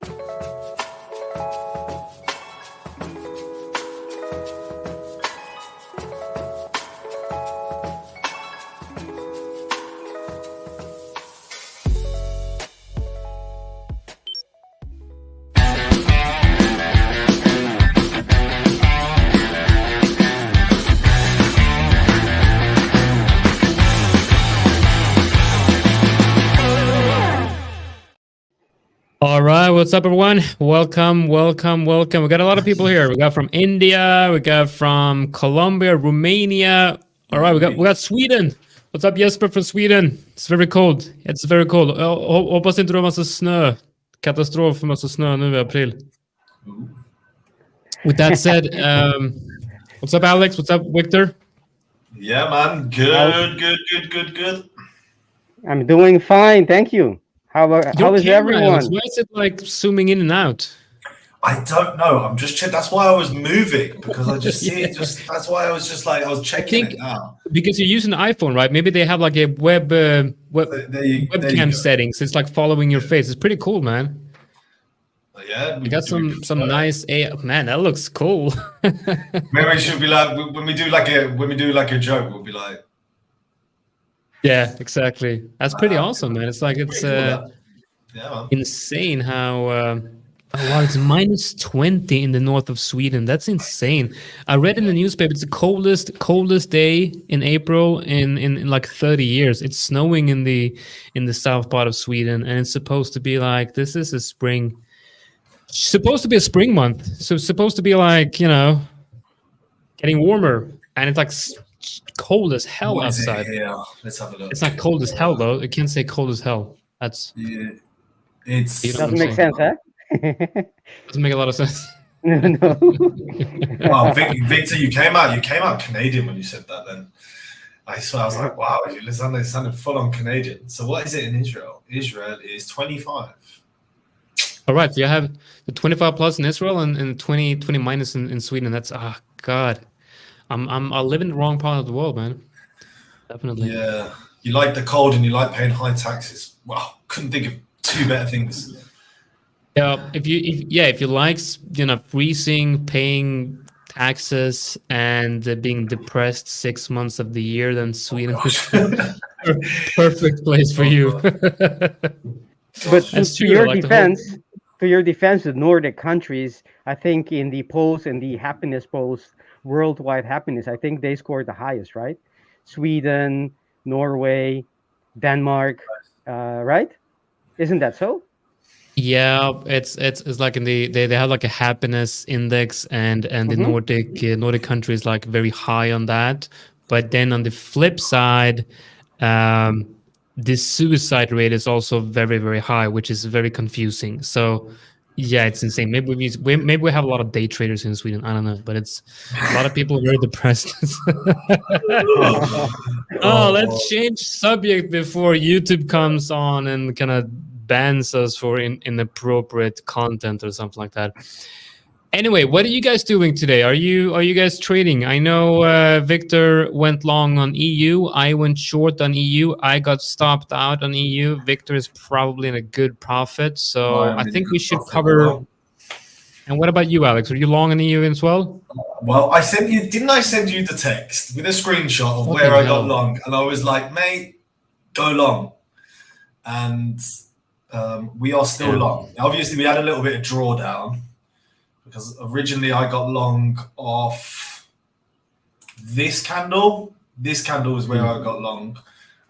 All right, what's up, everyone? Welcome. We got a lot of people here. We got from India, we got from Colombia, Romania. All right, we got Sweden. What's up, Jesper from Sweden? It's very cold. Hoppas inte du har massa snö. Katastrof för massa snö nu i april. With that said, what's up, Alex? What's up, Victor? Yeah, man. Good. I'm doing fine, thank you. How is everyone? Why is it like zooming in and out? I don't know. I'm just checking. That's why I was moving, because I just see it. That's why I was just like I was checking it out. Because you're using an iPhone, right? Maybe they have like a webcam settings. It's like following your face. It's pretty cool, man. Yeah, you got some nice man. That looks cool. Maybe it should be like when we do like a joke, we'll be like. Yeah, exactly. That's pretty awesome, man. It's like it's cool, insane how wow, it's minus 20 in the north of Sweden. That's insane. I read in the newspaper it's the coldest day in April in like 30 years. It's snowing in the south part of Sweden, and it's supposed to be like this is a spring. Supposed to be a spring month. So it's supposed to be like, you know, getting warmer, and it's like cold as hell outside. Yeah, let's have a look. It's not cold as hell though. It can't say cold as hell. That's it doesn't make sense, huh? Doesn't make a lot of sense. No. Oh, Victor, you came out Canadian when you said that. Then I was like, wow, you sounded full on Canadian. So what is it in Israel? Israel is 25. All right, you have the 25 plus in Israel and 20 minus in Sweden. That's God. I live in the wrong part of the world, man. Definitely. Yeah, you like the cold and you like paying high taxes. Wow, couldn't think of two better things. Yeah, if you like, you know, freezing, paying taxes, and being depressed 6 months of the year, then Sweden is a perfect place for you. But to your defense, the Nordic countries, I think in the polls and the happiness polls. Worldwide happiness, I think they scored the highest, right? Sweden, Norway, Denmark, right? Isn't that so? Yeah, it's like in they have like a happiness index, and the Nordic countries like very high on that. But then on the flip side, the suicide rate is also very, very high, which is very confusing. So yeah, it's insane. Maybe we have a lot of day traders in Sweden. I don't know, but it's a lot of people very depressed. Let's change subject before YouTube comes on and kind of bans us for inappropriate content or something like that. Anyway, what are you guys doing today? Are you guys trading? I know Victor went long on EU. I went short on EU. I got stopped out on EU. Victor is probably in a good profit. So I think we should cover. And what about you, Alex? Are you long on EU as well? Well, I sent you. Didn't I send you the text with a screenshot of where I got long? And I was like, mate, go long. And we are still long. Obviously, we had a little bit of drawdown. Because originally I got long off this candle. This candle is where I got long.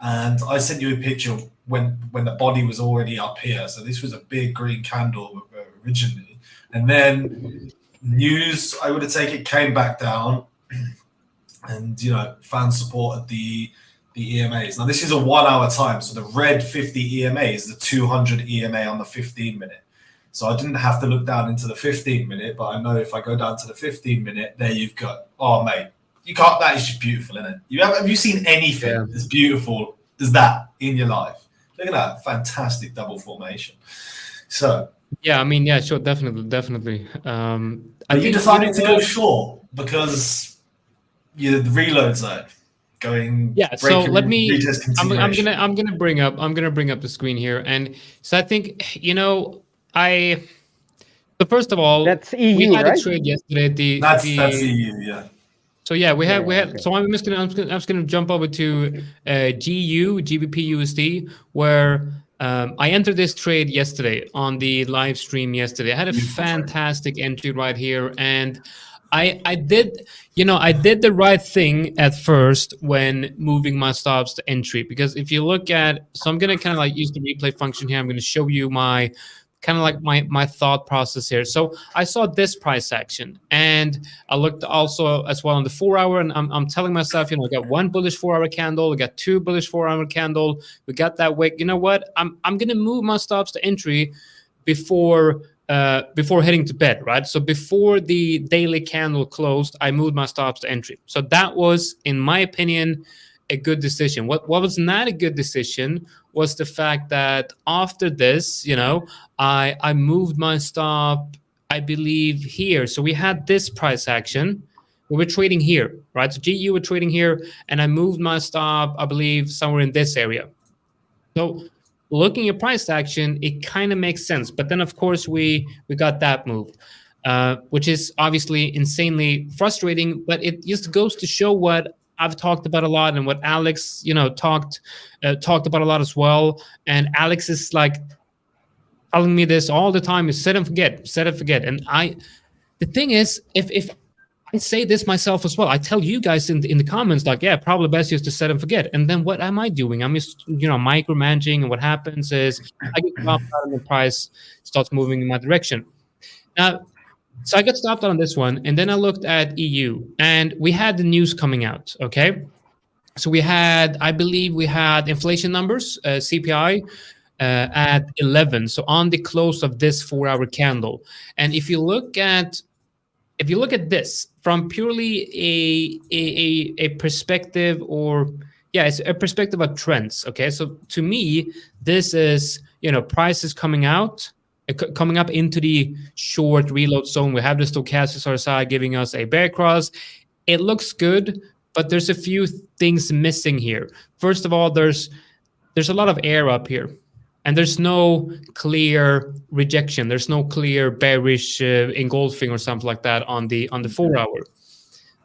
And I sent you a picture when the body was already up here. So this was a big green candle originally. And then news, I would have taken, came back down and, you know, found support at the EMAs. Now this is a 1 hour time. So the red 50 EMA is the 200 EMA on the 15 minute. So I didn't have to look down into the 15-minute, but I know if I go down to the 15-minute, there you've got, oh, mate, you can't, that is just beautiful, isn't it? Have you seen anything as beautiful as that in your life? Look at that, fantastic double formation. So. Yeah, I mean, yeah, sure, definitely. I think decided to go short because the reload zone going. Yeah, so let me. I'm gonna bring up the screen here, and so I think, you know, So first of all, That's EU, we had right? a trade yesterday. That's EU, yeah. So yeah, we had. Okay. So I'm just gonna jump over to GBP USD, where I entered this trade yesterday on the live stream yesterday. I had a fantastic entry right here, and I did, I did the right thing at first when moving my stops to entry, because if you look at, so I'm gonna kind of like use the replay function here. I'm gonna show you my kind of like my thought process here. So I saw this price action, and I looked also as well on the 4 hour, and I'm telling myself, I got one bullish 4 hour candle, we got two bullish 4 hour candle, we got that wick. You know what? I'm gonna move my stops to entry before heading to bed, right? So before the daily candle closed, I moved my stops to entry. So that was, in my opinion, a good decision. What was not a good decision was the fact that after this, I moved my stop, I believe, here. So we had this price action. We were trading here, right? So GU were trading here, and I moved my stop, I believe, somewhere in this area. So looking at price action, it kind of makes sense. But then, of course, we got that move, which is obviously insanely frustrating. But it just goes to show what I've talked about a lot, and what Alex, talked about a lot as well. And Alex is like telling me this all the time: is set and forget. And the thing is, if I say this myself as well, I tell you guys in the comments, like, yeah, probably best is to set and forget. And then what am I doing? I'm just, micromanaging, and what happens is I get stopped out and the price starts moving in my direction. Now, so I got stopped out on this one, and then I looked at EU, and we had the news coming out, okay? So I believe we had inflation numbers, CPI, at 11, so on the close of this 4 hour candle. And if you look at this from purely a perspective, or it's a perspective of trends, okay? So to me, this is, prices coming up into the short reload zone. We have the stochastics RSI giving us a bear cross. It looks good, but there's a few things missing here. First of all, there's a lot of air up here, and there's no clear rejection. There's no clear bearish engulfing or something like that on the 4 hour.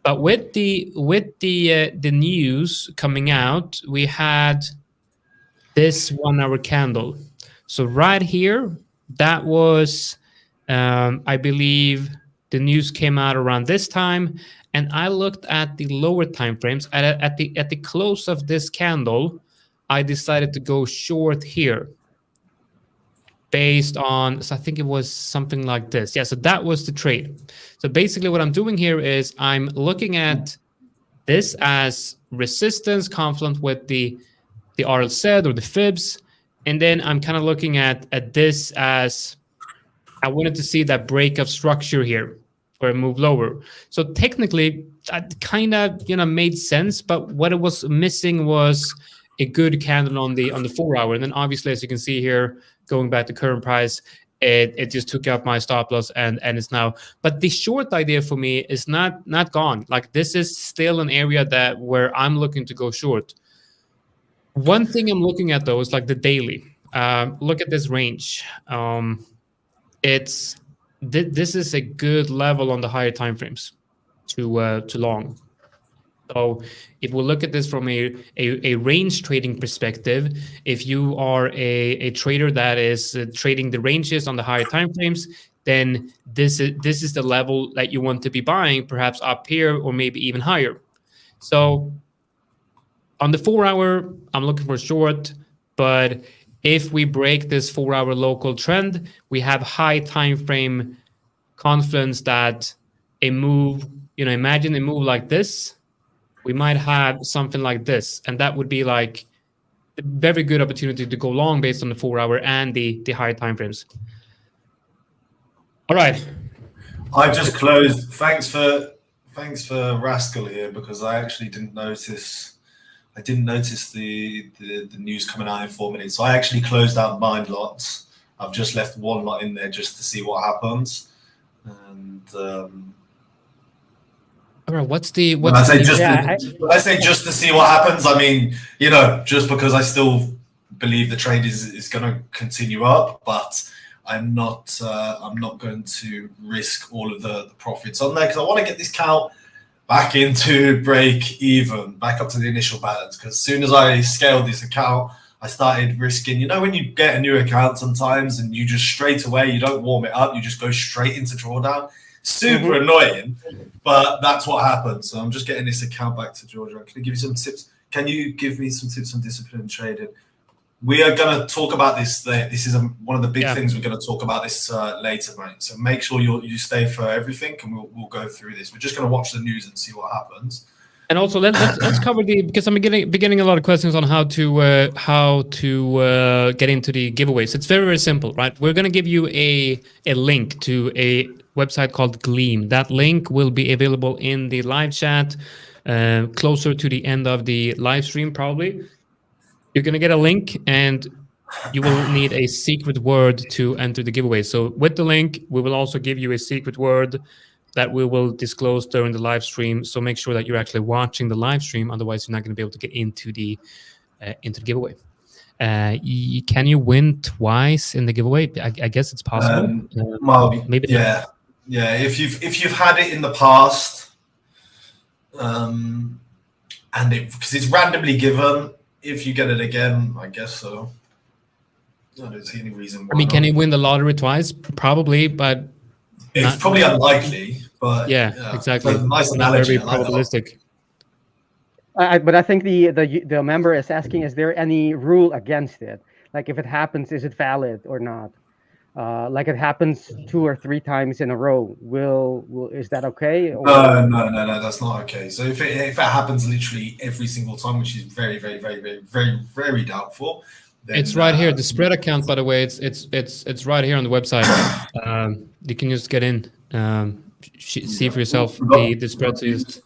But with the news coming out, we had this 1 hour candle. So right here, that was, I believe, the news came out around this time, and I looked at the lower time frames. At the close of this candle, I decided to go short here, based on, so I think it was something like this. Yeah, so that was the trade. So basically what I'm doing here is I'm looking at this as resistance confluent with the RLZ or the fibs, and then I'm kind of looking at this as, I wanted to see that break of structure here or move lower. So technically that kind of made sense, but what it was missing was a good candle on the 4 hour. And then obviously, as you can see here, going back to current price, it just took out my stop loss, and it's now. But the short idea for me is not gone. Like, this is still an area where I'm looking to go short. One thing I'm looking at though is like the daily. Look at this range. This is a good level on the higher time frames to long. So if we look at this from a range trading perspective, if you are a trader that is trading the ranges on the higher time frames, then this is the level that you want to be buying, perhaps up here or maybe even higher. So on the 4 hour, I'm looking for short, but if we break this 4 hour local trend, we have high time frame confidence that a move, imagine a move like this, we might have something like this, and that would be like a very good opportunity to go long based on the 4 hour and the higher time frames. All right. I just closed. Thanks for Rascal here, because I actually didn't notice. I didn't notice the news coming out in 4 minutes. So I actually closed out mine lots. I've just left one lot in there just to see what happens. And all right, when I say just to see what happens, I mean, just because I still believe the trade is going to continue up, but I'm not going to risk all of the profits on there because I want to get this account back into break even, back up to the initial balance. Because as soon as I scaled this account, I started risking, you know, when you get a new account sometimes and you just straight away, you don't warm it up, you just go straight into drawdown. Super annoying, but that's what happens. So I'm just getting this account back to drawdown. Can I give you some tips? Can you give me some tips on discipline trading? We are going to talk about this. This is one of the big things we're going to talk about this later, mate. So make sure you stay for everything, and we'll go through this. We're just going to watch the news and see what happens. And also let's cover because I'm beginning a lot of questions on how to get into the giveaways. It's very, very simple, right? We're going to give you a link to a website called Gleam. That link will be available in the live chat closer to the end of the live stream, probably. You're going to get a link and you will need a secret word to enter the giveaway. So with the link, we will also give you a secret word that we will disclose during the live stream. So make sure that you're actually watching the live stream. Otherwise, you're not going to be able to get into the giveaway. Can you win twice in the giveaway? I guess it's possible. Maybe. Yeah. If you've had it in the past, and because it's randomly given, if you get it again, I guess so. I don't see any reason why. I mean, can you win the lottery twice? Probably, but it's probably unlikely. But yeah, exactly. Nice not analogy. Very probabilistic. But I think the member is asking: is there any rule against it? Like, if it happens, is it valid or not? Like it happens 2 or 3 times in a row, is that okay? Or? No, that's not okay. So if it happens literally every single time, which is very, very, very, very, very, very doubtful, then, it's right here. The spread account, by the way, it's right here on the website. You can just get in, see for yourself the spread is.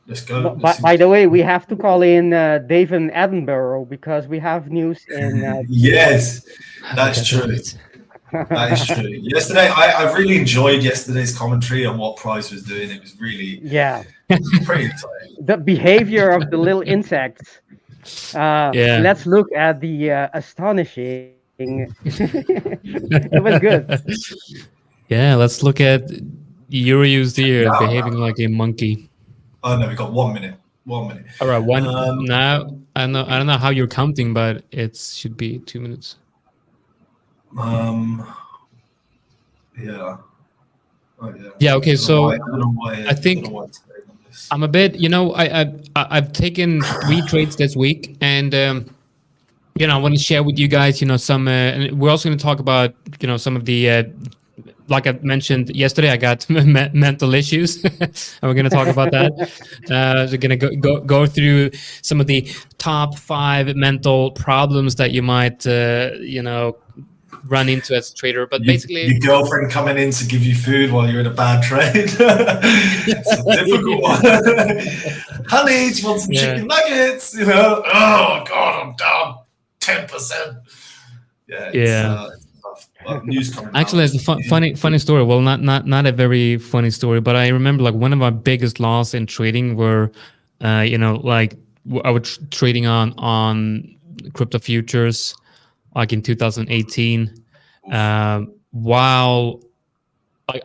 Let's go. By the way, we have to call in Dave in Edinburgh because we have news in. Yes, that's true. That is true. Yesterday, I really enjoyed yesterday's commentary on what Price was doing. It was really pretty exciting. The behavior of the little insects. Let's look at the astonishing. It was good. Yeah, let's look at EURUSD behaving like a monkey. Oh no, we got 1 minute. 1 minute. All right, now I don't know how you're counting, but it should be 2 minutes. Yeah. Yeah. Okay. So I think I'm a bit. I've taken 3 trades this week, and I want to share with you guys. Some. And we're also going to talk about some of the. Like I mentioned yesterday, I got mental issues, and we're going to talk about that. We're going to go through some of the top 5 mental problems that you might, run into as a trader. But basically, your girlfriend coming in to give you food while you're in a bad trade. It's a difficult one. Honey, do you want some chicken nuggets? Oh God, I'm down 10%. Yeah. News coming Actually, it's a funny story. Well, not a very funny story, but I remember like one of my biggest losses in trading were, like I was trading on crypto futures, like in 2018, while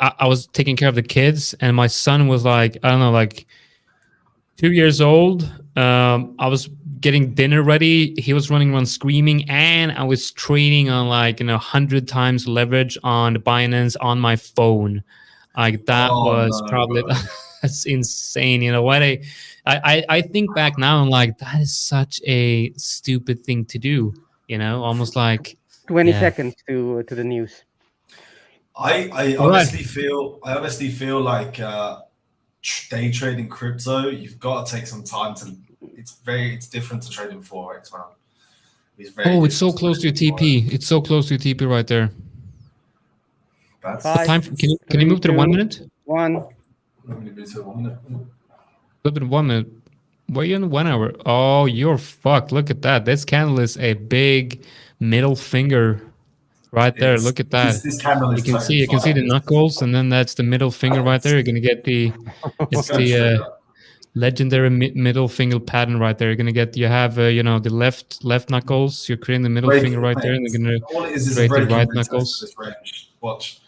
I was taking care of the kids, and my son was like, I don't know, like 2 years old. I was getting dinner ready. He was running around screaming, and I was trading on 100 times leverage on Binance on my phone. Like that probably that's insane. What I think back now, I'm like, that is such a stupid thing to do. Almost like 20 seconds to the news. I honestly feel like day trading crypto, you've got to take some time to. It's different to trading forex, man. It's so close to your TP. It's so close to your TP right there. That's time. Can you move to the 1 minute? 1. Let me move to 1 minute. Look at 1 minute. Why are you in 1 hour? Oh, you're fucked. Look at that. This candle is a big middle finger right there. Look at that. This candle is you can see the knuckles, and then that's the middle finger right there. You're gonna get legendary middle finger pattern right there. You're gonna get, you have the left knuckles. You're creating the middle finger right there, and you're gonna all it is a create the breaking right retest knuckles. for this range. Watch.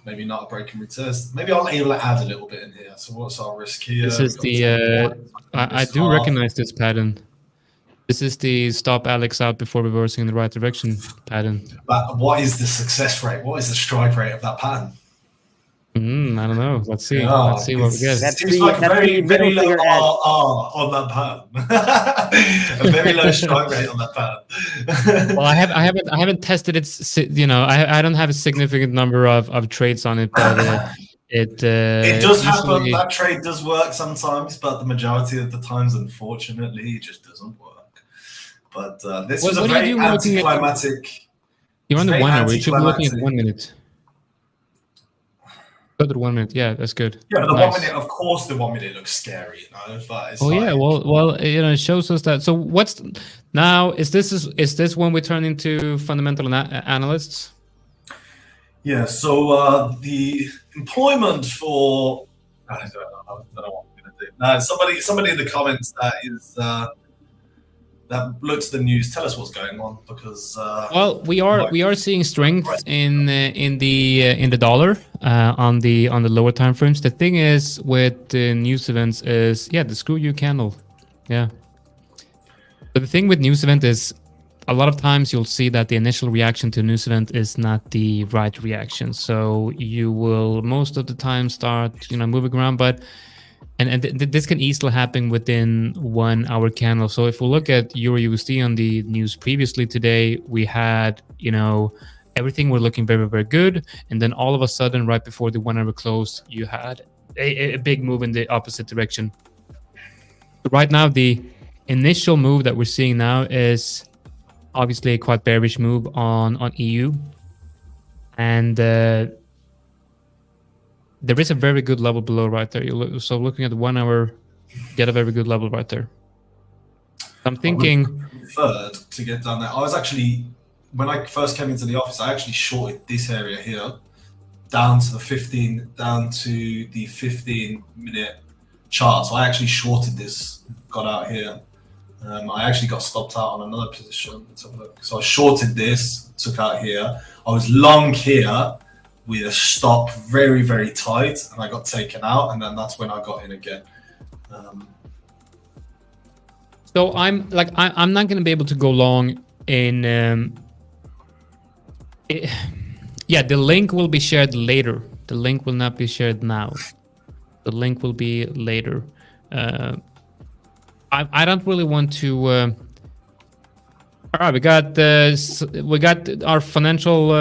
Maybe not a breaking retest. Maybe I'll able to add a little bit in here. So what's our risk here? This is the I do recognize this pattern. This is the stop Alex out before reversing in the right direction pattern. But what is the success rate? What is the strike rate of that pattern? I don't know. Let's see. Let's see what we get. It seems like a very low RR on that pattern. A very low strike rate on that pattern. Well, I haven't tested it. I don't have a significant number of trades on it, but it does happen. That trade does work sometimes, but the majority of the times, unfortunately, it just doesn't work. But this was a very anticlimactic. You're on the 1 hour. You should be looking at 1 minute. Go to the 1 minute. Yeah, that's good. Yeah, but the 1 minute, of course, the 1 minute looks scary. But it's yeah. Well, it shows us that. So what's now? Is this when we turn into fundamental analysts? Yeah. So the employment for I don't know what I'm going to do. Somebody in the comments that looked at the news, tell us what's going on, because well, we are seeing strength in the dollar on the lower time frames. The thing is with the news events is the screw you candle, But the thing with news event is a lot of times you'll see that the initial reaction to a news event is not the right reaction, so you will most of the time start moving around, but. And this can easily happen within 1 hour candle. So if we look at Euro USD on the news previously today, we had, everything were looking very, very good. And then all of a sudden, right before the 1 hour close, you had a big move in the opposite direction. Right now, the initial move that we're seeing now is obviously a quite bearish move on EU. And there is a very good level below right there. So looking at the 1 hour, get a very good level right there. I'm thinking third to get down there. I was actually, when I first came into the office, I actually shorted this area here down to the 15 minute chart. So I actually shorted this, got out here. I actually got stopped out on another position. Let's have a look. So I shorted this, took out here. I was long here with a stop very, very tight, and I got taken out, and then that's when I got in again. So I'm not going to be able to go long in. The link will be shared later. The link will not be shared now. The link will be later. I don't really want to. All right, we got our financial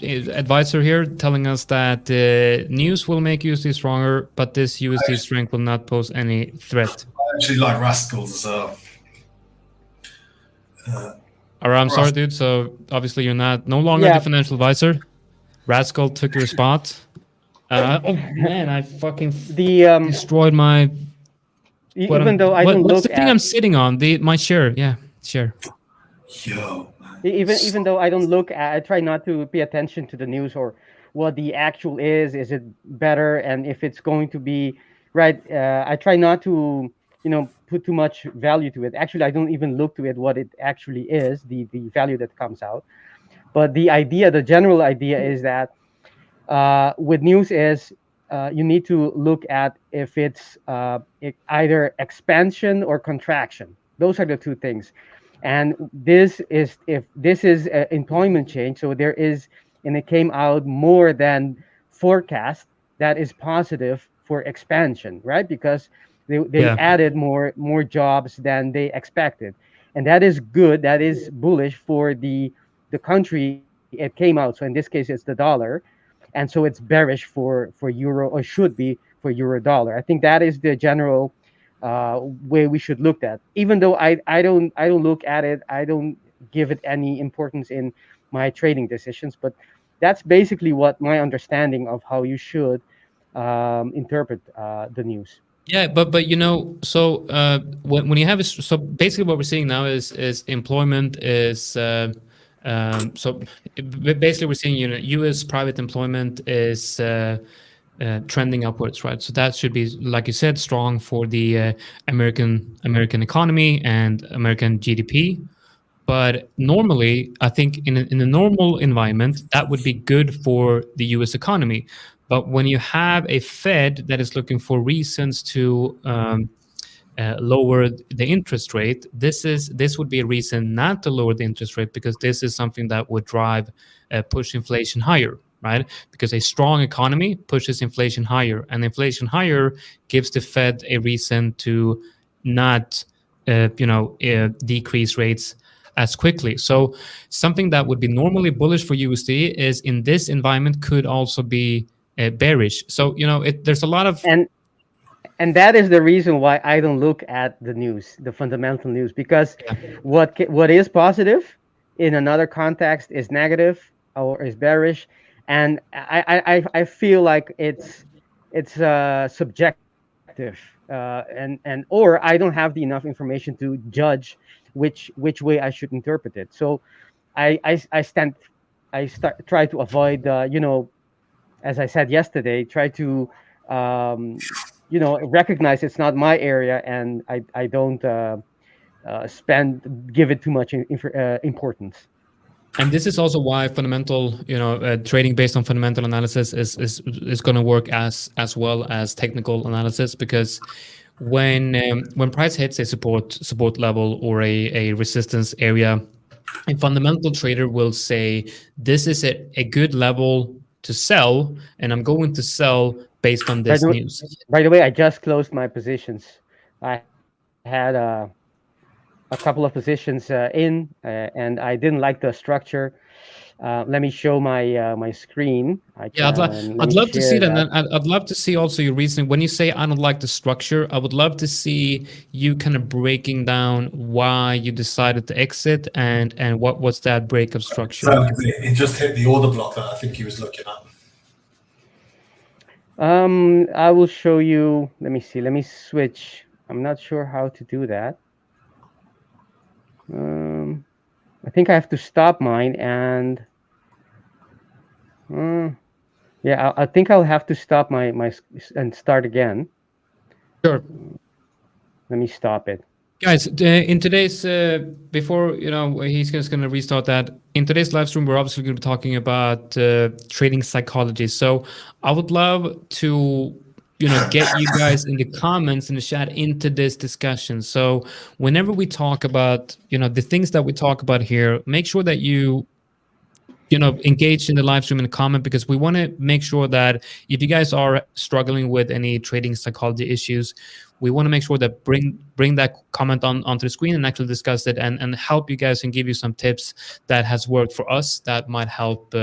advisor here telling us that news will make USD stronger, but this USD strength will not pose any threat. I actually like Rascals as well. All right, I'm sorry, dude. So obviously you're no longer the financial advisor. Rascal took your spot. Oh man, I fucking destroyed my. Even though I don't look at. What's the thing I'm sitting on? My share. Yeah, share. Yo. Even though I don't look at, I try not to pay attention to the news or what the actual is. Is it better? And if it's going to be right, I try not to, put too much value to it. Actually, I don't even look to it what it actually is, the value that comes out. But the general idea is that with news is you need to look at if it's either expansion or contraction. Those are the two things. And if this is an employment change, so there is, and it came out more than forecast, that is positive for expansion, right? Because they added more jobs than they expected, and that is good. That is bullish for the country it came out. So in this case, it's the dollar, and so it's bearish for euro, or should be for euro dollar. I think that is the general way we should look at. Even though I don't look at it, I don't give it any importance in my trading decisions. But that's basically what my understanding of how you should interpret the news. Yeah, but so when you have so basically what we're seeing now is employment is so basically we're seeing U.S. private employment is trending upwards, right? So that should be, like you said, strong for the American economy and American GDP. But normally, I think in a normal environment, that would be good for the US economy. But when you have a Fed that is looking for reasons to lower the interest rate, this would be a reason not to lower the interest rate, because this is something that would push inflation higher, right? Because a strong economy pushes inflation higher, and inflation higher gives the Fed a reason to not decrease rates as quickly. So something that would be normally bullish for USD is in this environment could also be bearish. So there's a lot of and that is the reason why I don't look at the news, the fundamental news, because what is positive in another context is negative or is bearish, and I feel like it's subjective, and or I don't have enough information to judge which way I should interpret it. So try to avoid, as I said yesterday, try to recognize it's not my area, and I don't give it too much importance. And this is also why fundamental, trading based on fundamental analysis is going to work as well as technical analysis, because when price hits a support level or a resistance area, a fundamental trader will say, this is a good level to sell, and I'm going to sell based on this news. By the way, I just closed my positions. I had a couple of positions and I didn't like the structure. Let me show my screen. I'd love to see that. And I'd love to see also your reasoning. When you say I don't like the structure, I would love to see you kind of breaking down why you decided to exit and what was that break of structure. So it just hit the order block that I think he was looking at. I will show you. Let me see. Let me switch. I'm not sure how to do that. I think I have to stop mine and I think I'll have to stop my and start again. Sure. Let me stop it. Guys, in today's, before, he's just going to restart that. In today's live stream, we're obviously going to be talking about trading psychology. So I would love to, get you guys in the comments, in the chat, into this discussion. So whenever we talk about, the things that we talk about here, make sure that you engage in the live stream and comment, because we want to make sure that if you guys are struggling with any trading psychology issues, we want to make sure that bring that comment onto the screen and actually discuss it and help you guys and give you some tips that has worked for us that might help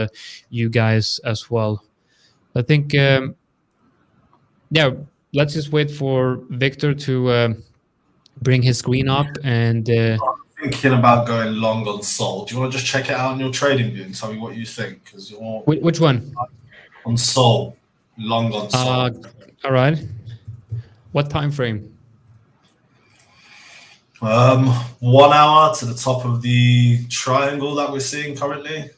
you guys as well. I think, let's just wait for Victor to bring his screen up and... thinking about going long on Sol. Do you want to just check it out on your trading view and tell me what you think? Because which one? On Sol, long on Sol. All right. What time frame? 1 hour to the top of the triangle that we're seeing currently.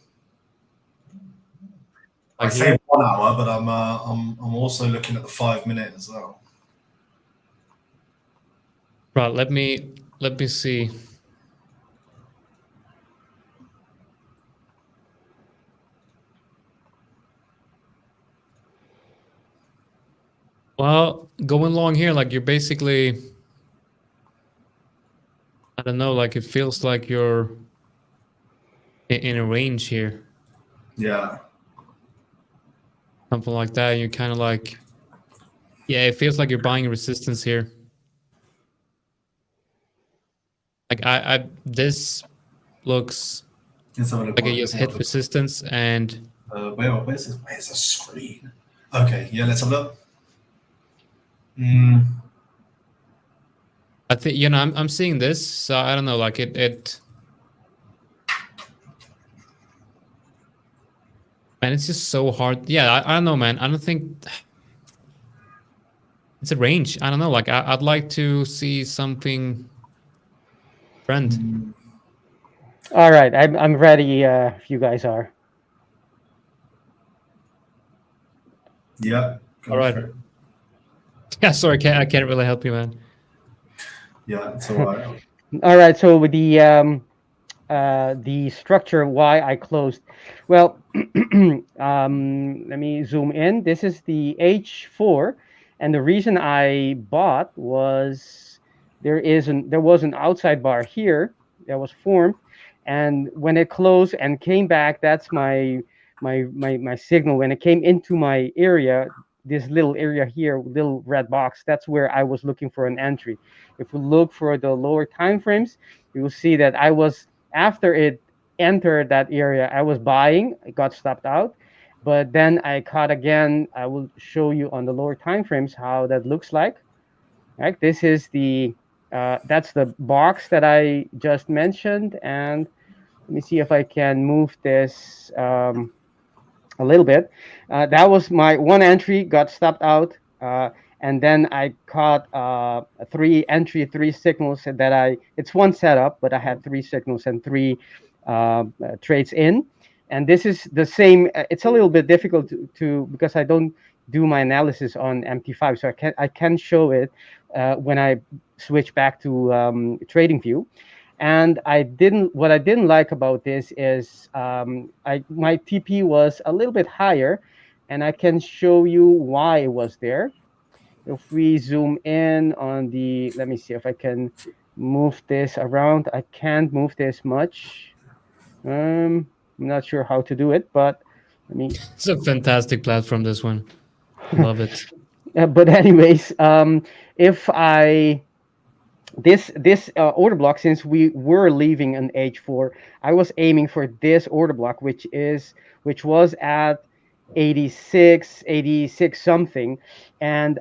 I say 1 hour, but I'm also looking at the 5 minute as well. Right. Let me see. Well, going long here, like you're basically, I don't know, like it feels like you're in a range here. Yeah. Something like that. You're kind of like, it feels like you're buying resistance here. Like this looks like it just hit resistance and. Where's the screen? Okay, yeah, let's have a look. I think I'm seeing this, so I don't know, like it man, it's just so hard. I don't know, man. I don't think it's a range. I don't know, like I'd like to see something trend. All right, I'm ready if you guys are. Yeah, Go All right. for it. Yeah, sorry, I can't really help you, man. Yeah, it's all right. All right. So with the structure why I closed. Well, let me zoom in. This is the H4, and the reason I bought was there was an outside bar here that was formed, and when it closed and came back, that's my signal. When it came into my area, this little area here, little red box, that's where I was looking for an entry. If we look for the lower time frames, you will see that I was after it entered that area, I was buying. It got stopped out, but then I caught again. I will show you on the lower time frames how that looks like. Right, this is the that's the box that I just mentioned, and let me see if I can move this a little bit. That was my one entry, got stopped out. And then I caught three signals that it's one setup, but I had three signals and three trades in. And this is the same. It's a little bit difficult to because I don't do my analysis on MT5, so I can show it when I switch back to Trading View. And what I didn't like about this is my TP was a little bit higher, and I can show you why it was there. If we zoom in on let me see if I can move this around. I can't move this much. I'm not sure how to do it, but let me. It's a fantastic platform, this one. Love it. But anyways, if I this order block, since we were leaving an H4, I was aiming for this order block, which was at 86 something, and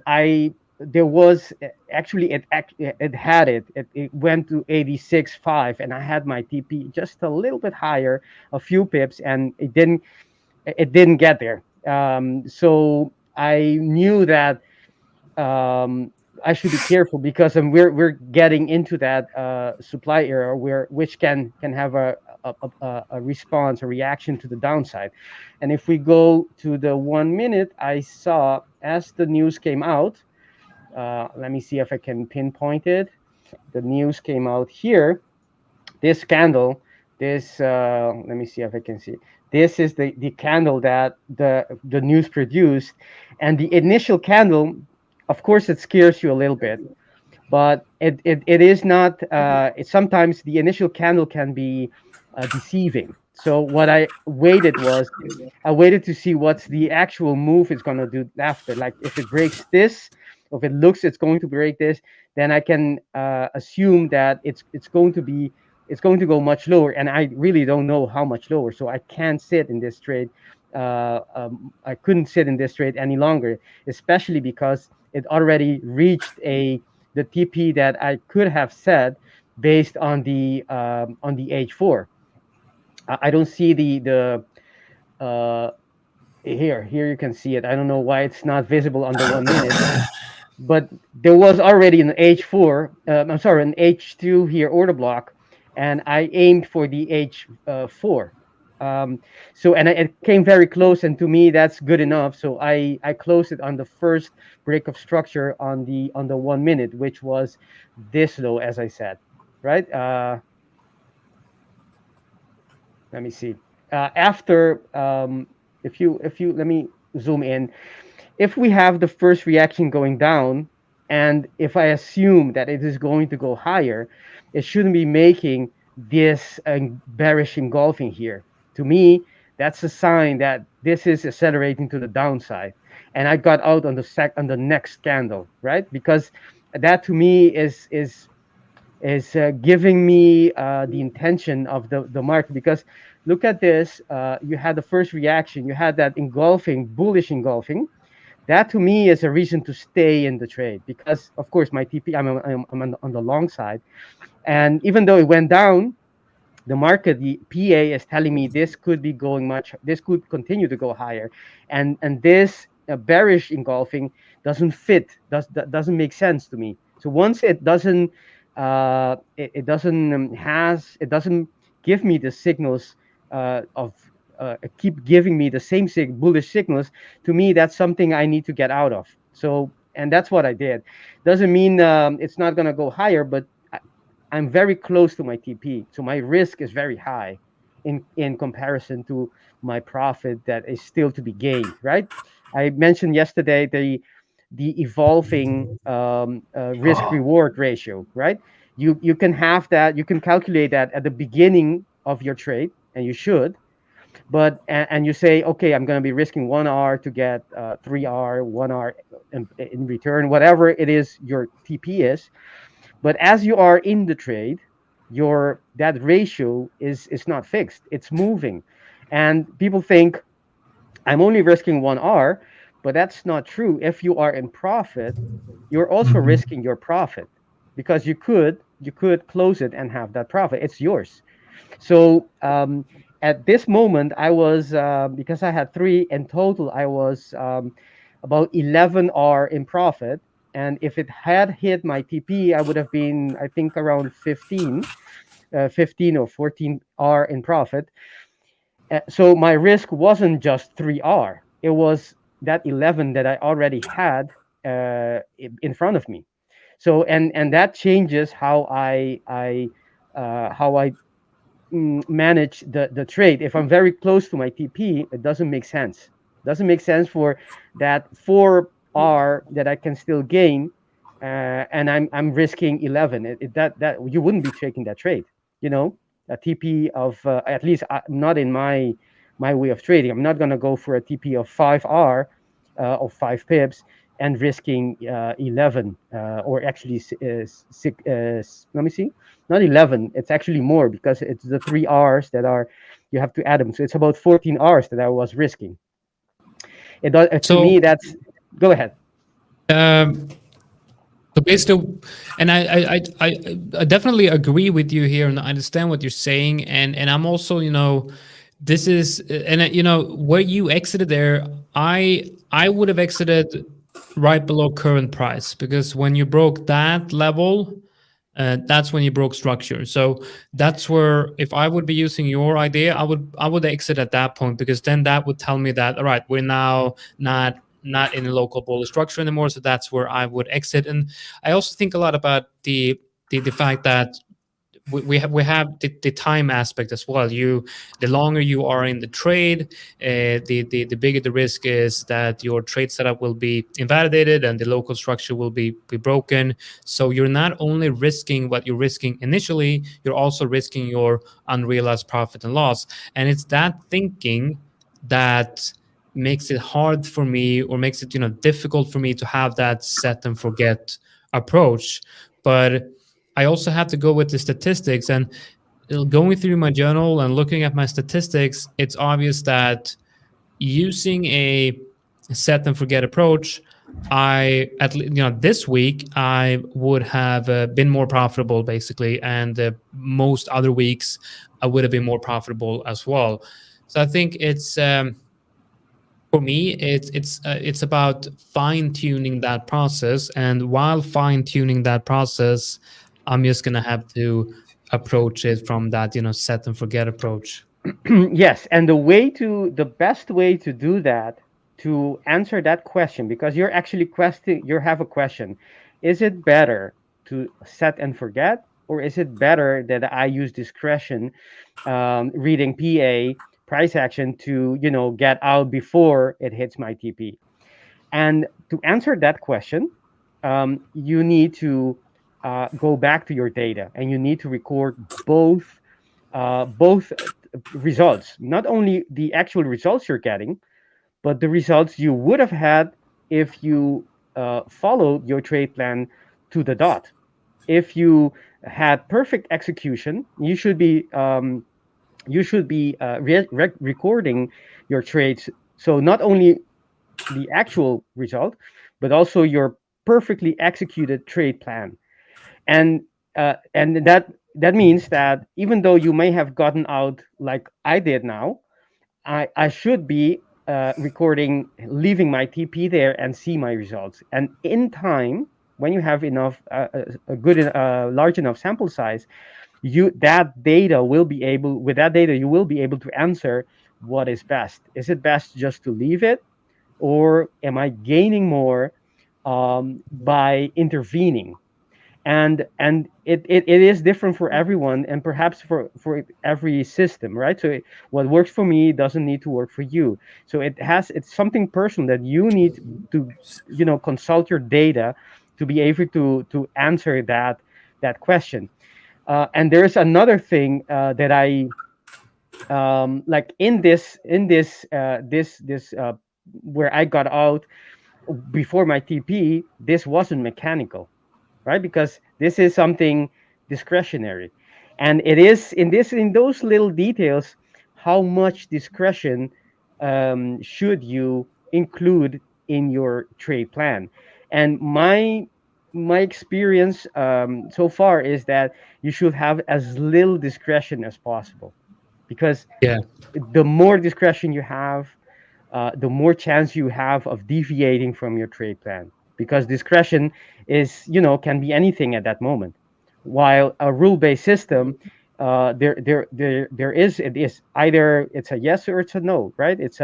there was actually it went to 86.5, and I had my TP just a little bit higher, a few pips, and it didn't get there. So I knew that I should be careful because we're getting into that supply era which can have a response, a reaction to the downside. And if we go to the 1 minute, I saw as the news came out. Let me see if I can pinpoint it. The news came out here. This candle. Let me see if I can see. This is the candle that the news produced, and the initial candle. Of course, it scares you a little bit, but it is not. Sometimes the initial candle can be deceiving. So what I waited to see what's the actual move it's going to do after. Like if it breaks this, if it looks it's going to break this, then I can assume that it's going to go much lower, and I really don't know how much lower. So I can't sit in this trade. I couldn't sit in this trade any longer, especially because it already reached the TP that I could have set based on the H4. I don't see the here you can see it. I don't know why it's not visible on the 1 minute, but there was already an H4. I'm sorry, an H2 here order block, and I aimed for the H4. So it came very close, and to me that's good enough. So I closed it on the first break of structure on the 1 minute, which was this low, as I said, right? Let me see. After if you let me zoom in. If we have the first reaction going down, and if I assume that it is going to go higher, it shouldn't be making this bearish engulfing here. To me, that's a sign that this is accelerating to the downside, and I got out on the next candle, right? Because that to me is giving me the intention of the market. Because look at this, you had the first reaction, you had that engulfing, bullish engulfing. That to me is a reason to stay in the trade, because of course my TP, I'm on the long side, and even though it went down, the market, the PA is telling me this could be this could continue to go higher, and this bearish engulfing doesn't doesn't make sense to me. So once it doesn't it doesn't give me the signals of keep giving me the same bullish signals, to me that's something I need to get out of. So, and that's what I did. Doesn't mean it's not going to go higher, but I'm very close to my TP, so my risk is very high in comparison to my profit that is still to be gained. Right? I mentioned yesterday the evolving risk reward ratio. Right? You can have that. You can calculate that at the beginning of your trade, and you should. But and you say, okay, I'm going to be risking 1R to get 3R, 1R in return, whatever it is your TP is. But as you are in the trade, your that ratio is not fixed. It's moving. And people think I'm only risking 1R, but that's not true. If you are in profit, you're also risking your profit, because you could close it and have that profit. It's yours. So at this moment, I was because I had 3 in total, I was about 11R in profit. And if it had hit my TP, I would have been, I think, around 15 or 14R in profit. So my risk wasn't just 3R. It was that 11 that I already had in front of me. So and that changes how I manage the trade. If I'm very close to my TP, it doesn't make sense. Doesn't make sense for that 4R that I can still gain, and I'm risking 11. That you wouldn't be taking that trade. You know, a TP of at least not in my way of trading. I'm not gonna go for a TP of 5R of 5 pips and risking 11 or actually 6. Let me see, not 11. It's actually more, because it's the 3 R's that are, you have to add them. So it's about 14 R's that I was risking. It does to me. That's, go ahead. So basically, and I definitely agree with you here, and I understand what you're saying, and I'm also, this is, and where you exited there, I would have exited right below current price, because when you broke that level, that's when you broke structure. So that's where, if I would be using your idea, I would exit at that point, because then that would tell me that, all right, we're now not in a local bullish structure anymore. So that's where I would exit. And I also think a lot about the fact that we have the time aspect as well. The longer you are in the trade, the bigger the risk is that your trade setup will be invalidated and the local structure will be broken. So you're not only risking what you're risking initially, you're also risking your unrealized profit and loss. And it's that thinking that makes it hard for me, or makes it difficult for me to have that set and forget approach. But I also have to go with the statistics, and going through my journal and looking at my statistics, it's obvious that using a set and forget approach, this week I would have been more profitable basically, and most other weeks I would have been more profitable as well. So I think it's for me, it's about fine-tuning that process, and while fine-tuning that process, I'm just gonna have to approach it from that set and forget approach. Yes, and the best way to do that, to answer that question, because you're actually you have a question: is it better to set and forget, or is it better that I use discretion, reading PA price action to get out before it hits my TP? And to answer that question, you need to go back to your data, and you need to record both results, not only the actual results you're getting, but the results you would have had if you followed your trade plan to the dot. If you had perfect execution, you should be recording your trades. So not only the actual result, but also your perfectly executed trade plan. And that means that even though you may have gotten out like I did now, I should be recording, leaving my TP there and see my results. And in time, when you have enough, a good, large enough sample size, with that data, you will be able to answer what is best. Is it best just to leave it, or am I gaining more by intervening? And it is different for everyone, and perhaps for every system, right? So what works for me doesn't need to work for you. So it's something personal that you need to consult your data to be able to answer that question. And there's another thing that I like in this where I got out before my TP. This wasn't mechanical, right? Because this is something discretionary, and it is in those little details. How much discretion should you include in your trade plan? And my experience so far is that you should have as little discretion as possible, because Yeah. the more discretion you have, the more chance you have of deviating from your trade plan, because discretion is can be anything at that moment, while a rule-based system, there is it is either it's a yes or it's a no, right? It's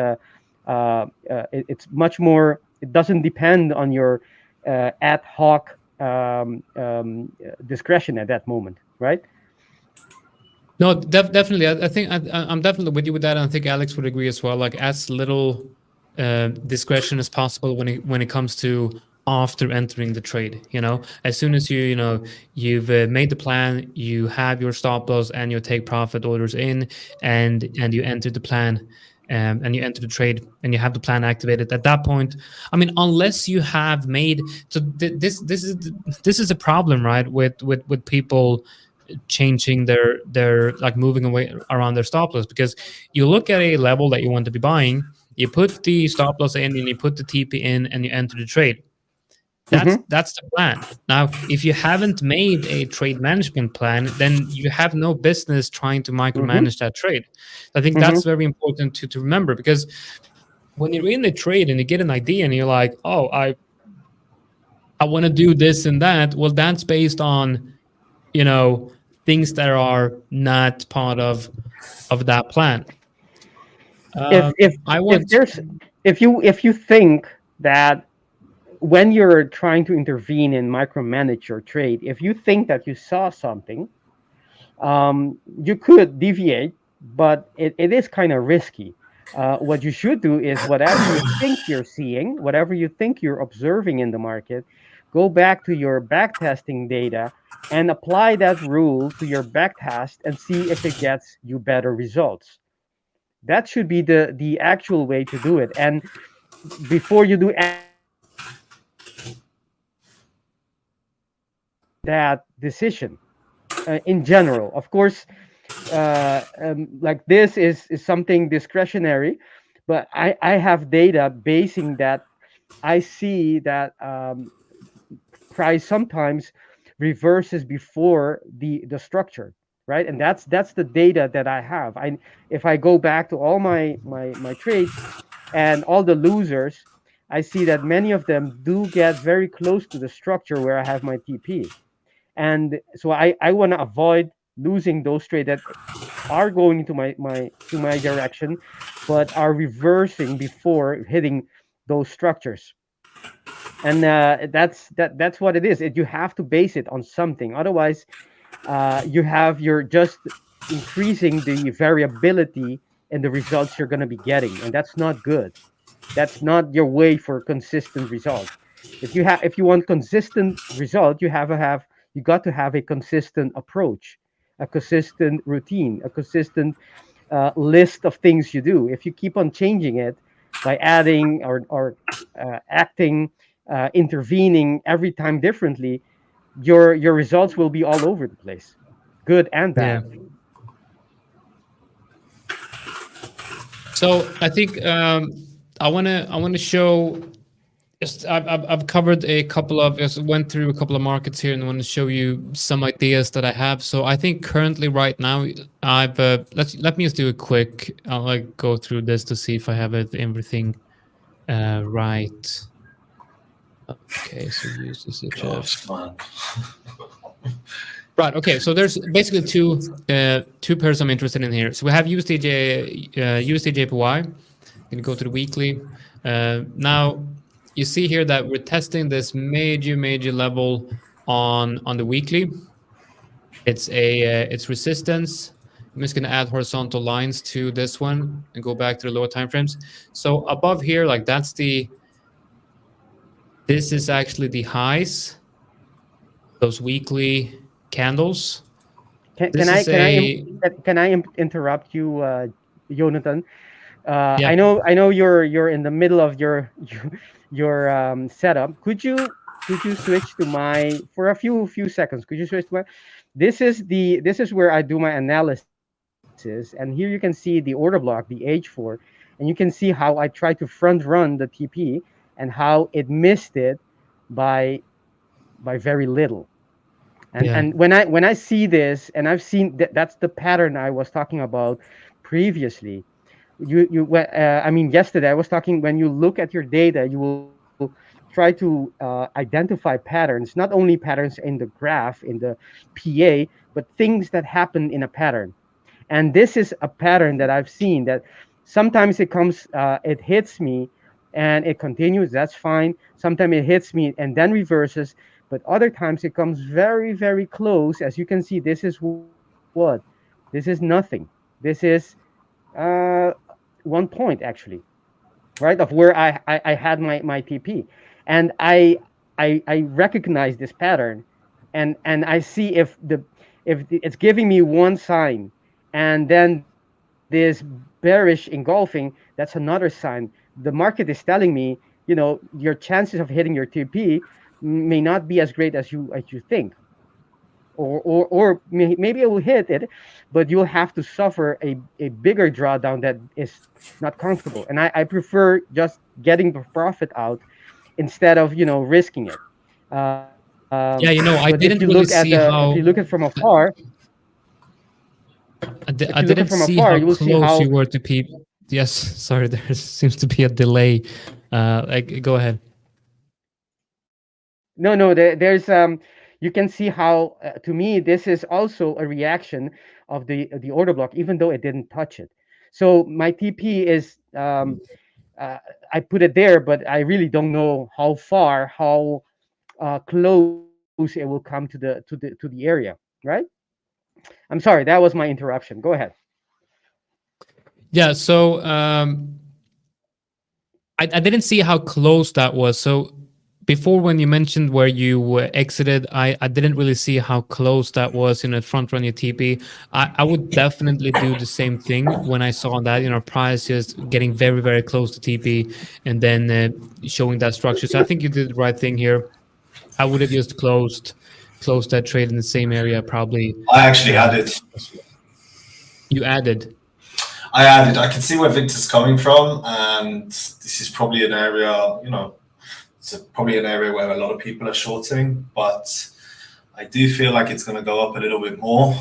much more. It doesn't depend on your ad hoc discretion at that moment, right? No, definitely. I think I'm definitely with you with that. And I think Alex would agree as well. Like as little discretion as possible when it comes to after entering the trade. As soon as you've made the plan, you have your stop loss and your take profit orders in, and you enter the plan. And you enter the trade and you have the plan activated at that point. I mean, unless you have made this is a problem, right? With people changing their like moving away around their stop loss, because you look at a level that you want to be buying, you put the stop loss in and you put the TP in and you enter the trade. That's the plan. Now, if you haven't made a trade management plan, then you have no business trying to micromanage that trade. I think that's very important to remember, because when you're in the trade and you get an idea and you're like, oh, I want to do this and that, well, that's based on things that are not part of that plan. If you think that when you're trying to intervene and micromanage your trade, if you think that you saw something, you could deviate, but it is kind of risky. What you should do is whatever you think you're seeing, whatever you think you're observing in the market, go back to your backtesting data and apply that rule to your backtest and see if it gets you better results. That should be the actual way to do it. And before you do that decision, in general, of course, like this is something discretionary, but I have data basing that. I see that price sometimes reverses before the structure, right? And that's the data that I have. If I go back to all my trades and all the losers, I see that many of them do get very close to the structure where I have my TP. And so I want to avoid losing those trades that are going into my direction, but are reversing before hitting those structures. And that's what it is. You have to base it on something. Otherwise, you're just increasing the variability in the results you're going to be getting, and that's not good. That's not your way for consistent result. If you want consistent result, you got to have a consistent approach, a consistent routine, a consistent list of things you do. If you keep on changing it by adding or acting, intervening every time differently, your results will be all over the place, good and bad. Yeah. So I think I want to show. I've covered went through a couple of markets here, and I want to show you some ideas that I have. So I think currently, right now, I've let me just do a quick. I'll go through this to see if I have everything right. Okay, so use this. Right. Okay. So there's basically two pairs I'm interested in here. So we have USD JPY. Going to go to the weekly. Now you see here that we're testing this major level on the weekly. It's resistance. I'm just going to add horizontal lines to this one and go back to the lower time frames. So above here, like this is actually the highs, those weekly candles. Can I interrupt you, Jonathan? Yeah. I know you're in the middle of your your setup. Could you switch to my for a few seconds? Could you switch to my? This is where I do my analysis, and here you can see the order block, the H4, and you can see how I try to front run the TP and how it missed it by very little. And when I see this, and I've seen that's the pattern I was talking about previously. I mean, yesterday I was talking. When you look at your data, you will try to identify patterns, not only patterns in the graph, in the PA, but things that happen in a pattern. And this is a pattern that I've seen that sometimes it comes, it hits me and it continues. That's fine. Sometimes it hits me and then reverses. But other times it comes very close. As you can see, this is what? This is nothing. This is 1 point actually, right? Of where I had my TP. And I recognize this pattern, and I see if it's giving me one sign, and then this bearish engulfing, that's another sign. The market is telling me, your chances of hitting your TP may not be as great as you think, or maybe it will hit it, but you'll have to suffer a bigger drawdown that is not comfortable. And I prefer just getting the profit out instead of risking it. I didn't really see how. If you look at from afar, I didn't see how close you were to peep. Yes, sorry, there seems to be a delay. Go ahead. No, there's you can see how to me this is also a reaction of the order block, even though it didn't touch it. So my TP is I put it there, but I really don't know how far, how close it will come to the area, right? I'm sorry, that was my interruption. Go ahead. Yeah, so I didn't see how close that was. So before, when you mentioned where you exited, I didn't really see how close that was front run your TP. I would definitely do the same thing when I saw that, price just getting very close to TP and then showing that structure. So I think you did the right thing here. I would have just closed that trade in the same area probably. I actually added. You added? I added. I can see where Victor's coming from, and this is probably an area, it's probably an area where a lot of people are shorting, but I do feel like it's going to go up a little bit more,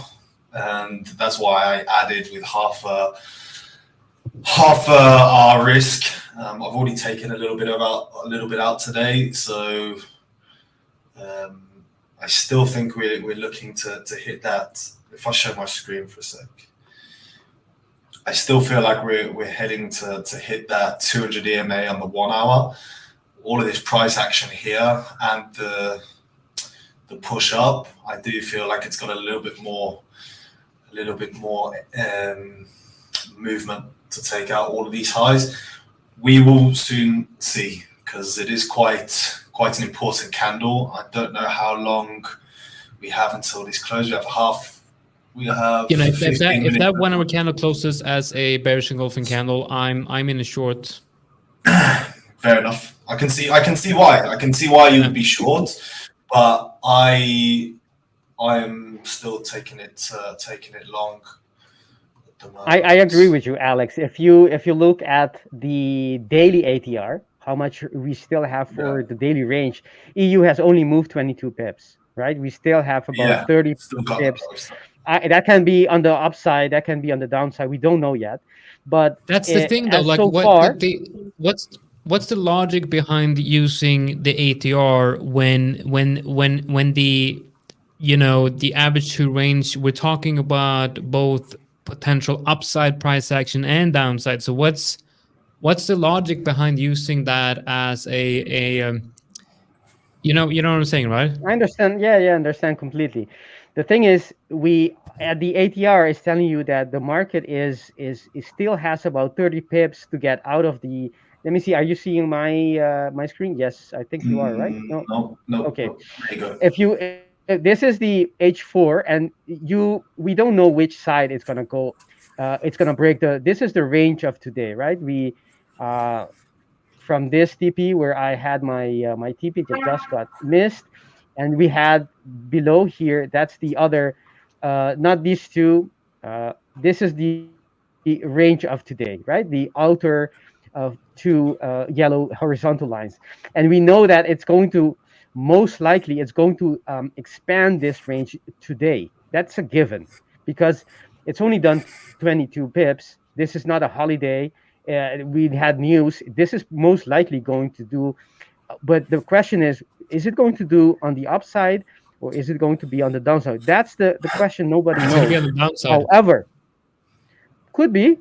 and that's why I added with half our risk. I've already taken a little bit out today, so I still think we're looking to hit that. If I show my screen for a sec, I still feel like we're heading to hit that 200 EMA on the 1 hour. All of this price action here and the push up, I do feel like it's got a little bit more movement to take out all of these highs. We will soon see, because it is quite an important candle. I don't know how long we have until this close. We have if that 1 hour candle closes as a bearish engulfing candle, I'm in a short. Fair enough. I can see why. I can see why you would be short, but I am still taking it long. I agree with you, Alex. If you look at the daily ATR, how much we still have for the daily range, EU has only moved 22 pips, right? We still have about 30 pips. That can be on the upside, that can be on the downside. We don't know yet, but that's the thing, though. Like, what's the logic behind using the ATR when the the average true range, we're talking about both potential upside price action and downside. So what's the logic behind using that as you know what I'm saying, right? I understand. Yeah, I understand completely. The thing is, we at the ATR is telling you that the market is still has about 30 pips to get out of the. Let me see. Are you seeing my screen? Yes, I think you are, right? No. No. Okay. There you go. If you this is the H4, and we don't know which side it's gonna go. It's gonna break the. This is the range of today, right? We uh from this TP where I had my TP that just got missed, and we had below here. That's the other, not these two. This is the range of today, right? The outer of two yellow horizontal lines, and we know that it's going to most likely it's going to expand this range today. That's a given because it's only done 22 pips. This is not a holiday. We had news. This is most likely going to do, but the question is it going to do on the upside or is it going to be on the downside? That's the question nobody It's gonna be on knows. the downside. However, could be.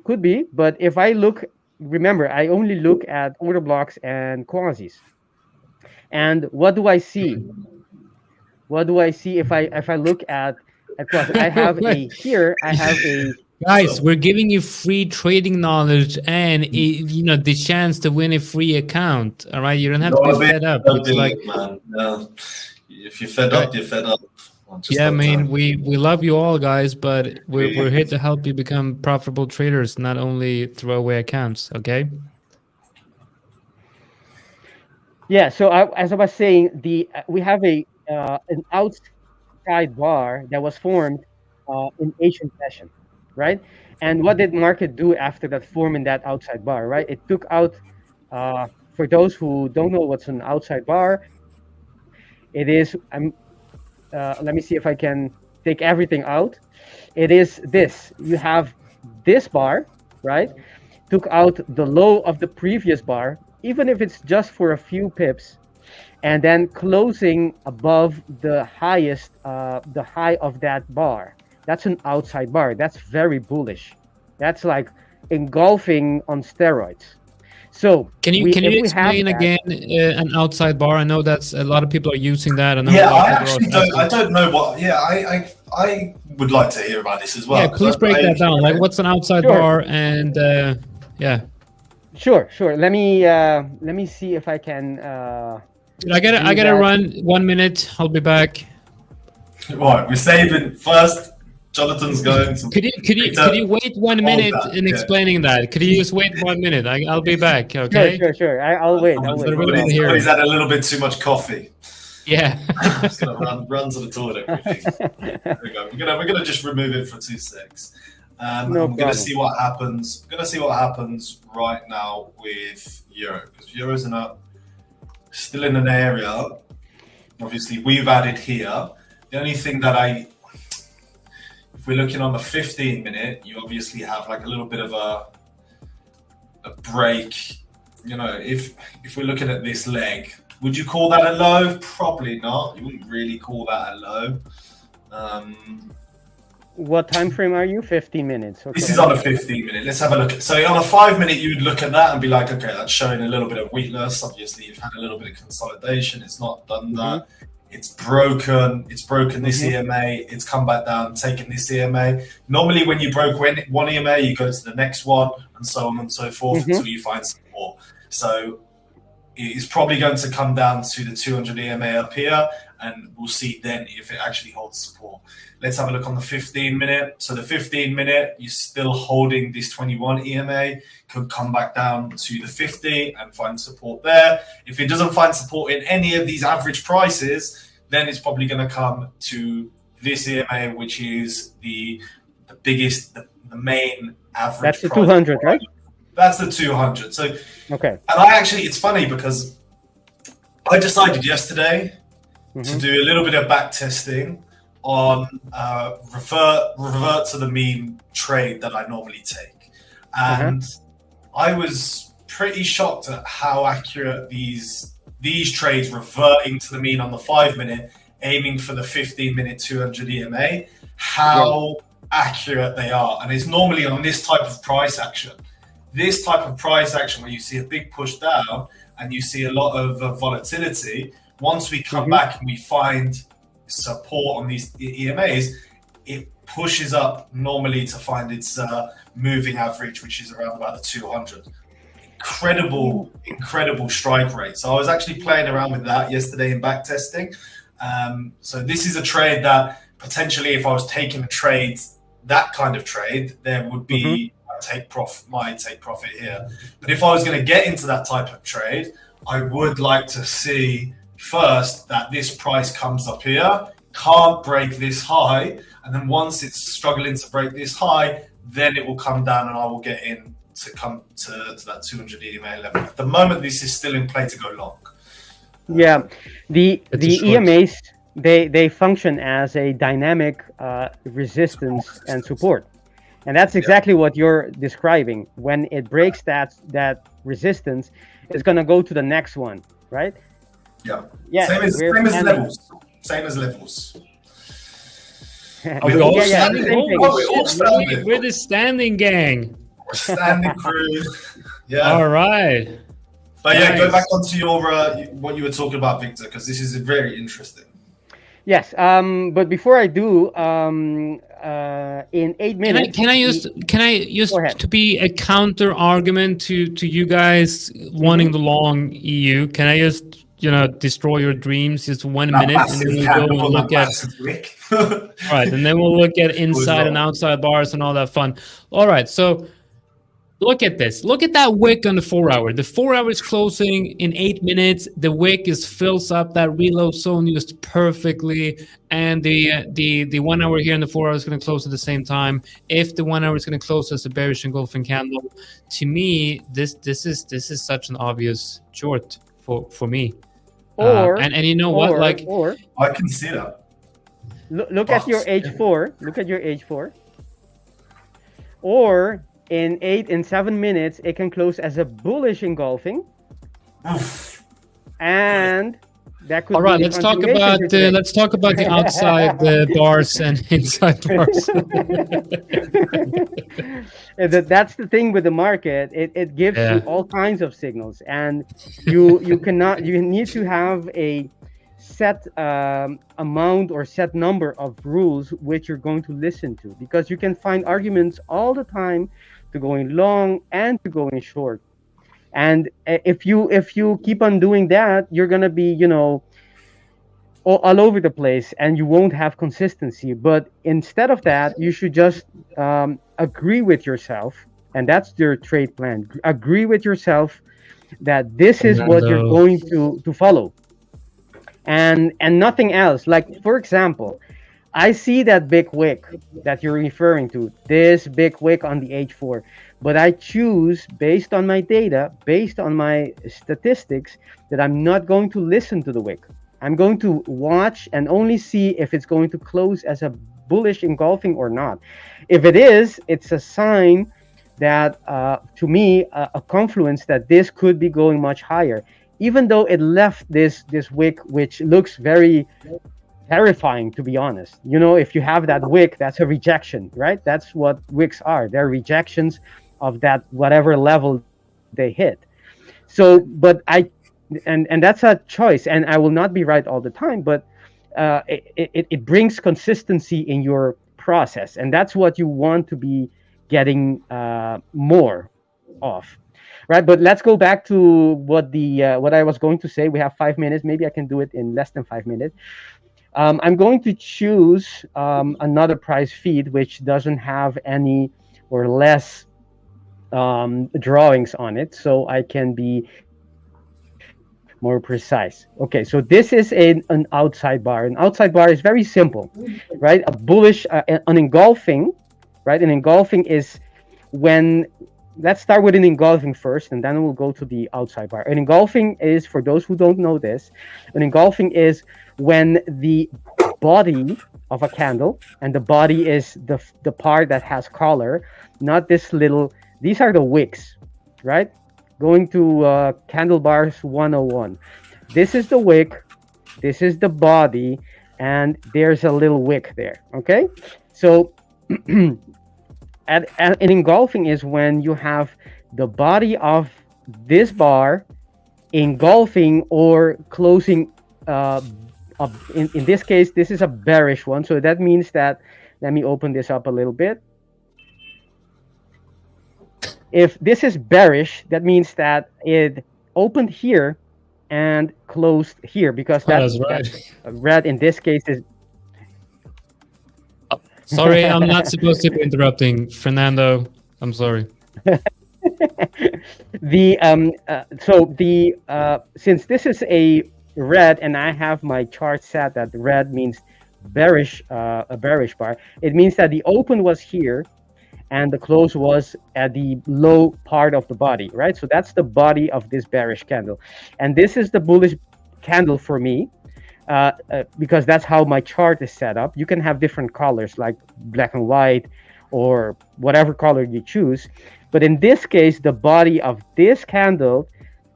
But if I look, remember, I only look at order blocks and quasis. And what do I see? What do I see if I look at quasi? I have a here. I have a Guys, we're giving you free trading knowledge and the chance to win a free account. All right, you don't have to be fed up. It's like, man. If you're fed up, you're fed up. Yeah, I mean, we love you all, guys, but we're here to help you become profitable traders, not only throw away accounts. Okay. Yeah. So as I was saying, we have an outside bar that was formed in Asian session, right? And what did market do after that form in that outside bar, right? It took out. For those who don't know what's an outside bar, it is. Let me see if I can take everything out. It is this. You have this bar, right? Took out the low of the previous bar, even if it's just for a few pips, and then closing above the high of that bar. That's an outside bar. That's very bullish. That's like engulfing on steroids. So can you explain again an outside bar? I know that's a lot of people are using that. I don't know what. Yeah, I would like to hear about this as well. Yeah, please break that down. Like, what's an outside bar? And yeah. Sure. Let me see if I can. I gotta run 1 minute. I'll be back. Right, we're saving first. Jonathan's going. Could you wait 1 minute in explaining that? Could you just wait 1 minute? I'll be back. Okay. Sure. I'll wait. Everybody's had a little bit too much coffee. Yeah. Just gonna run to the toilet quickly. There we go. We're gonna just remove it for 2 seconds. I'm gonna see what happens. I'm gonna see what happens right now with Euro, because Euro's still in an area. Obviously, we've added here. The only thing that if we're looking on the 15-minute, you obviously have like a little bit of a break. If we're looking at this leg, would you call that a low? Probably not. You wouldn't really call that a low. What time frame are you? 15 minutes. Okay. This is on a 15-minute. Let's have a look at. So on a 5-minute, you'd look at that and be like, okay, that's showing a little bit of weakness. Obviously, you've had a little bit of consolidation. It's not done that. It's broken. It's broken this EMA. It's come back down, taken this EMA. Normally, when you broke one EMA, you go to the next one, and so on and so forth until you find support. So it's probably going to come down to the 200 EMA up here, and we'll see then if it actually holds support. Let's have a look on the 15-minute. So the 15-minute, you're still holding this 21 EMA, could come back down to the 50 and find support there. If it doesn't find support in any of these average prices, then it's probably going to come to this EMA, which is the biggest, the main average. That's the 200, right? That's the 200. So, okay. And it's funny because I decided yesterday to do a little bit of back testing on revert to the mean trade that I normally take. And I was pretty shocked at how accurate these trades reverting to the mean on the 5-minute aiming for the 15-minute 200 EMA, how accurate they are. And it's normally on this type of price action. This type of price action where you see a big push down and you see a lot of volatility, once we come back and we find support on these EMAs, it pushes up normally to find its moving average, which is around about the 200. Incredible strike rate. So I was actually playing around with that yesterday in back testing. So this is a trade that potentially, if I was taking a trade, that kind of trade, there would be might take profit here. But if I was going to get into that type of trade, I would like to see first that this price comes up here, can't break this high, and then once it's struggling to break this high, then it will come down and I will get in to come to that 200 EMA level. At the moment, this is still in play to go long. Yeah, the EMAs, they function as a dynamic resistance and support. And that's exactly what you're describing. When it breaks that resistance, it's going to go to the next one, right? Yeah. Same as levels. Same as levels. We're all standing. We're the standing gang. We're standing crew. Yeah. All right. But yeah, go back onto your what you were talking about, Victor, because this is very interesting. Yes. But before I do, in 8 minutes, can I use to be a counter argument to you guys wanting the long EU? Can I just destroy your dreams just 1 minute, and then we'll go and look at right, and then we'll look at inside and outside bars and all that fun. All right, so look at this. Look at that wick on the 4 hour. The 4 hour is closing in 8 minutes. The wick fills up that reload zone just perfectly, and the 1 hour here and the 4 hour is going to close at the same time. If the 1 hour is going to close as a bearish engulfing candle, to me, this is such an obvious short for me. And you know what? I can see that. Look at your H4. Look at your H4. Or in 8 and 7 minutes, it can close as a bullish engulfing. And that could. All right, let's talk about the outside bars and inside bars. That's the thing with the market. It gives you all kinds of signals, and you need to have a set amount or set number of rules which you're going to listen to, because you can find arguments all the time to going long and to going short. And if you keep on doing that, you're gonna be all over the place, and you won't have consistency. But instead of that, you should just agree with yourself, and that's your trade plan. Agree with yourself that this is what you're going to follow, and nothing else. Like, for example, I see that big wick that you're referring to, this big wick on the H4, but I choose, based on my data, based on my statistics, that I'm not going to listen to the wick. I'm going to watch and only see if it's going to close as a bullish engulfing or not. If it is, it's a sign that, to me, a confluence that this could be going much higher, even though it left this wick, which looks very terrifying, to be honest. If you have that wick, that's a rejection, right? That's what wicks are. They're rejections of that whatever level they hit. So, but and that's a choice, and I will not be right all the time, but it brings consistency in your process, and that's what you want to be getting more of, right? But let's go back to what I was going to say. We have 5 minutes. Maybe I can do it in less than 5 minutes. I'm going to choose another price feed which doesn't have any or less drawings on it, so I can be more precise. Okay, so this is an outside bar. An outside bar is very simple, right? A bullish, an engulfing, right? An engulfing is when, let's start with an engulfing first, and then we'll go to the outside bar. An engulfing is, for those who don't know this, an engulfing is when the body of a candle, and the body is the part that has color, not this little, these are the wicks, right? Going to Candle Bars 101. This is the wick, this is the body, and there's a little wick there. Okay, so and engulfing is when you have the body of this bar engulfing or closing. In this case, this is a bearish one, so that means that, let me open this up a little bit. If this is bearish, that means that it opened here and closed here, because that's right. Red in this case is. Sorry, I'm not supposed to be interrupting, Fernando. I'm sorry. Since this is a red and I have my chart set that red means bearish, a bearish bar, it means that the open was here and the close was at the low part of the body, right? So that's the body of this bearish candle, and this is the bullish candle for me, because that's how my chart is set up. You can have different colors like black and white or whatever color you choose, but in this case the body of this candle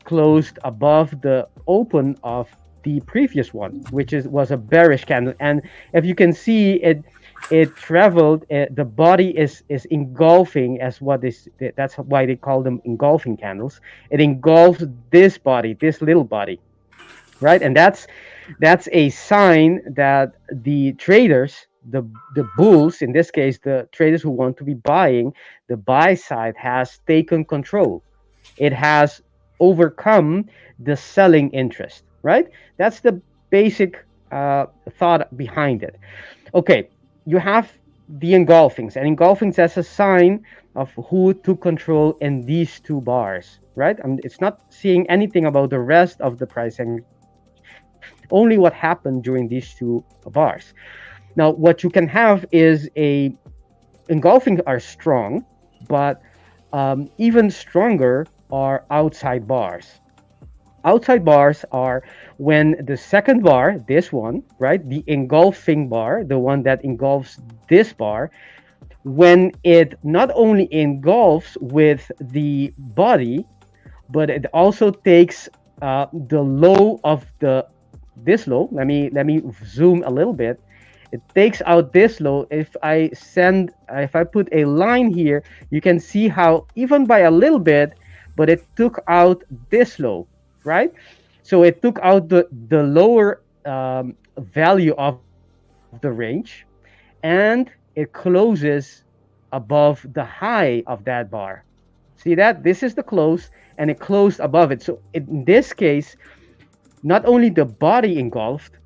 closed above the open of the previous one, which was a bearish candle. And if you can see it traveled, the body is engulfing, that's why they call them engulfing candles. It engulfs this body, this little body, right? And that's a sign that the traders, the bulls in this case, the traders who want to be buying, the buy side has taken control. It has overcome the selling interest, right? That's the basic thought behind it. Okay, you have the engulfings, and engulfings as a sign of who took control in these two bars, right? It's not seeing anything about the rest of the price, and only what happened during these two bars. Now, what you can have is engulfing are strong, but even stronger are outside bars. Outside bars are when the second bar, this one, right, the engulfing bar, the one that engulfs this bar, when it not only engulfs with the body, but it also takes the low of this low. Let me zoom a little bit. It takes out this low. If I put a line here, you can see how even by a little bit, but it took out this low, right? So it took out the lower value of the range, and it closes above the high of that bar. See that? This is the close, and it closed above it. So in this case, not only the body engulfed,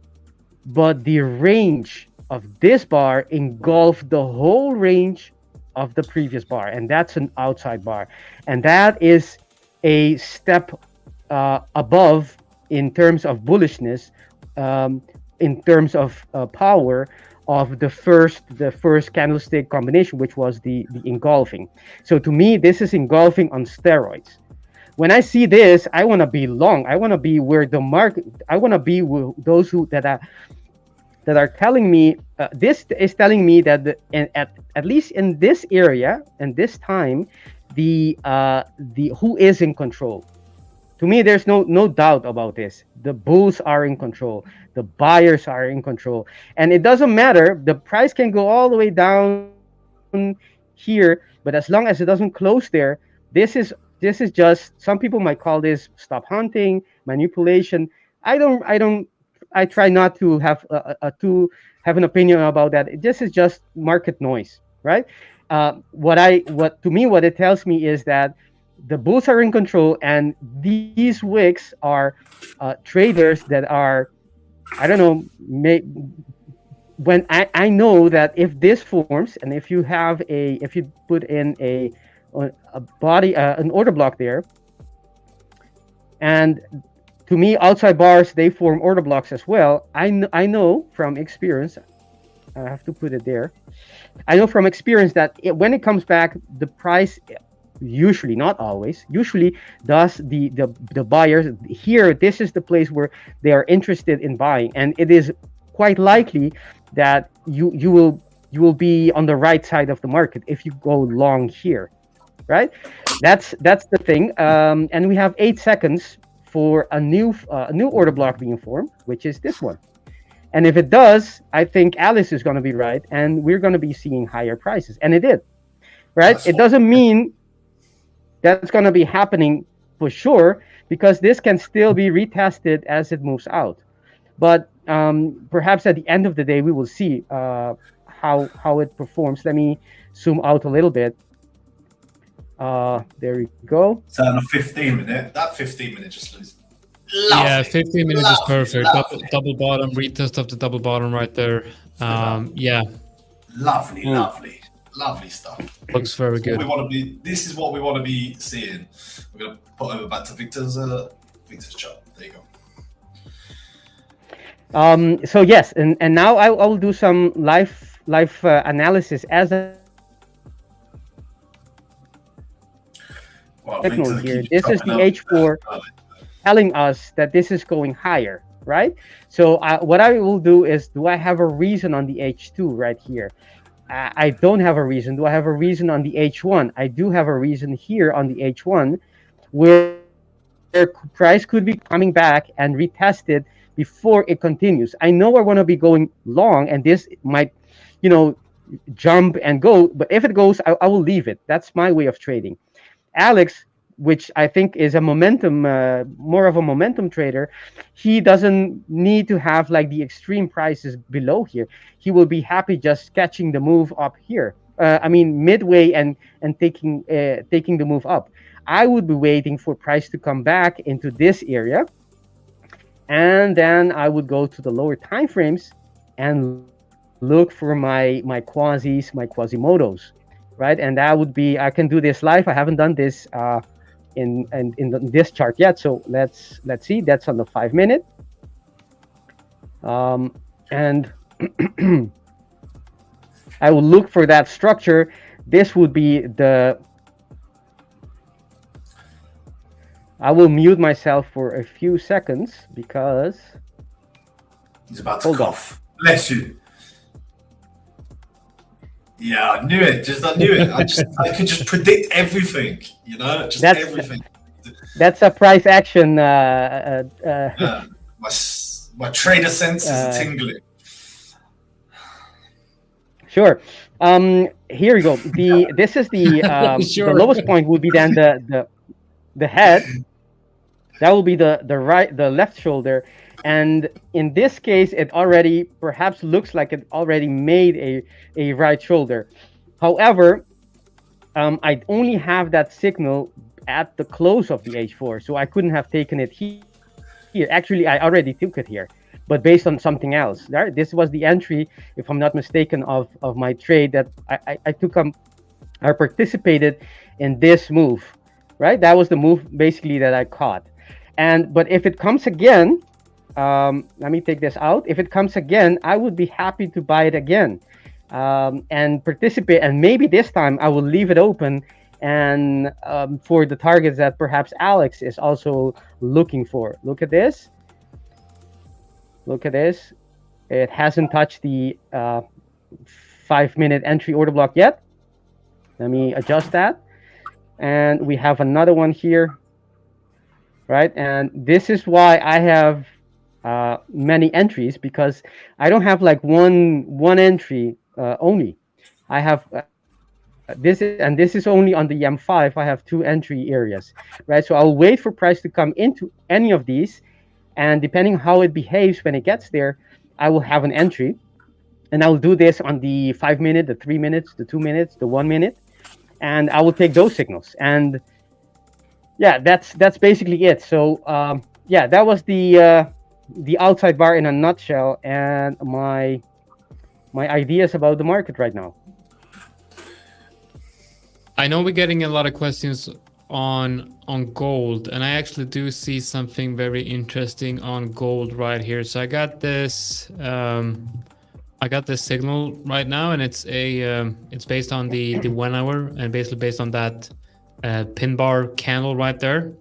but the range of this bar engulfed the whole range of the previous bar, and that's an outside bar, and that is a step above in terms of bullishness, in terms of power of the first candlestick combination, which was the engulfing. So to me, this is engulfing on steroids. When I see this, I want to be long. I want to be where the market. I want to be with those that are telling me. This is telling me that at least in this area and this time, the who is in control. To me, there's no doubt about this. The bulls are in control. The buyers are in control, and it doesn't matter. The price can go all the way down here, but as long as it doesn't close there, this is just, some people might call this stop hunting, manipulation. I try not to have have an opinion about that. This is just market noise, right? What it tells me is that the bulls are in control, and these wicks are traders that are, I don't know, when I know that if this forms, and if you put in a body, an order block there, and to me, outside bars, they form order blocks as well. I know from experience, I have to put it there. I know from experience that when it comes back, the price usually, not always, usually does the buyers here. This is the place where they are interested in buying, and it is quite likely that you will be on the right side of the market if you go long here, right? That's the thing. And we have 8 seconds for a new order block being formed, which is this one. And if it does, I think Alice is going to be right, and we're going to be seeing higher prices. And it did, right? It doesn't mean that's going to be happening for sure, because this can still be retested as it moves out. But perhaps at the end of the day, we will see how it performs. Let me zoom out a little bit. There we go. So on a 15-minute, that 15-minute just loses. Yeah, 15 minutes is perfect. Double bottom, retest of the double bottom right there. Yeah. Lovely stuff. Looks very good. This is what we want to be seeing. We're going to put over back to Victor's chart. There you go. So yes, and now I will do some live analysis as a signal here. This is the H4 telling us that this is going higher, right? So what I will do is, do I have a reason on the H2 right here? I don't have a reason. Do I have a reason on the H1? I do have a reason here on the H1, where price could be coming back and retested before it continues. I know I want to be going long, and this might, jump and go. But if it goes, I will leave it. That's my way of trading. Alex, which I think is a momentum, more of a momentum trader, he doesn't need to have like the extreme prices below here. He will be happy just catching the move up here. Midway and taking the move up. I would be waiting for price to come back into this area, and then I would go to the lower time frames and look for my quasis, my Quasimodos, right? And that would be, I can do this live. I haven't done this in this chart yet, so let's see. That's on the 5-minute, and I will look for that structure. This would be I will mute myself for a few seconds because he's about to cough. Bless you. Yeah, I knew it. I knew it. I could just predict everything, everything. That's a price action. Yeah, my trader sense is tingling. Sure. Here we go. This is the the lowest point would be then the head. That will be the left shoulder. And in this case, it already perhaps looks like it already made a right shoulder. However, I only have that signal at the close of the H4, so I couldn't have taken it here. Actually, I already took it here, but based on something else. Right? This was the entry, if I'm not mistaken, of my trade that I took. I participated in this move, right? That was the move basically that I caught. But if it comes again, let me take this out. If it comes again, I would be happy to buy it again and participate. And maybe this time I will leave it open and for the targets that perhaps Alex is also looking for. Look at this. Look at this. It hasn't touched the 5-minute entry order block yet. Let me adjust that. And we have another one here, right? And this is why I have many entries, because I don't have like one entry only. I have this is only on the M5. I have 2 entry areas, right? So I'll wait for price to come into any of these, and depending how it behaves when it gets there, I will have an entry, and I'll do this on the 5-minute, the 3 minutes, the 2 minutes, the 1 minute, and I will take those signals. And yeah, that's basically it. So yeah, that was the outside bar in a nutshell, and my ideas about the market right now. I know we're getting a lot of questions on gold, and I actually do see something very interesting on gold right here. So I got this signal right now, and it's based on the 1 hour, and basically based on that pin bar candle right there.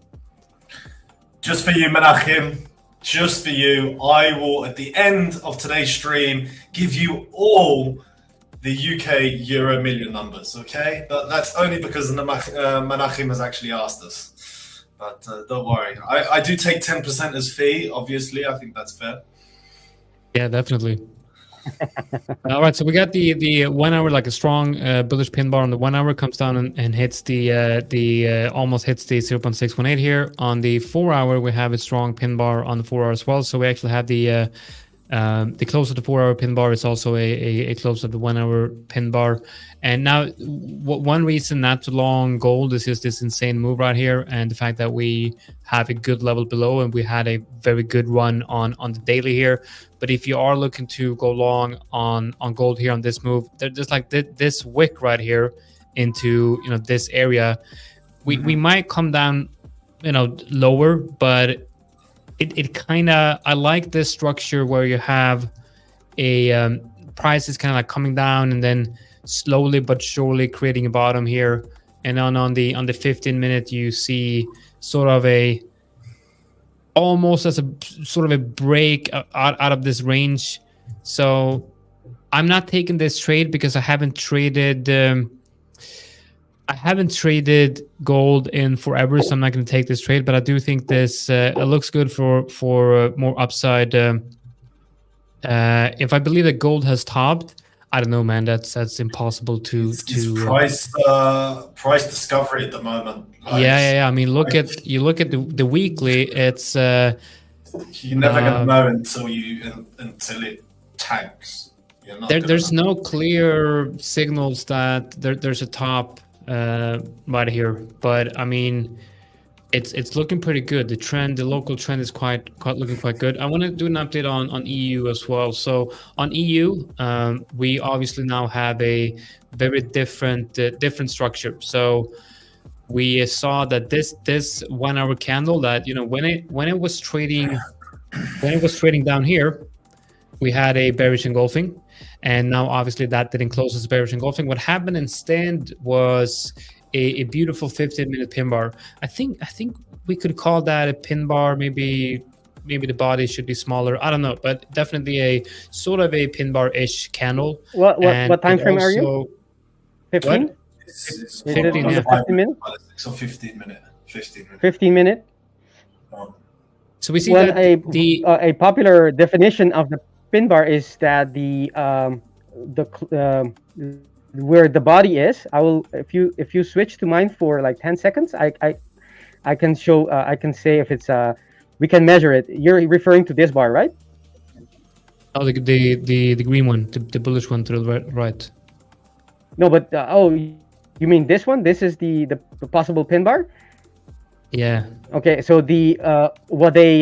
Just for you, Menachem. Just for you, I will, at the end of today's stream, give you all the UK Euro million numbers, okay? That's only because Menachem has actually asked us. But don't worry. I do take 10% as fee, obviously. I think that's fair. Yeah, definitely. All right, so we got the 1 hour, like a strong bullish pin bar on the 1 hour, comes down and hits the almost hits the 0.618 here. On the 4 hour, we have a strong pin bar on the 4 hour as well. So we actually have the close of the 4 hour pin bar is also a close of the 1 hour pin bar. And now one reason not to long gold is just this insane move right here, and the fact that we have a good level below and we had a very good run on the daily here. But if you are looking to go long on gold here on this move, there's like this wick right here into this area. We might come down lower, but it kind of, I like this structure where you have a price is kind of like coming down and then slowly but surely creating a bottom here. And on the 15-minute, you see sort of a almost as a sort of a break out of this range. So I'm not taking this trade because I haven't traded gold in forever, so I'm not going to take this trade. But I do think this it looks good for more upside. If I believe that gold has topped, I don't know, man. That's impossible to price discovery at the moment. Like, yeah. I mean, look at the weekly. It's you're never gonna know until it tanks. There's no clear signals that there's a top right here, but I mean, it's looking pretty good. The local trend is looking quite good. I want to do an update on EU as well. So on EU, we obviously now have a very different structure. So we saw that this 1 hour candle that when it was trading down here, we had a bearish engulfing, and now obviously that didn't close as bearish engulfing. What happened instead was a beautiful 15-minute pin bar. I think we could call that a pin bar. Maybe the body should be smaller. I don't know, but definitely a sort of a pin bar-ish candle. What time frame are you? 15? What? 15, yeah. 15 minutes? So 15 minute. 15 minute. So we see that a popular definition of the pin bar is that where the body is. I will if you switch to mine for like 10 seconds, I can show I can say if it's we can measure it. You're referring to this bar, right? Oh, the green one, the bullish one to the right. No, but you mean this one? This is the possible pin bar? Yeah. Okay, so what they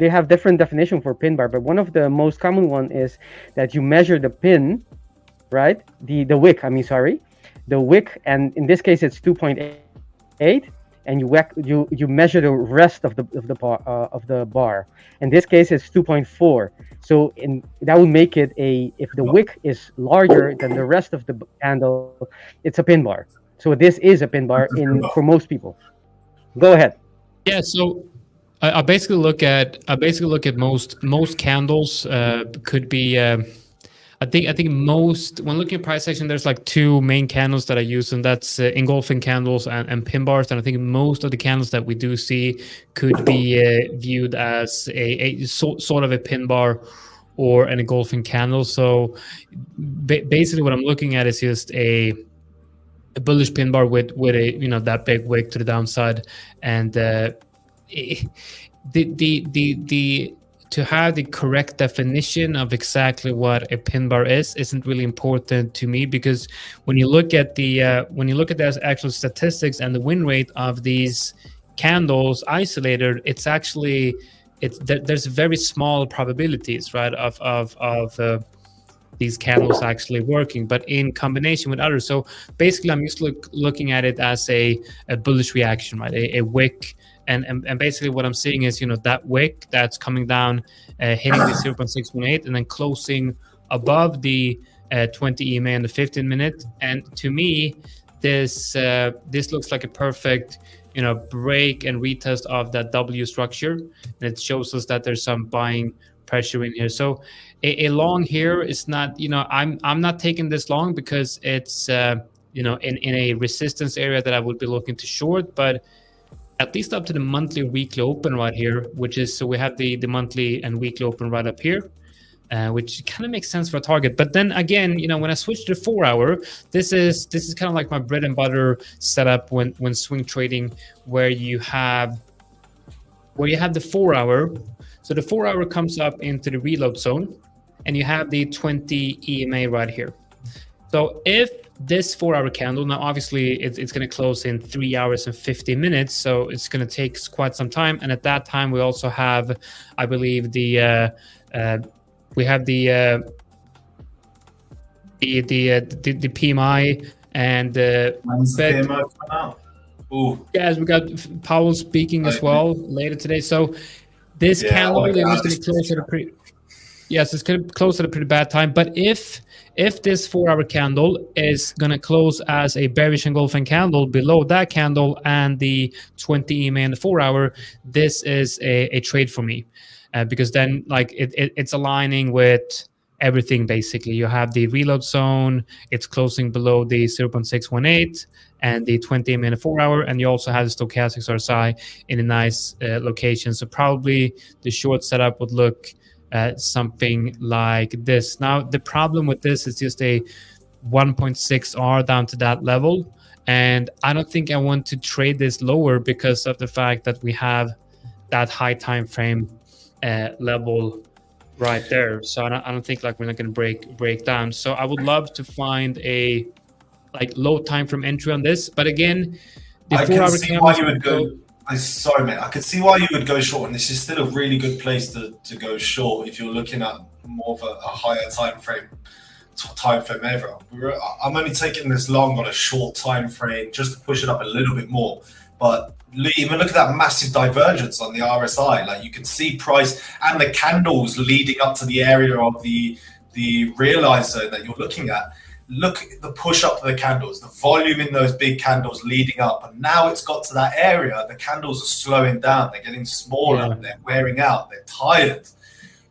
have different definition for pin bar, but one of the most common one is that you measure the pin, right? The wick. I mean, sorry, the wick, and in this case it's 2.8, and you measure the rest of the bar. In this case, it's 2.4. So that would make it if the wick is larger than the rest of the candle, it's a pin bar. So this is a pin bar for most people. Go ahead. Yeah. So I basically look at most candles could be. I think most, when looking at price action, there's like two main candles that I use, and that's engulfing candles and pin bars. And I think most of the candles that we do see could be viewed as a sort of a pin bar or an engulfing candle. So basically what I'm looking at is just a bullish pin bar with a that big wick to the downside, and to have the correct definition of exactly what a pin bar isn't really important to me, because when you look at the actual statistics and the win rate of these candles isolated, there's very small probabilities, right, of these candles actually working, but in combination with others. So basically, I'm just looking at it as a bullish reaction, right, a wick. And basically what I'm seeing is, that wick that's coming down, hitting the 0.618 and then closing above the 20 EMA in the 15-minute. And to me, this looks like a perfect, break and retest of that W structure. And it shows us that there's some buying pressure in here. So a long here is not, I'm not taking this long because it's, in a resistance area that I would be looking to short, but at least up to the monthly or weekly open right here, which is, so we have the monthly and weekly open right up here, which kind of makes sense for a target. But then again, when I switch to the 4 hour, this is kind of like my bread and butter setup when swing trading, where you have the 4 hour. So the 4 hour comes up into the reload zone, and you have the 20 EMA right here. So if this 4 hour candle, now obviously it's going to close in 3 hours and 50 minutes, so it's going to take quite some time. And at that time, we also have, I believe, the PMI and Fed. Yes, we got Powell speaking as well later today. So this candle is going to close at a pretty. Yes, it's going to close at a pretty bad time. But if this 4 hour candle is going to close as a bearish engulfing candle below that candle and the 20 EMA in the 4 hour, this is a trade for me, because then like it's aligning with everything. Basically, you have the reload zone, it's closing below the 0.618 and the 20 EMA in the 4 hour, and you also have the stochastics RSI in a nice location. So probably the short setup would look something like this. Now, the problem with this is just a 1.6R down to that level. And I don't think I want to trade this lower because of the fact that we have that high time frame level right there. So I don't think like we're not going to break down. So I would love to find a like low time frame entry on this. But again, the 4 hour see why you would go. Sorry, mate. I could see why you would go short, and this is still a really good place to go short if you're looking at more of a higher time frame ever. I'm only taking this long on a short time frame just to push it up a little bit more. But even look at that massive divergence on the RSI. Like you can see price and the candles leading up to the area of the realized zone that you're looking at. Look at the push up to the candles, the volume in those big candles leading up. And now it's got to that area. The candles are slowing down. They're getting smaller. They're wearing out. They're tired.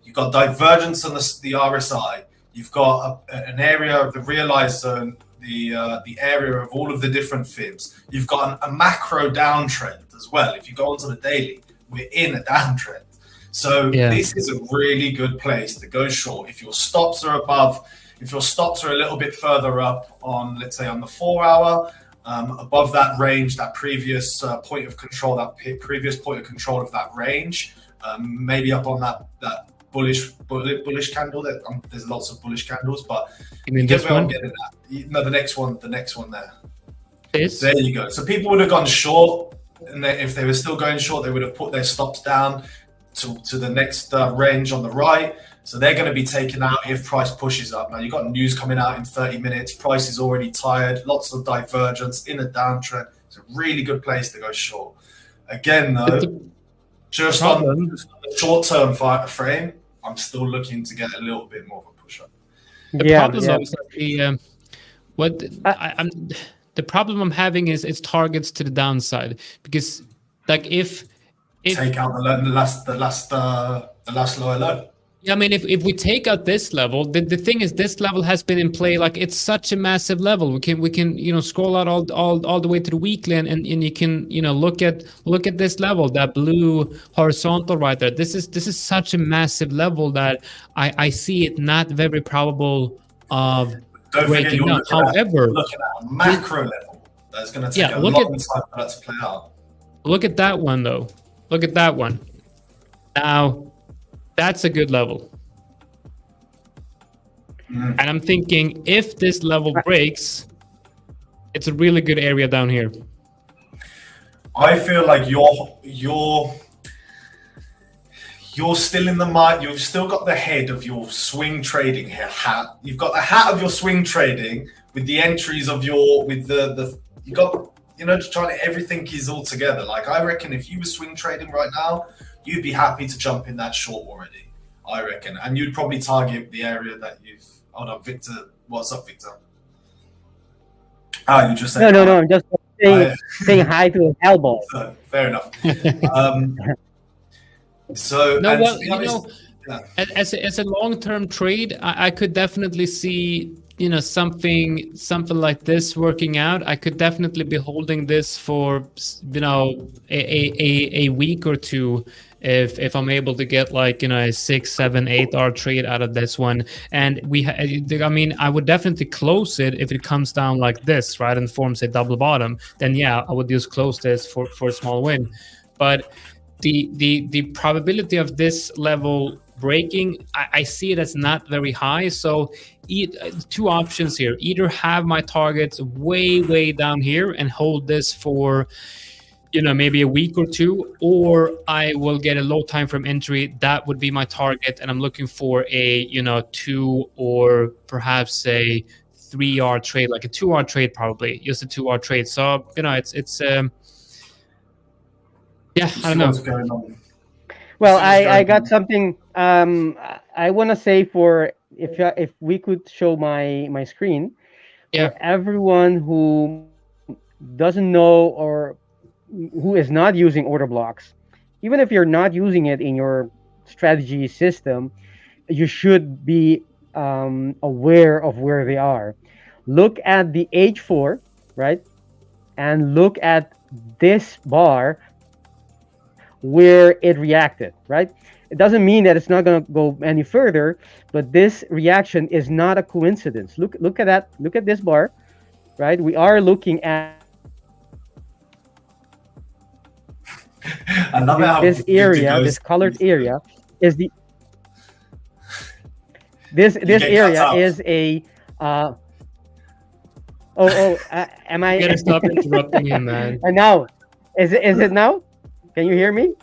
You've got divergence on the RSI. You've got an area of the realized zone, the area of all of the different fibs. You've got a macro downtrend as well. If you go onto the daily, we're in a downtrend. So this is a really good place to go short. If your stops are above, if your stops are a little bit further up on, let's say on the 4 hour, above that range, that previous point of control, of that range, maybe up on that bullish candle. There's lots of bullish candles, but you mean this one? No, the next one there. There you go. So people would have gone short, and if they were still going short, they would have put their stops down to the next range on the right. So they're going to be taken out if price pushes up. Now, you've got news coming out in 30 minutes. Price is already tired. Lots of divergence in a downtrend. It's a really good place to go short. Again, though, just on the short-term frame, I'm still looking to get a little bit more of a push-up. The problem I'm having is it's targets to the downside, because like if take out the last lower low. Yeah, I mean, if we take out this level, the thing is, this level has been in play. Like it's such a massive level. We can scroll out all the way to the weekly, and you can look at this level, that blue horizontal right there. This is such a massive level that I see it not very probable of breaking down. However, looking at a macro level, that's going to take a long time for that to play out. Look at that one though. Look at that one. Now, that's a good level. And I'm thinking if this level breaks, it's a really good area down here. I feel like you're still in the mind. You've still got the head of your swing trading hat. You've got the hat of your swing trading with the entries of your you got just trying to, everything is all together. Like I reckon if you were swing trading right now, you'd be happy to jump in that short already, I reckon. And you'd probably target the area that you've... Hold on, Victor. What's up, Victor? You just said... No. I'm just saying hi to his elbow. Fair enough. As a long-term trade, I could definitely see something like this working out, I could definitely be holding this for a week or two if I'm able to get like a 6, 7, 8 hour trade out of this one. And I would definitely close it if it comes down like this, right, and forms a double bottom. Then yeah, I would just close this for a small win. But the probability of this level breaking, I see it as not very high. So two options here: either have my targets way down here and hold this for maybe a week or two, or I will get a low time frame entry. That would be my target, and I'm looking for a 2 or perhaps a 3-hour trade, like a 2-hour trade, probably just a 2-hour trade. So it's yeah, I don't know. Well, I got something. I want to say, for if we could show my screen, yeah, for everyone who doesn't know or who is not using order blocks, even if you're not using it in your strategy system, you should be aware of where they are. Look at the H4, right, and look at this bar where it reacted, right? It doesn't mean that it's not going to go any further, but this reaction is not a coincidence. Look at that. Look at this bar, right? We are looking at this area, this colored area is the this area is a am I? You gotta stop interrupting him, man. And now, is it now? Can you hear me?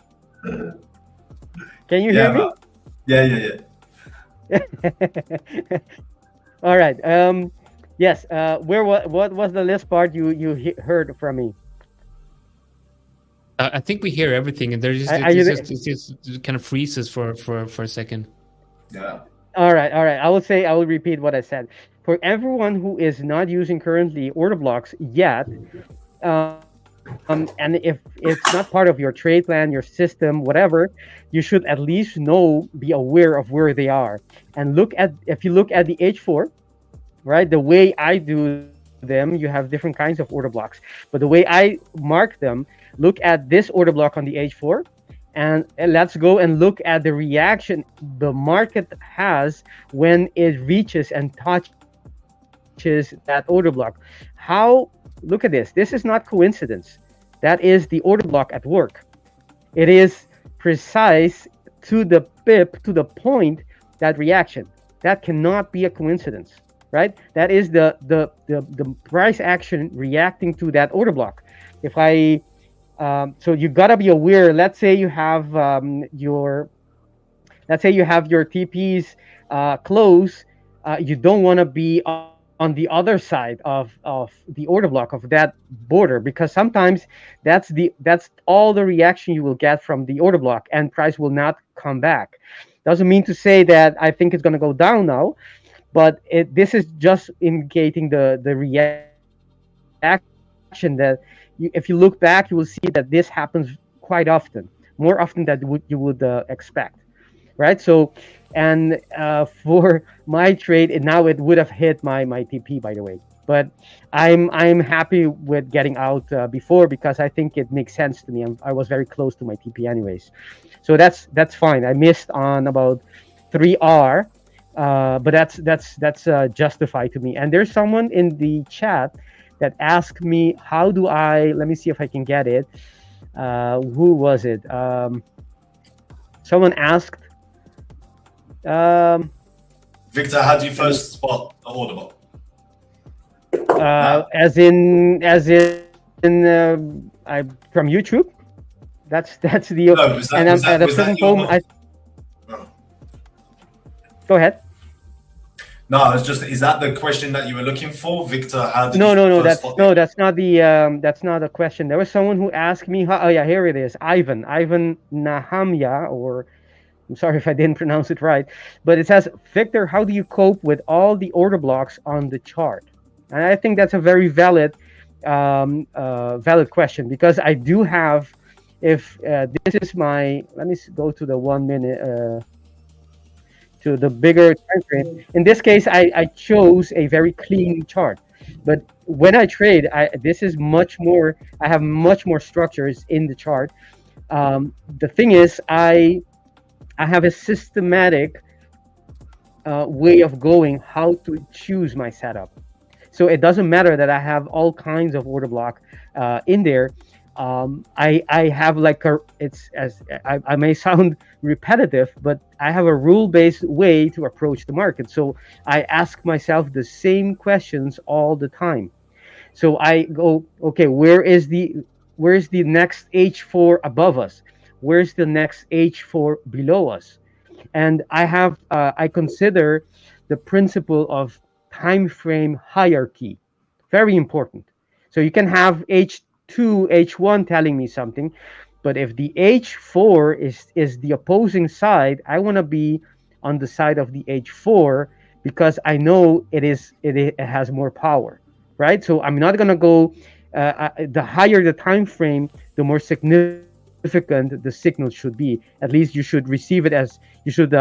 Can you hear me? Yeah. All right. Yes. What was the last part you heard from me? I think we hear everything, and there's it just kind of freezes for a second. Yeah. All right. I will repeat what I said. For everyone who is not using currently order blocks yet, and if it's not part of your trade plan, your system, whatever, you should at least be aware of where they are. And if you look at the H4, right, the way I do them, you have different kinds of order blocks. But the way I mark them, look at this order block on the H4, and let's go and look at the reaction the market has when it reaches and touches that order block. Look at this. This is not coincidence. That is the order block at work. It is precise to the pip, to the point, that reaction. That cannot be a coincidence, right? That is the price action reacting to that order block. So you gotta be aware. Let's say you have your TPs close. You don't want to be on the other side of the order block of that border, because sometimes that's all the reaction you will get from the order block, and price will not come back. Doesn't mean to say that I think it's going to go down now, but this is just indicating the reaction that if you look back, you will see that this happens quite often, more often than you would expect, right? So, and for my trade, it would have hit my TP, by the way. But I'm happy with getting out before, because I think it makes sense to me. I was very close to my TP anyways, so that's fine. I missed on about 3R, but that's justified to me. And there's someone in the chat that asked me, how do I? Let me see if I can get it. Who was it? Someone asked. Victor, how do you first spot the order block? As in from YouTube. That's the. No, at a certain point, Go ahead. No, it's just, is that the question that you were looking for, Victor? How did No. That's not a question. There was someone who asked me. Oh yeah, here it is. Ivan Nahamya, or I'm sorry if I didn't pronounce it right, but it says, Victor, how do you cope with all the order blocks on the chart? And I think that's a very valid question, because I do have, if this is my, let me go to the 1 minute to the bigger time frame. In this case, I chose a very clean chart, but when I trade, this is much more. I have much more structures in the chart. The thing is, I have a systematic way of going how to choose my setup. So it doesn't matter that I have all kinds of order block in there. I have like I may sound repetitive, but I have a rule-based way to approach the market. So I ask myself the same questions all the time. So I go, okay, where is the next H4 above us? Where's the next H4 below us? And I consider the principle of time frame hierarchy very important. So you can have H2, H1 telling me something, but if the H4 is the opposing side, I want to be on the side of the H4 because I know it has more power, right? So I'm not going to go the higher the time frame, the more significant the signal should be. At least you should receive it as you should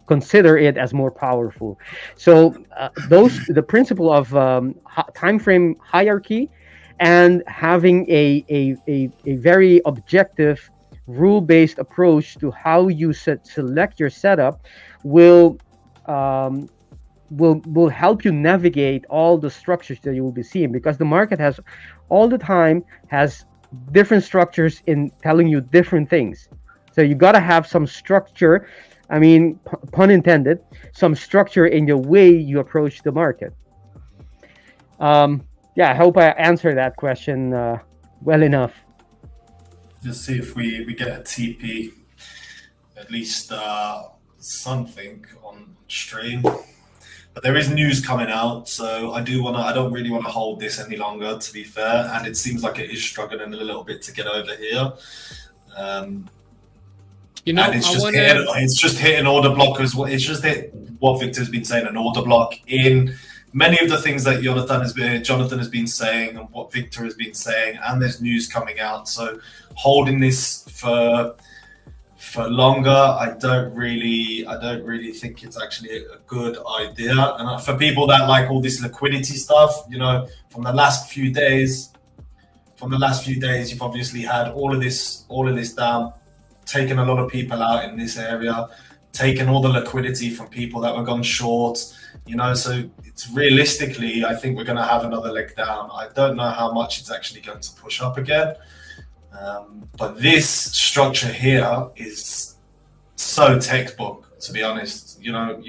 consider it as more powerful. So the principle of time frame hierarchy and having a very objective rule-based approach to how you select your setup will help you navigate all the structures that you will be seeing, because the market has all the time has different structures in telling you different things. So you got to have some structure, I mean, pun intended, some structure in the way you approach the market. Yeah, I hope I answered that question well enough. Just see if we get a TP, at least something on stream. But there is news coming out, so I don't really want to hold this any longer, to be fair. And it seems like it is struggling a little bit to get over here. You know, and it's just hitting order block as well. It's just hit what Victor's been saying, an order block in many of the things that Jonathan has been saying and what Victor has been saying, and there's news coming out. So holding this for longer, I don't really think it's actually a good idea. And for people that like all this liquidity stuff, you know, from the last few days, you've obviously had all of this down, taken a lot of people out in this area, taken all the liquidity from people that were gone short, you know, so it's realistically, I think we're going to have another leg down. I don't know how much it's actually going to push up again. But this structure here is so textbook, to be honest. You know,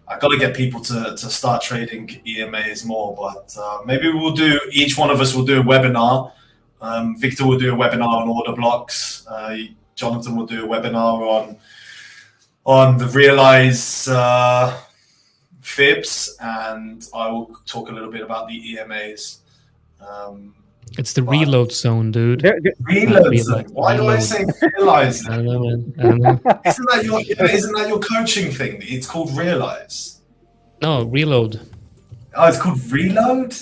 I've got to get people to start trading EMAs more, but maybe each one of us will do a webinar. Victor will do a webinar on order blocks. Jonathan will do a webinar on the realize fibs, and I will talk a little bit about the EMAs. It's the reload zone, dude. Reload zone. Why do I say realize? I don't know, man. I don't know. Isn't that your coaching thing? It's called realize. No, reload. Oh, it's called reload?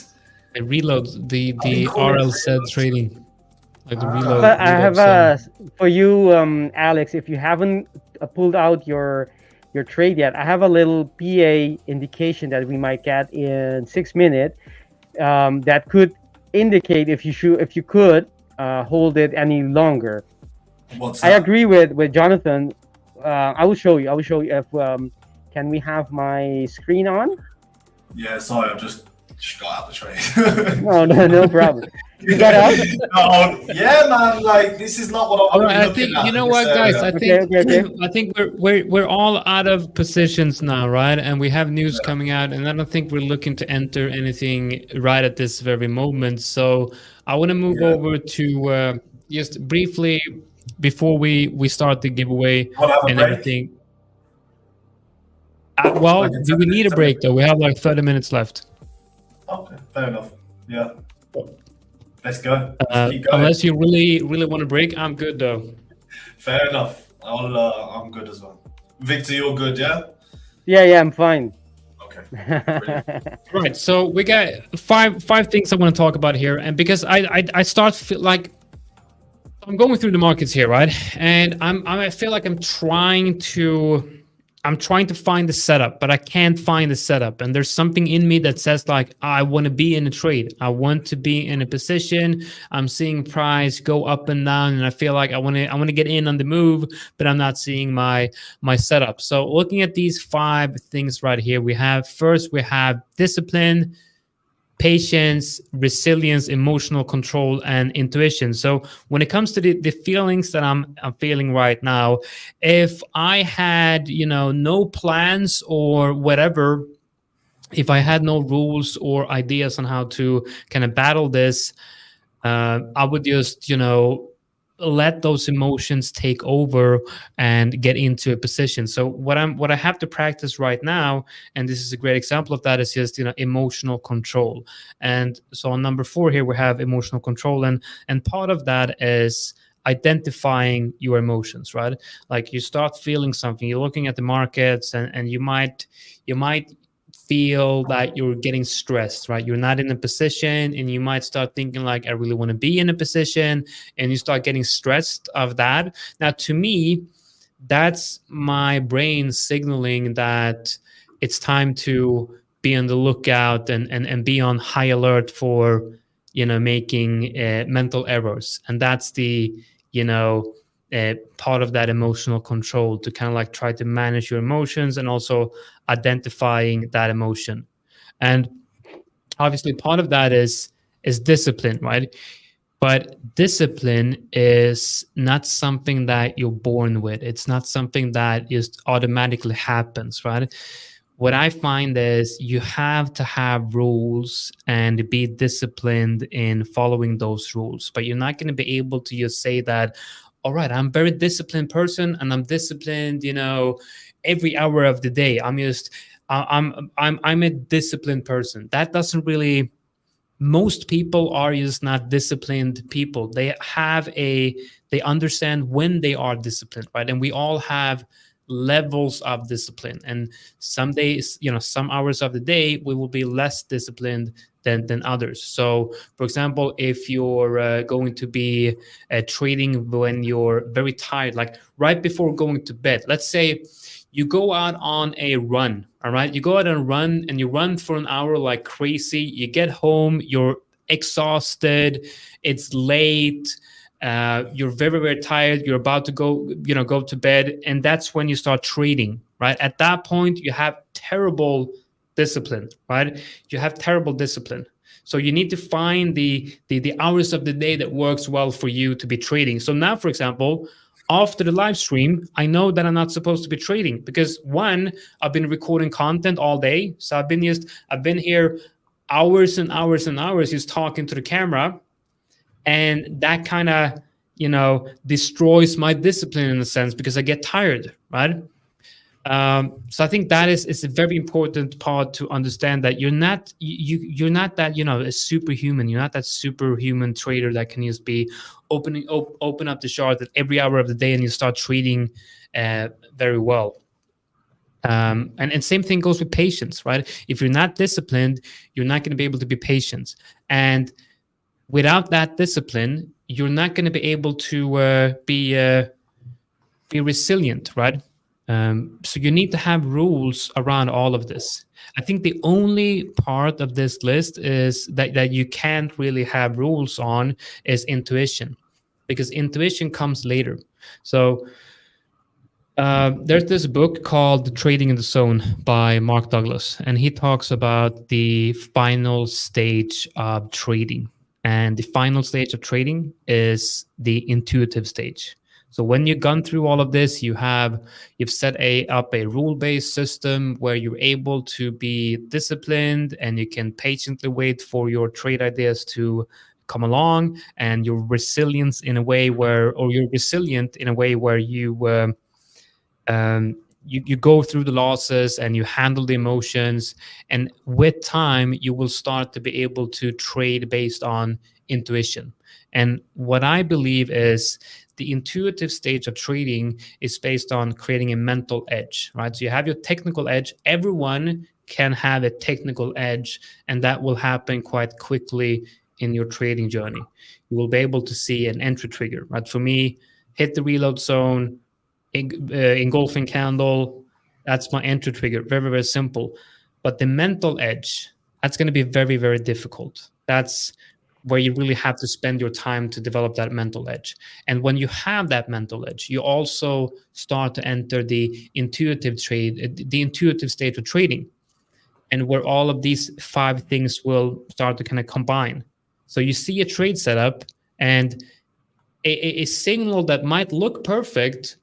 It reloads the RL said trading. Like the reload. But I have for you, Alex, if you haven't pulled out your trade yet, I have a little PA indication that we might get in 6 minutes that could indicate if you could hold it any longer. What's that? I agree with Jonathan. I will show you if can we have my screen on? Yeah, sorry, I've just got out the trade. no problem. You got out? Yeah, man. Like, this is not what I want to be looking at. You know what, guys? Okay. I think we're all out of positions now, right? And we have news coming out, and I don't think we're looking to enter anything right at this very moment. So I want to move over to just briefly before we start the giveaway and everything. Well, do we need a break though? We have like 30 minutes left. Okay, fair enough. Yeah. Let's go. Keep going. Unless you really want to break, I'm good though. Fair enough. I'm good as well. Victor, you're good, yeah? Yeah, I'm fine. Okay. Right. So we got five things I want to talk about here, and because I start like I'm going through the markets here, right? And I feel like I'm trying to I'm trying to find the setup, but I can't find the setup. And there's something in me that says like, I want to be in a trade. I want to be in a position. I'm seeing price go up and down, and I feel like I want to get in on the move, but I'm not seeing my setup. So looking at these 5 things right here, we have discipline, patience, resilience, emotional control, and intuition. So when it comes to the feelings that I'm feeling right now, if I had, no plans or whatever, if I had no rules or ideas on how to kind of battle this, I would just, let those emotions take over and get into a position. So what I have to practice right now, and this is a great example of that, is just, emotional control. And so on number 4 here, we have emotional control, and part of that is identifying your emotions, right? Like you start feeling something, you're looking at the markets, and you might feel that you're getting stressed, right? You're not in a position, and you might start thinking like, I really want to be in a position, and you start getting stressed of that. Now, to me, that's my brain signaling that it's time to be on the lookout and be on high alert for, making mental errors. And that's the, part of that emotional control, to kind of like try to manage your emotions and also identifying that emotion. And obviously part of that is discipline, right? But discipline is not something that you're born with. It's not something that just automatically happens, right? What I find is you have to have rules and be disciplined in following those rules. But you're not going to be able to just say that, all right, I'm a very disciplined person, and I'm disciplined, every hour of the day. I'm a disciplined person. That doesn't really, most people are just not disciplined people. They understand when they are disciplined, right? And we all have levels of discipline, and some days, some hours of the day, we will be less disciplined than others. So for example, if you're going to be trading when you're very tired, like right before going to bed, let's say you go out on a run, all right? You go out and run, and you run for an hour like crazy. You get home, you're exhausted, it's late, you're very, very tired, you're about to go to bed, and that's when you start trading, right? At that point, you have terrible discipline, right? You have terrible discipline. So you need to find the hours of the day that works well for you to be trading. So now, for example, after the live stream, I know that I'm not supposed to be trading because, one, I've been recording content all day. So I've been here hours and hours and hours just talking to the camera. And that kind of, destroys my discipline in a sense, because I get tired, right? So I think that is a very important part to understand, that you're not that, a superhuman. You're not that superhuman trader that can just be open up the chart at every hour of the day and you start trading very well. And same thing goes with patience, right? If you're not disciplined, you're not going to be able to be patient. And without that discipline, you're not going to be able to be resilient, right? So you need to have rules around all of this. I think the only part of this list is that you can't really have rules on is intuition, because intuition comes later. So there's this book called Trading in the Zone by Mark Douglas, and he talks about the final stage of trading. And the final stage of trading is the intuitive stage. So when you've gone through all of this, you've set up a rule-based system where you're able to be disciplined, and you can patiently wait for your trade ideas to come along, and you're resilient in a way where you go through the losses and you handle the emotions, and with time you will start to be able to trade based on intuition. And what I believe is the intuitive stage of trading is based on creating a mental edge, right? So you have your technical edge. Everyone can have a technical edge, and that will happen quite quickly in your trading journey. You will be able to see an entry trigger, right? For me, hit the reload zone, engulfing candle, That's my entry trigger. Very, very simple. But the mental edge, that's going to be very, very difficult. That's where you really have to spend your time to develop that mental edge. And when you have that mental edge, you also start to enter the intuitive state of trading, and where all of these 5 things will start to kind of combine. So you see a trade setup, and a signal that might look perfect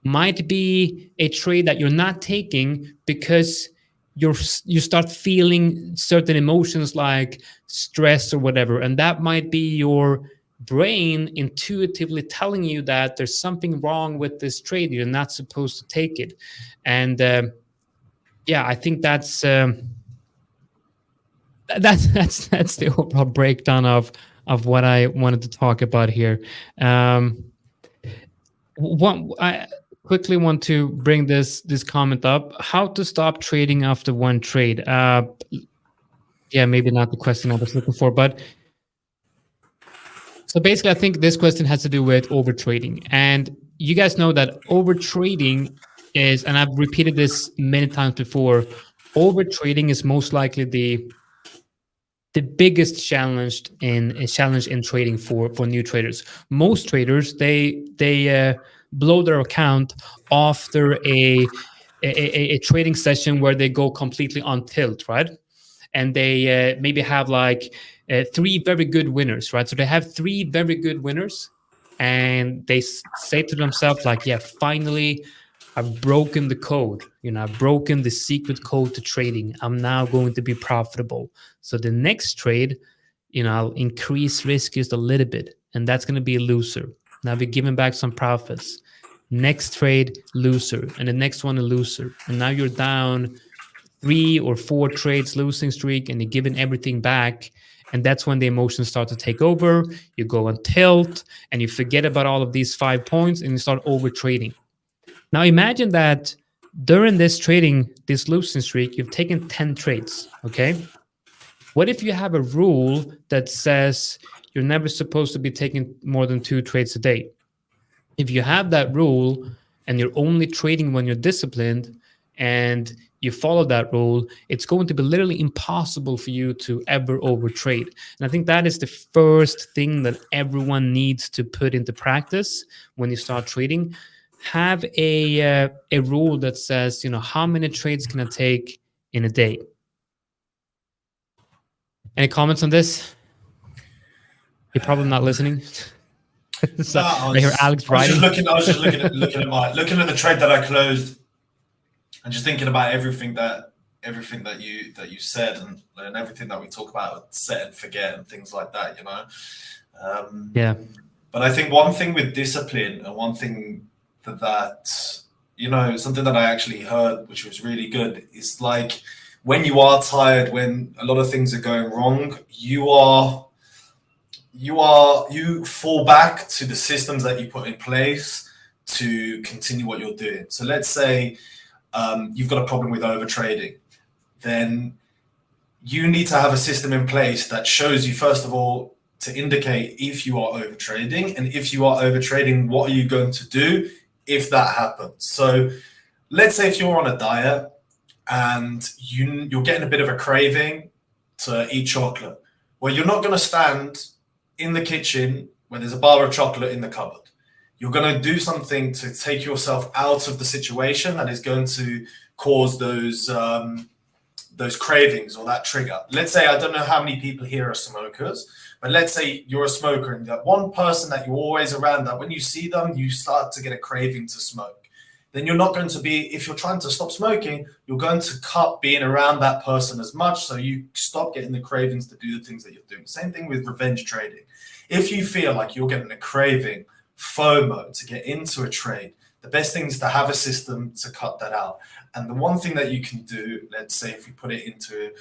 might be a trade that you're not taking because you start feeling certain emotions like stress or whatever, and that might be your brain intuitively telling you that there's something wrong with this trade. You're not supposed to take it. And yeah, I think that's the overall breakdown of what I wanted to talk about here. I quickly want to bring this comment up: how to stop trading after one trade. Yeah, maybe not the question I was looking for, but so basically, I think this question has to do with overtrading, and you guys know that overtrading is, and I've repeated this many times before, overtrading is most likely the biggest challenge in trading for new traders. Most traders, they blow their account after a trading session where they go completely on tilt, right? And they maybe have like 3 very good winners, right? So they have 3 very good winners, and they say to themselves like, yeah, finally I've broken the code. I've broken the secret code to trading. I'm now going to be profitable. So the next trade, I'll increase risk just a little bit, and that's going to be a loser. Now we're giving back some profits. Next trade, loser, and the next one a loser. And now you're down 3 or 4 trades losing streak, and you're giving everything back. And that's when the emotions start to take over. You go on tilt, and you forget about all of these 5 points, and you start over trading. Now imagine that during this losing streak, you've taken 10 trades, okay? What if you have a rule that says you're never supposed to be taking more than 2 trades a day? If you have that rule and you're only trading when you're disciplined and you follow that rule, it's going to be literally impossible for you to ever overtrade. And I think that is the first thing that everyone needs to put into practice when you start trading. Have a rule that says, how many trades can I take in a day? Any comments on this? You're probably not listening. So, I hear Alex writing. I was just looking at the trade that I closed, and just thinking about everything that you said, and everything that we talk about, set and forget and things like that. Yeah. But I think one thing with discipline, and one thing that something that I actually heard, which was really good, is like when you are tired, when a lot of things are going wrong, you fall back to the systems that you put in place to continue what you're doing. So let's say you've got a problem with overtrading, then you need to have a system in place that shows you, first of all, to indicate if you are overtrading, and if you are overtrading, what are you going to do if that happens. So let's say if you're on a diet and you're getting a bit of a craving to eat chocolate, well, you're not going to stand in the kitchen where there's a bar of chocolate in the cupboard. You're going to do something to take yourself out of the situation that is going to cause those cravings or that trigger. Let's say, I don't know how many people here are smokers, but let's say you're a smoker and that one person that you're always around, that when you see them, you start to get a craving to smoke. Then you're not going to be, if you're trying to stop smoking, you're going to cut being around that person as much, so you stop getting the cravings to do the things that you're doing. Same thing with revenge trading. If you feel like you're getting a craving, FOMO, to get into a trade, the best thing is to have a system to cut that out. And the one thing that you can do, let's say if we put it into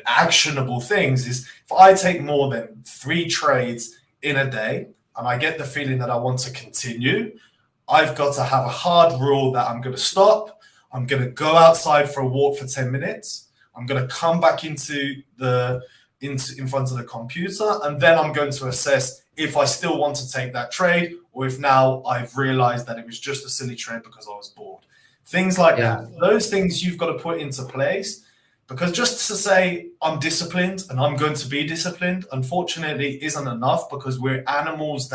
actionable things, is if I take more than 3 trades in a day and I get the feeling that I want to continue, I've got to have a hard rule that I'm going to stop. I'm going to go outside for a walk for 10 minutes. I'm going to come back in front of the computer, and then I'm going to assess if I still want to take that trade, or if now I've realized that it was just a silly trade because I was bored. things like that. Those things you've got to put into place, because just to say I'm disciplined and I'm going to be disciplined, unfortunately, isn't enough, because we're animals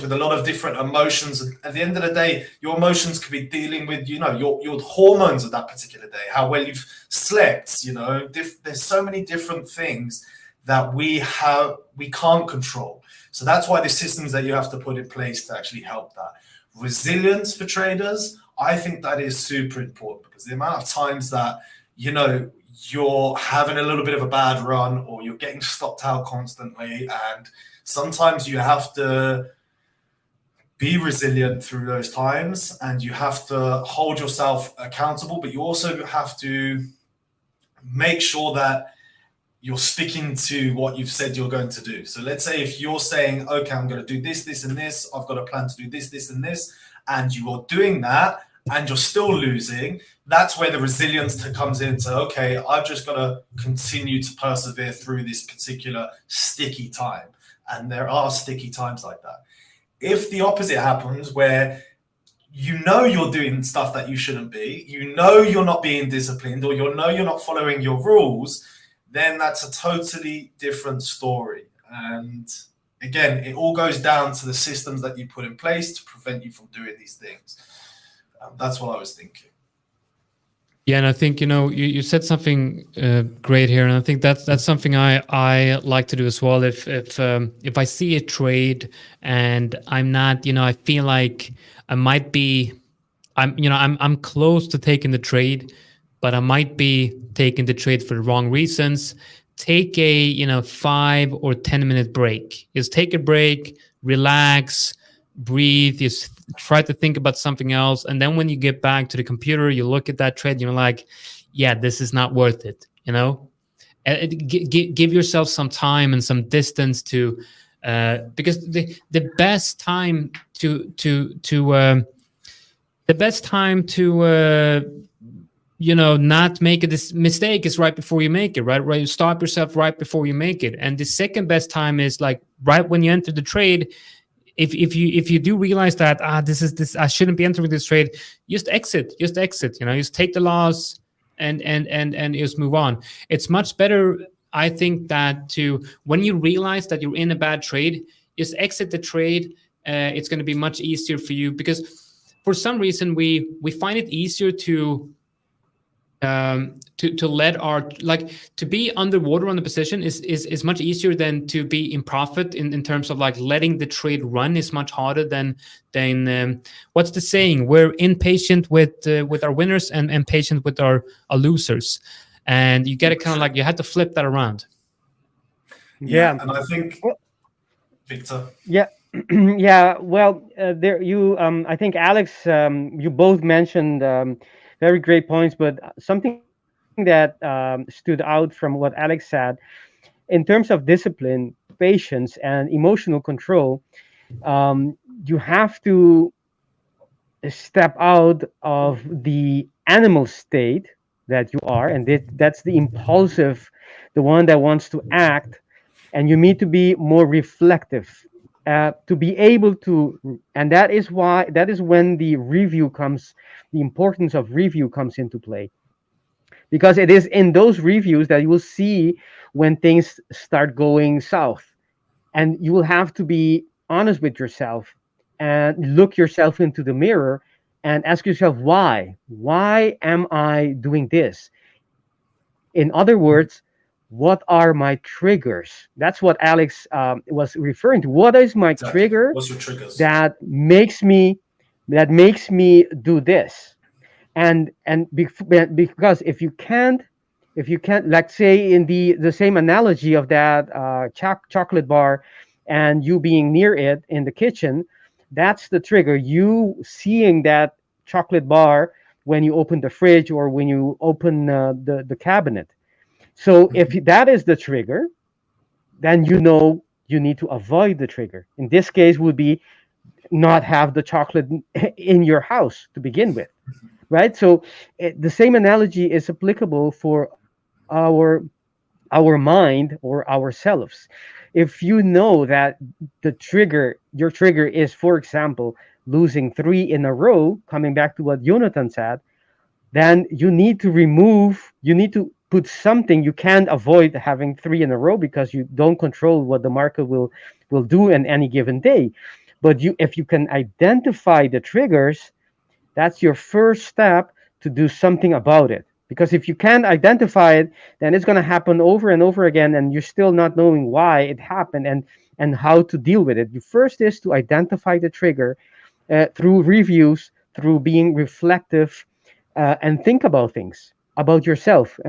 with a lot of different emotions. And at the end of the day, your emotions could be dealing with, your hormones of that particular day, how well you've slept, there's so many different things that we can't control. So that's why the systems that you have to put in place to actually help that. Resilience for traders, I think that is super important, because the amount of times that, you're having a little bit of a bad run, or you're getting stopped out constantly, and sometimes you have to be resilient through those times, and you have to hold yourself accountable, but you also have to make sure that you're sticking to what you've said you're going to do. So let's say if you're saying, okay, I'm going to do this, this, and this, I've got a plan to do this, this, and this, and you are doing that, and you're still losing, that's where the resilience comes into, okay, I've just got to continue to persevere through this particular sticky time. And there are sticky times like that. If the opposite happens, where you're doing stuff that you shouldn't be, you're not being disciplined, or you're not following your rules, then that's a totally different story. And again, it all goes down to the systems that you put in place to prevent you from doing these things. That's what I was thinking. Yeah, and I think you said something great here, and I think that's something I like to do as well. If I see a trade and I'm not, I feel like I might be, I'm close to taking the trade, but I might be taking the trade for the wrong reasons. Take a 5 or 10 minute break. Just take a break, relax, breathe. Just try to think about something else, and then when you get back to the computer, you look at that trade, you're like, yeah, this is not worth it. Give yourself some time and some distance to because the best time to not make this mistake is right before you make it, right? You stop yourself right before you make it. And the second best time is like right when you enter the trade. If you do realize that this I shouldn't be entering this trade, just exit, just take the loss and just move on. It's much better, I think, that when you realize that you're in a bad trade, just exit the trade. It's going to be much easier for you, because for some reason we find it easier to let to be underwater on the position is much easier than to be in profit in terms of like letting the trade run is much harder than what's the saying? We're impatient with our winners and patient with our losers, and you get it kind of like you have to flip that around. Yeah, and I think Victor. Yeah. Yeah, well, I think Alex, you both mentioned very great points, but something that stood out from what Alex said, in terms of discipline, patience, and emotional control, you have to step out of the animal state that you are, and that's the impulsive, the one that wants to act, and you need to be more reflective. To be able to, and that is when the importance of review comes into play, because it is in those reviews that you will see when things start going south, and you will have to be honest with yourself and look yourself into the mirror and ask yourself, why am I doing this? In other words, what are my triggers? That's what Alex was referring to. What is my trigger? What's your triggers? that makes me do this? And because if you can't, like say in the same analogy of that chocolate bar, and you being near it in the kitchen, that's the trigger. You seeing that chocolate bar when you open the fridge or when you open the cabinet. So if that is the trigger, then you need to avoid the trigger. In this case would be not have the chocolate in your house to begin with, right? So the same analogy is applicable for our mind or ourselves. If you know that your trigger is, for example, losing 3 in a row, coming back to what Jonathan said, then you need to put something. You can't avoid having 3 in a row because you don't control what the market will do in any given day. But if you can identify the triggers, that's your first step to do something about it. Because if you can't identify it, then it's going to happen over and over again, and you're still not knowing why it happened and how to deal with it. The first is to identify the trigger through reviews, through being reflective, and think about things about yourself.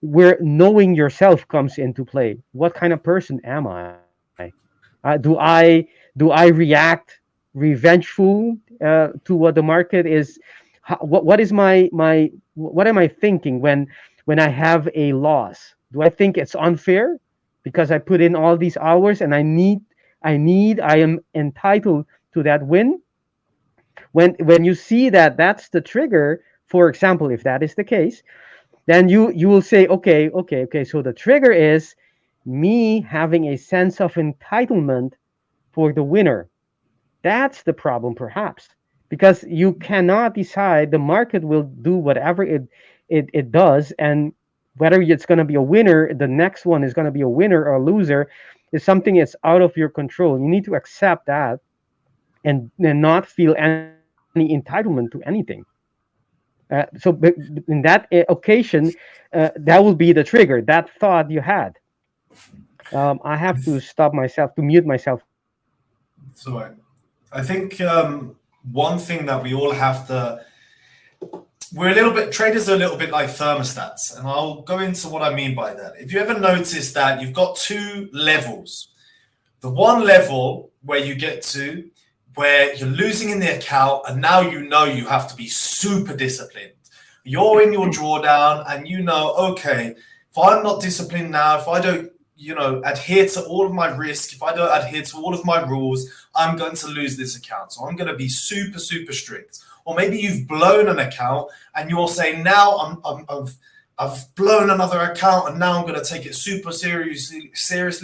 Where knowing yourself comes into play. What kind of person am I? Do I react revengeful to what the market is? What is my what am I thinking when I have a loss? Do I think it's unfair because I put in all these hours and I am entitled to that win? When you see that that's the trigger, for example, if that is the case, then you will say, okay, so the trigger is me having a sense of entitlement for the winner. That's the problem, perhaps, because you cannot decide. The market will do whatever it does, and whether it's going to be a winner, the next one is going to be a winner or a loser, is something that's out of your control. You need to accept that and not feel any entitlement to anything. In that occasion, that will be the trigger, that thought you had. I have to stop myself, to mute myself. So I think one thing that we all have to, traders are a little bit like thermostats, and I'll go into what I mean by that. If you ever notice that you've got 2 levels, the one level where you get to where you're losing in the account, and now you know you have to be super disciplined. You're in your drawdown, and you know, okay, if I'm not disciplined now, if I don't, adhere to all of my risk, if I don't adhere to all of my rules, I'm going to lose this account. So I'm going to be super, super strict. Or maybe you've blown an account, and you're saying, now I've blown another account, and now I'm going to take it super seriously.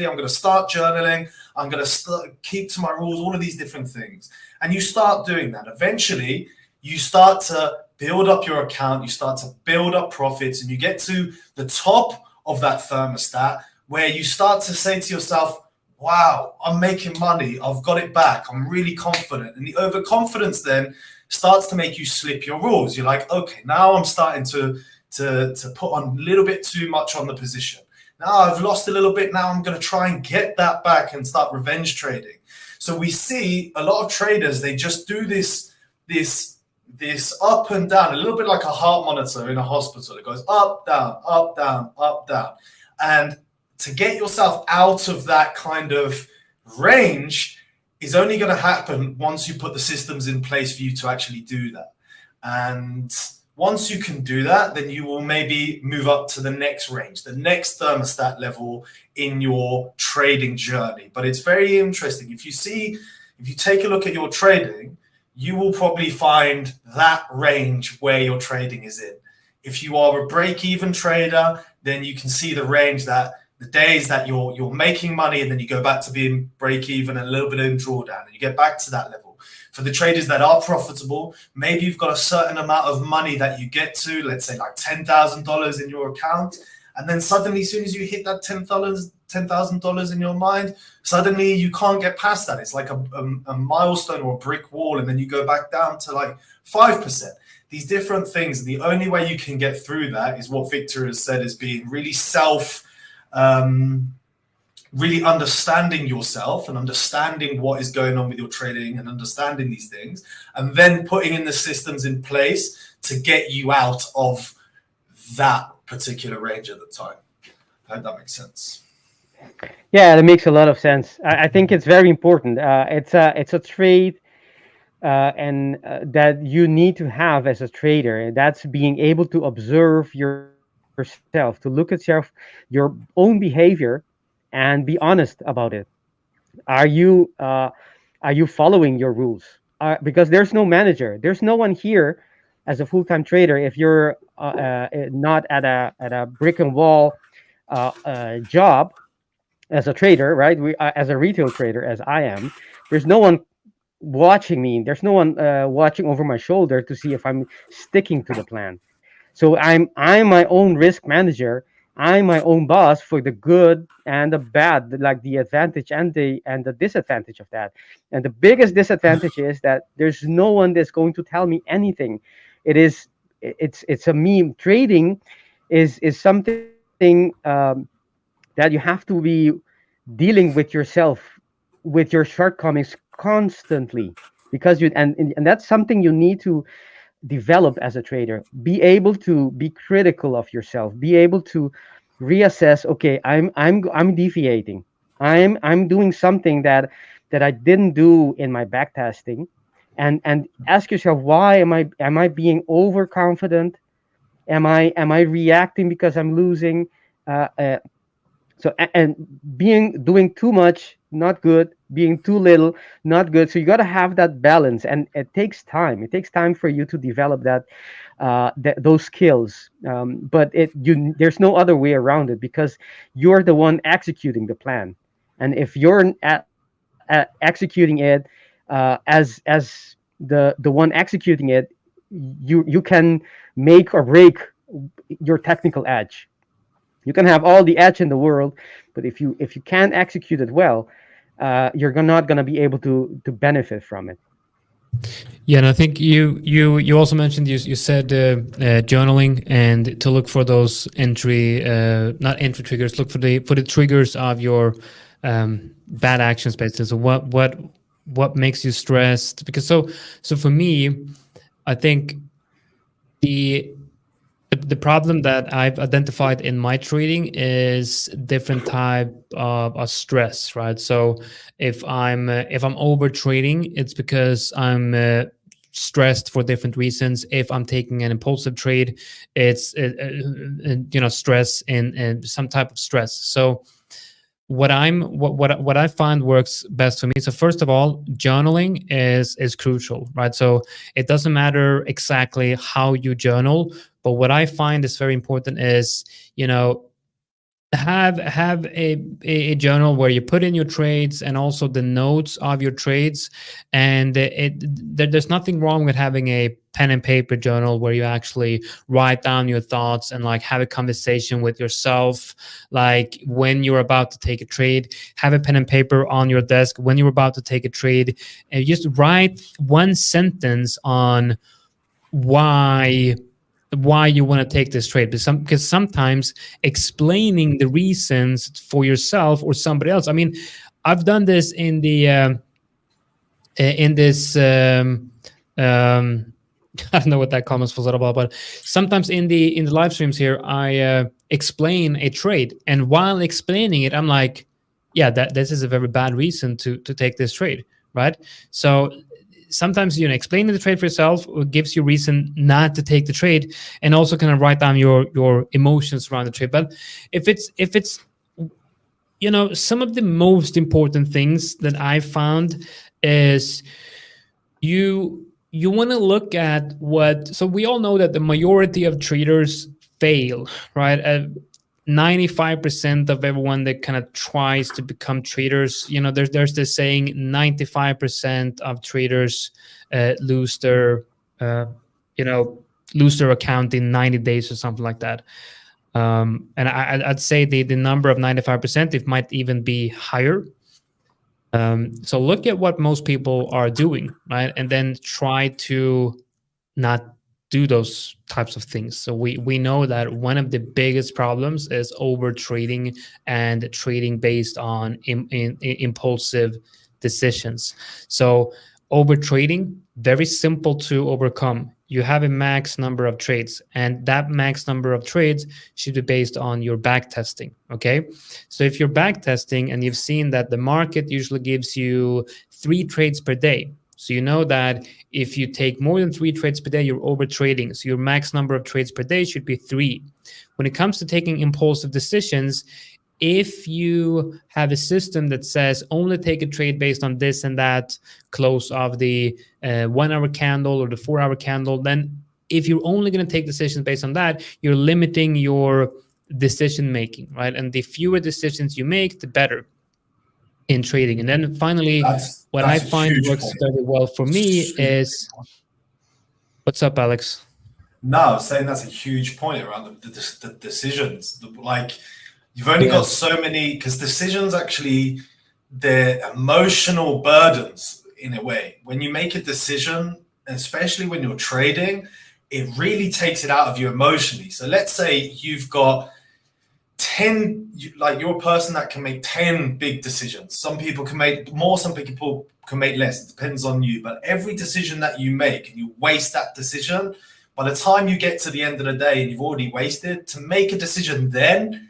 I'm going to start journaling. I'm going to keep to my rules, all of these different things. And you start doing that. Eventually, you start to build up your account. You start to build up profits, and you get to the top of that thermostat where you start to say to yourself, wow, I'm making money. I've got it back. I'm really confident. And the overconfidence then starts to make you slip your rules. You're like, okay, now I'm starting to put on a little bit too much on the position. Now I've lost a little bit. Now I'm going to try and get that back and start revenge trading. So we see a lot of traders, they just do this up and down, a little bit like a heart monitor in a hospital. It goes up, down, up, down, up, down. And to get yourself out of that kind of range is only going to happen once you put the systems in place for you to actually do that. And once you can do that, then you will maybe move up to the next range, the next thermostat level in your trading journey. But it's very interesting. If you take a look at your trading, you will probably find that range where your trading is in. If you are a break-even trader, then you can see the range, that the days that you're making money and then you go back to being break-even and a little bit in drawdown and you get back to that level. For the traders that are profitable, maybe you've got a certain amount of money that you get to, let's say like $10,000 in your account. And then suddenly, as soon as you hit that $10,000 in your mind, suddenly you can't get past that. It's like a milestone or a brick wall. And then you go back down to like 5%. These different things. And the only way you can get through that is what Victor has said, is being really really understanding yourself and understanding what is going on with your trading and understanding these things, and then putting in the systems in place to get you out of that particular range at the time. I hope that makes sense. Yeah, that makes a lot of sense. I think it's very important. It's a trade that you need to have as a trader. That's being able to observe yourself, to look at your own behavior, and be honest about it. Are you following your rules? Because there's no manager. There's no one here as a full-time trader. If you're not at a brick and wall job as a trader, right? As a retail trader, as I am, there's no one watching me. There's no one watching over my shoulder to see if I'm sticking to the plan. So I'm my own risk manager. I'm my own boss for the good and the bad, like the advantage and the disadvantage of that. And the biggest disadvantage is that there's no one that's going to tell me anything. It is it's a meme. Trading is something that you have to be dealing with yourself, with your shortcomings constantly, because and that's something you need to develop as a trader. Be able to be critical of yourself, be able to reassess, okay, I'm deviating, I'm doing something that I didn't do in my back testing, and ask yourself, why am I being overconfident? Am I reacting because I'm losing? uh, uh, and being doing too much, not good. Being too little, not good. So you got to have that balance, and it takes time. It takes time for you to develop those skills. But there's no other way around it, because you're the one executing the plan. And if you're executing it as the one executing it, you can make or break your technical edge. You can have all the edge in the world, but if you can't execute it well, you're not going to be able to benefit from it. Yeah, and I think you also mentioned, you said journaling, and to look for those not entry triggers, look for the triggers of your bad actions, basically. So what makes you stressed? Because so for me, I think the problem that I've identified in my trading is different type of stress, right? So if I'm over trading, it's because I'm stressed for different reasons. If I'm taking an impulsive trade, it's stress and some type of stress. So what I find works best for me. So first of all, journaling is crucial, right? So it doesn't matter exactly how you journal, but what I find is very important is, have a journal where you put in your trades and also the notes of your trades. And there's nothing wrong with having a pen and paper journal where you actually write down your thoughts and like have a conversation with yourself. Like when you're about to take a trade, have a pen and paper on your desk when you're about to take a trade, and just write one sentence on why you want to take this trade. Because sometimes explaining the reasons for yourself or somebody else. I mean, I've done this in this I don't know what that comment was all about, but sometimes in the live streams here, I explain a trade, and while explaining it, I'm like, yeah, this is a very bad reason to take this trade, right? So sometimes explaining the trade for yourself gives you reason not to take the trade, and also kind of write down your emotions around the trade. But if it's some of the most important things that I found is you want to look at so we all know that the majority of traders fail, right? 95% of everyone that kind of tries to become traders, there's this saying, 95% of traders lose their account in 90 days or something like that. And I'd say the number of 95%, it might even be higher. So look at what most people are doing, right? And then try to not do those types of things. So we know that one of the biggest problems is over trading and trading based on impulsive decisions. So over trading, very simple to overcome. You have a max number of trades, and that max number of trades should be based on your back testing. Okay, so if you're back testing and you've seen that the market usually gives you 3 trades per day, so you know that if you take more than 3 trades per day, you're over trading. So your max number of trades per day should be 3. When it comes to taking impulsive decisions, if you have a system that says only take a trade based on this and that close of the 1 hour candle or the 4 hour candle, then if you're only going to take decisions based on that, you're limiting your decision making, right? And the fewer decisions you make, the better. in trading. And then finally, what I find works very well for me is, what's up, Alex? No, I was saying that's a huge point around the decisions. Like, you've only got so many, because decisions actually, they're emotional burdens in a way. When you make a decision, especially when you're trading, it really takes it out of you emotionally. So let's say you've got 10, like you're a person that can make 10 big decisions. Some people can make more, some people can make less. It depends on you. But every decision that you make and you waste that decision, by the time you get to the end of the day and you've already wasted, to make a decision then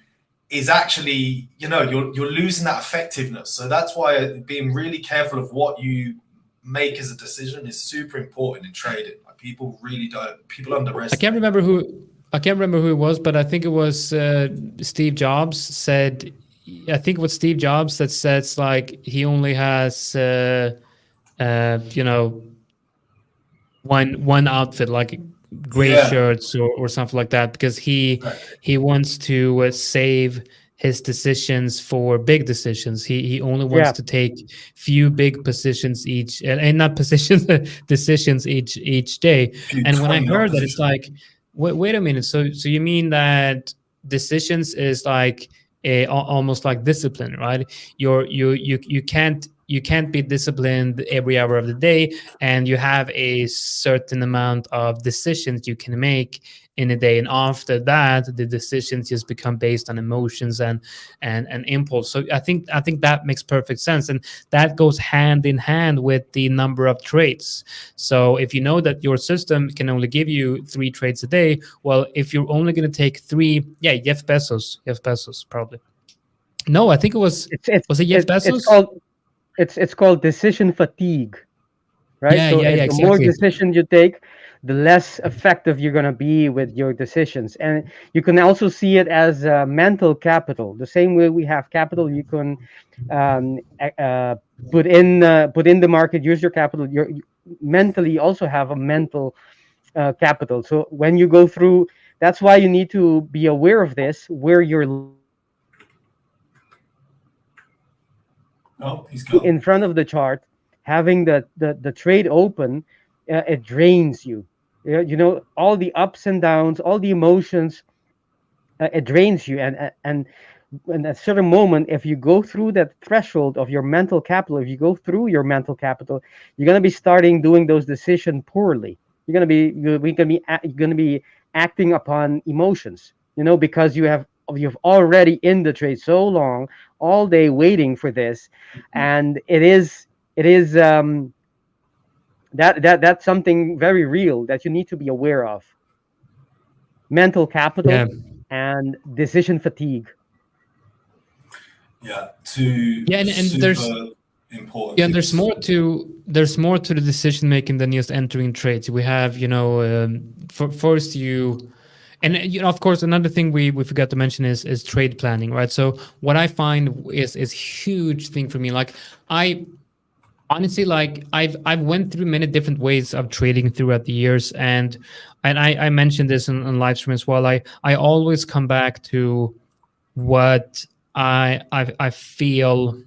is actually, you're losing that effectiveness. So that's why being really careful of what you make as a decision is super important in trading. Like, people underestimate. I can't remember who it was, but I think it was Steve Jobs said. I think it was Steve Jobs that says like he only has one outfit, like gray shirts or something like that, because he wants to save his decisions for big decisions. He only wants to take few big positions each, and not positions, decisions each day. And when I heard that, it's like, wait a minute. So you mean that decisions is like almost like discipline, right? You can't be disciplined every hour of the day, and you have a certain amount of decisions you can make in a day, and after that the decisions just become based on emotions and impulse. So I think that makes perfect sense, and that goes hand in hand with the number of trades. So if you know that your system can only give you 3 trades a day, well, if you're only going to take 3, Jeff Bezos probably. No, I think it was was it Jeff Bezos? It's called decision fatigue, right? Exactly. The more decisions you take, the less effective you're going to be with your decisions. And you can also see it as mental capital. The same way we have capital, you can put in the market, use your capital. You mentally also have a mental capital. So when you go through, that's why you need to be aware of this, where you're in front of the chart, having the trade open, it drains you. All the ups and downs, all the emotions, it drains you. And at a certain moment, if you go through that threshold of your mental capital, you're going to be starting doing those decisions poorly. You're going to be acting upon emotions, because you've already in the trade so long, all day waiting for this, and it is that's something very real that you need to be aware of. Mental capital and decision fatigue. And there's important. There's more to the decision making than just entering trades. We have first you. And of course, another thing we forgot to mention is trade planning, right? So what I find is huge thing for me. Like, I honestly, like, I've went through many different ways of trading throughout the years, and I mentioned this in live stream as well. I always come back to what I feel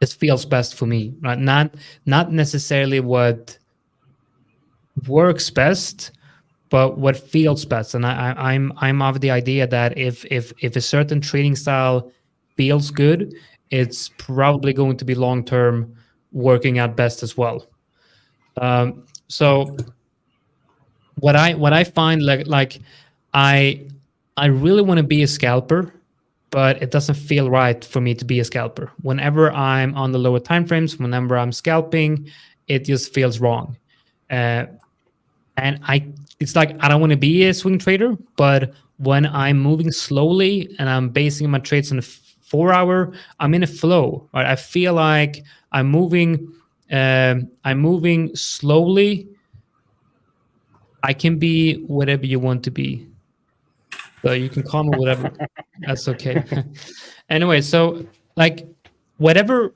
feels best for me, right? Not necessarily what works best, but what feels best. And I'm of the idea that if a certain trading style feels good, it's probably going to be long term working out best as well. So what I find, like I really want to be a scalper, but it doesn't feel right for me to be a scalper. Whenever I'm on the lower time frames, whenever I'm scalping, it just feels wrong. And it's like, I don't want to be a swing trader, but when I'm moving slowly and I'm basing my trades on a 4 hour, I'm in a flow, right? I feel like I'm moving slowly. I can be whatever you want to be. So you can call me whatever. That's okay. Anyway, so like whatever.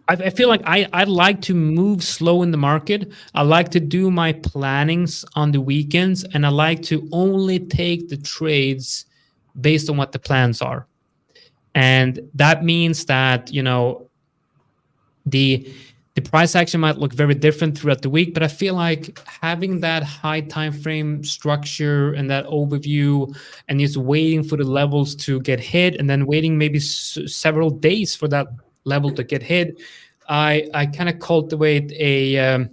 I feel like I like to move slow in the market. I like to do my plannings on the weekends, and I like to only take the trades based on what the plans are. And that means that, the price action might look very different throughout the week, but I feel like having that high time frame structure and that overview, and just waiting for the levels to get hit, and then waiting maybe several days for that level to get hit, I kind of cultivate a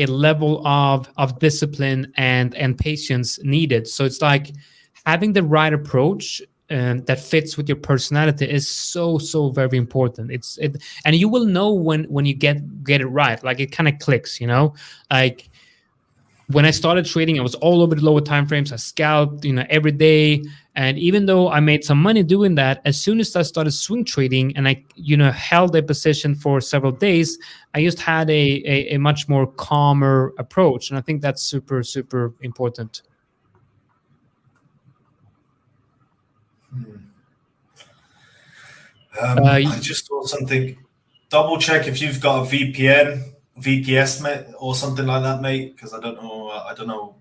level of discipline and patience needed. So it's like having the right approach that fits with your personality is so very important. And you will know when you get it right. Like it kind of clicks, Like when I started trading, I was all over the lower time frames. I scalped, every day. And even though I made some money doing that, as soon as I started swing trading and I, held a position for several days, I just had a much more calmer approach. And I think that's super important. I just saw something. Double check if you've got a VPS, mate, or something like that, mate, because I don't know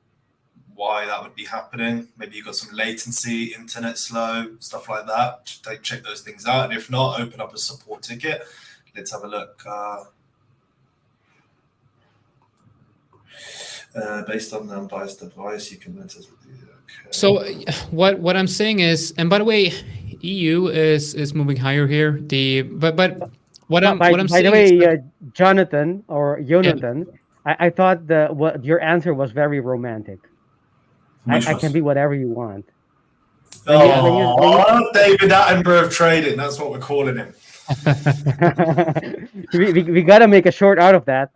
why that would be happening. Maybe you've got some latency, internet slow, stuff like that. Check those things out. And if not, open up a support ticket. Let's have a look. Based on the unbiased advice, you can enter. Okay. So what I'm saying is, and by the way, EU is moving higher here. But what I'm saying. By the way, Jonathan, I thought your answer was very romantic. I can be whatever you want. David Attenborough of trading. That's what we're calling him. we gotta make a short out of that.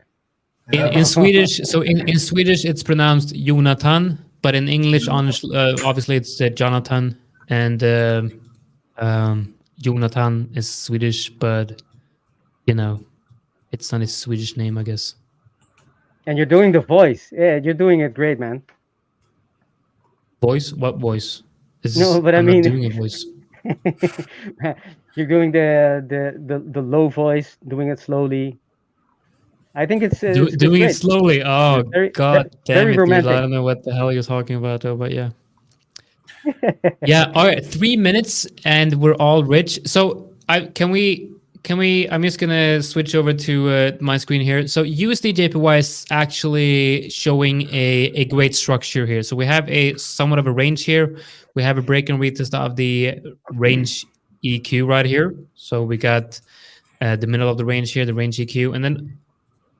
In Swedish, so in Swedish it's pronounced Jonathan, but in English, obviously it's Jonathan, and Jonathan is Swedish, but it's not his Swedish name, I guess. And you're doing the voice. Yeah, you're doing it great, man. Voice? What voice? I'm not doing a voice. You're doing the low voice, doing it slowly. I think it's doing it slowly. Oh, God damn it, dude. I don't know what the hell you're talking about, though, but yeah. Yeah, all right, 3 minutes and we're all rich. So can we I'm just gonna switch over to my screen here. So USD JPY is actually showing a great structure here. So we have a somewhat of a range here. We have a break and retest of the range EQ right here. So we got the middle of the range here, the range EQ, and then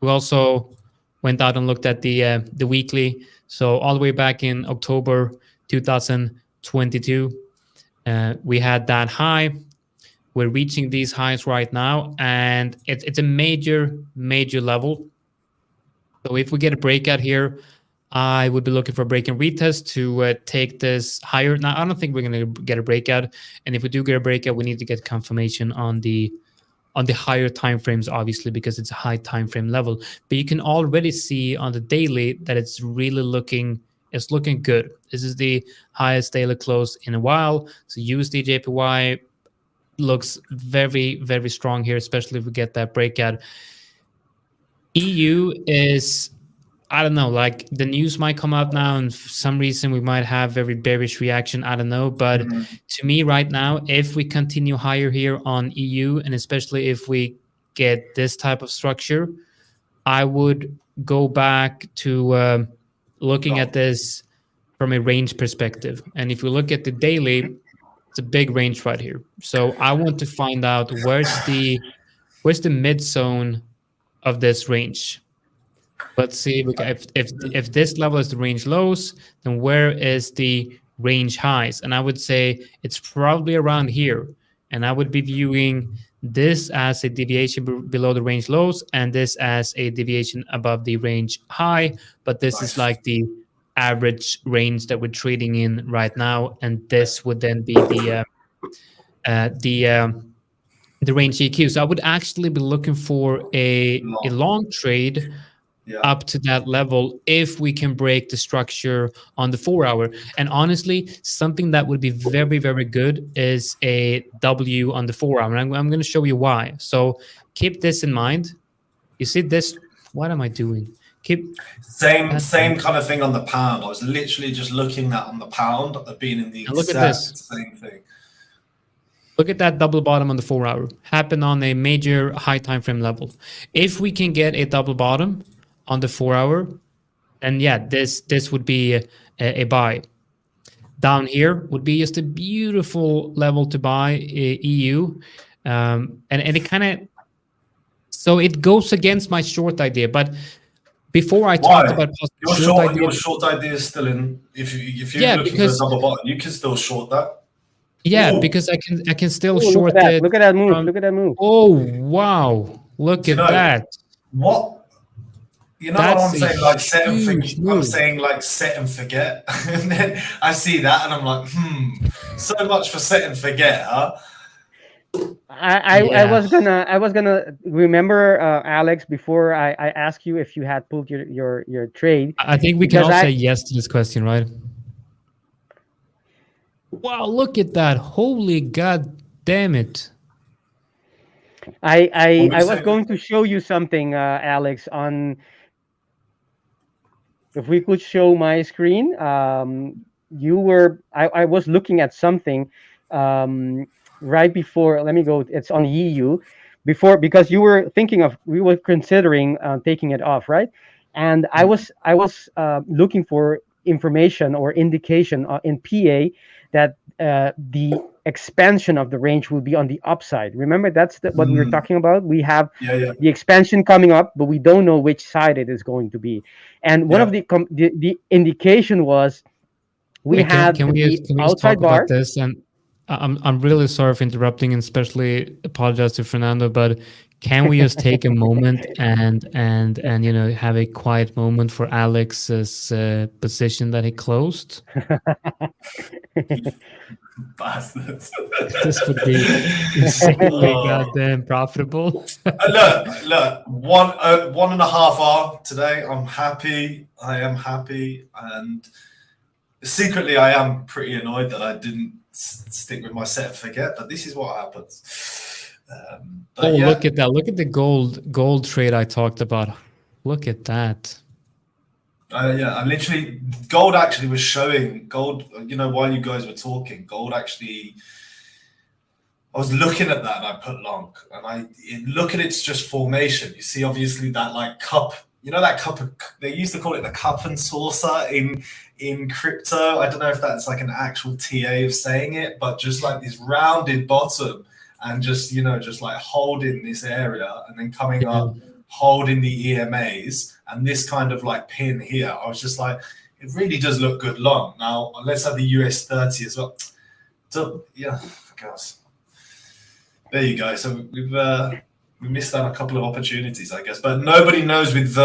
we also went out and looked at the weekly. So all the way back in October 2022, we had that high. We're reaching these highs right now, and it's a major level. So if we get a breakout here, I would be looking for a break and retest to take this higher. Now, I don't think we're going to get a breakout, and if we do get a breakout, we need to get confirmation on the higher time frames, obviously, because it's a high time frame level. But you can already see on the daily that it's really looking good. This is the highest daily close in a while. So USD JPY looks very strong here, especially if we get that breakout. EU is, I don't know, like the news might come out now and for some reason we might have very bearish reaction, I don't know, but to me right now, if we continue higher here on EU, and especially if we get this type of structure, I would go back to looking at this from a range perspective. And if we look at the daily, it's a big range right here. So I want to find out where's the mid zone of this range. Let's see if this level is the range lows, then where is the range highs? And I would say it's probably around here. And I would be viewing this as a deviation below the range lows and this as a deviation above the range high. But this is like the average range that we're trading in right now, and this would then be the range EQ. So I would actually be looking for a long trade up to that level if we can break the structure on the 4 hour. And honestly, something that would be very good is a W on the 4 hour. And I'm going to show you why. So keep this in mind. You see this? What am I doing? Same kind of thing on the pound. I was literally just looking at on the pound, being in the exact same thing. Look at that double bottom on the 4 hour. Happened on a major high time frame level. If we can get a double bottom on the 4 hour, then yeah, this would be a buy. Down here would be just a beautiful level to buy EU. And it kind of, so it goes against my short idea. But before I talked about your short idea is still in. If you're looking for a double bottom, you can still short that. Yeah, because I can still short it. Look at that move. Look at that move. Oh wow! Look at that. What? You know what I'm saying? Like set and forget. I'm saying like set and forget. And then I see that and I'm like, so much for set and forget, huh? I was gonna remember Alex before I asked you if you had pulled your trade. I think we can all say yes to this question, right? Wow, look at that. Holy god damn it. I was going to show you something, Alex, on if we could show my screen. I was looking at something right before. Let me go. It's on EU before, because we were considering taking it off, right? And I was looking for information or indication in PA that the expansion of the range will be on the upside. Remember, that's what we were talking about. We have the expansion coming up, but we don't know which side it is going to be. And one of the indication was can we outside bar. About this? And I'm really sorry for interrupting, and especially apologize to Fernando, but can we just take a moment and have a quiet moment for Alex's position that he closed? Bastards. This would be insanely goddamn profitable. Look, 1.5 hour today. I'm happy. I am happy, and secretly I am pretty annoyed that I didn't stick with my set and forget. But this is what happens. Look at that! Look at the gold trade I talked about. Look at that. I literally, gold actually was showing gold, while you guys were talking, gold actually, I was looking at that and I put long, and look at its just formation. You see, obviously that like cup, that cup, they used to call it the cup and saucer in crypto. I don't know if that's like an actual TA of saying it, but just like this rounded bottom and just, just like holding this area and then coming up, holding the EMAs and this kind of like pin here. I was just like, it really does look good long. Now, let's have the US 30 as well. So, yeah, guys. There you go. So we missed out a couple of opportunities, I guess. But nobody knows with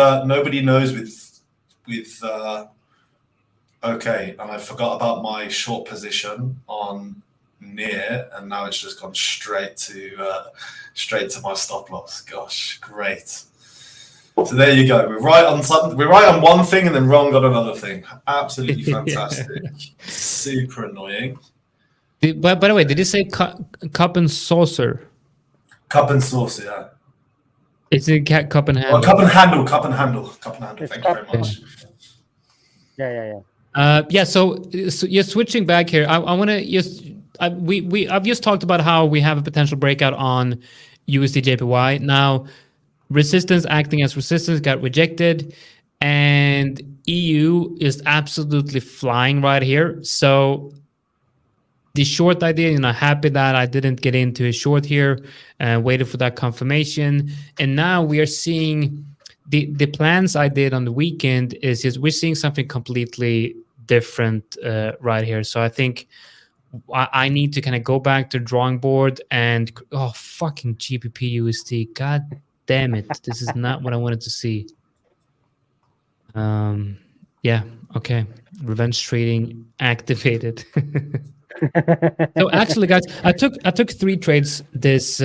okay, and I forgot about my short position on near, and now it's just gone straight to my stop loss. Gosh, great. So there you go. We're right on something. We're right on one thing and then wrong on another thing. Absolutely fantastic. Super annoying. By the way, did you say cup and saucer? Cup and saucer, yeah. It's a cup and handle. Cup and handle. Thank you very much. Yeah. So you're switching back here. I want to just I've just talked about how we have a potential breakout on USD JPY. Now, resistance acting as resistance got rejected, and EU is absolutely flying right here. So the short idea, happy that I didn't get into a short here and waited for that confirmation. And now we are seeing the plans I did on the weekend is we're seeing something completely different right here. So I think I need to kind of go back to the drawing board and fucking GBP USD. God damn it. This is not what I wanted to see. Okay. Revenge trading activated. So actually, guys, I took 3 trades this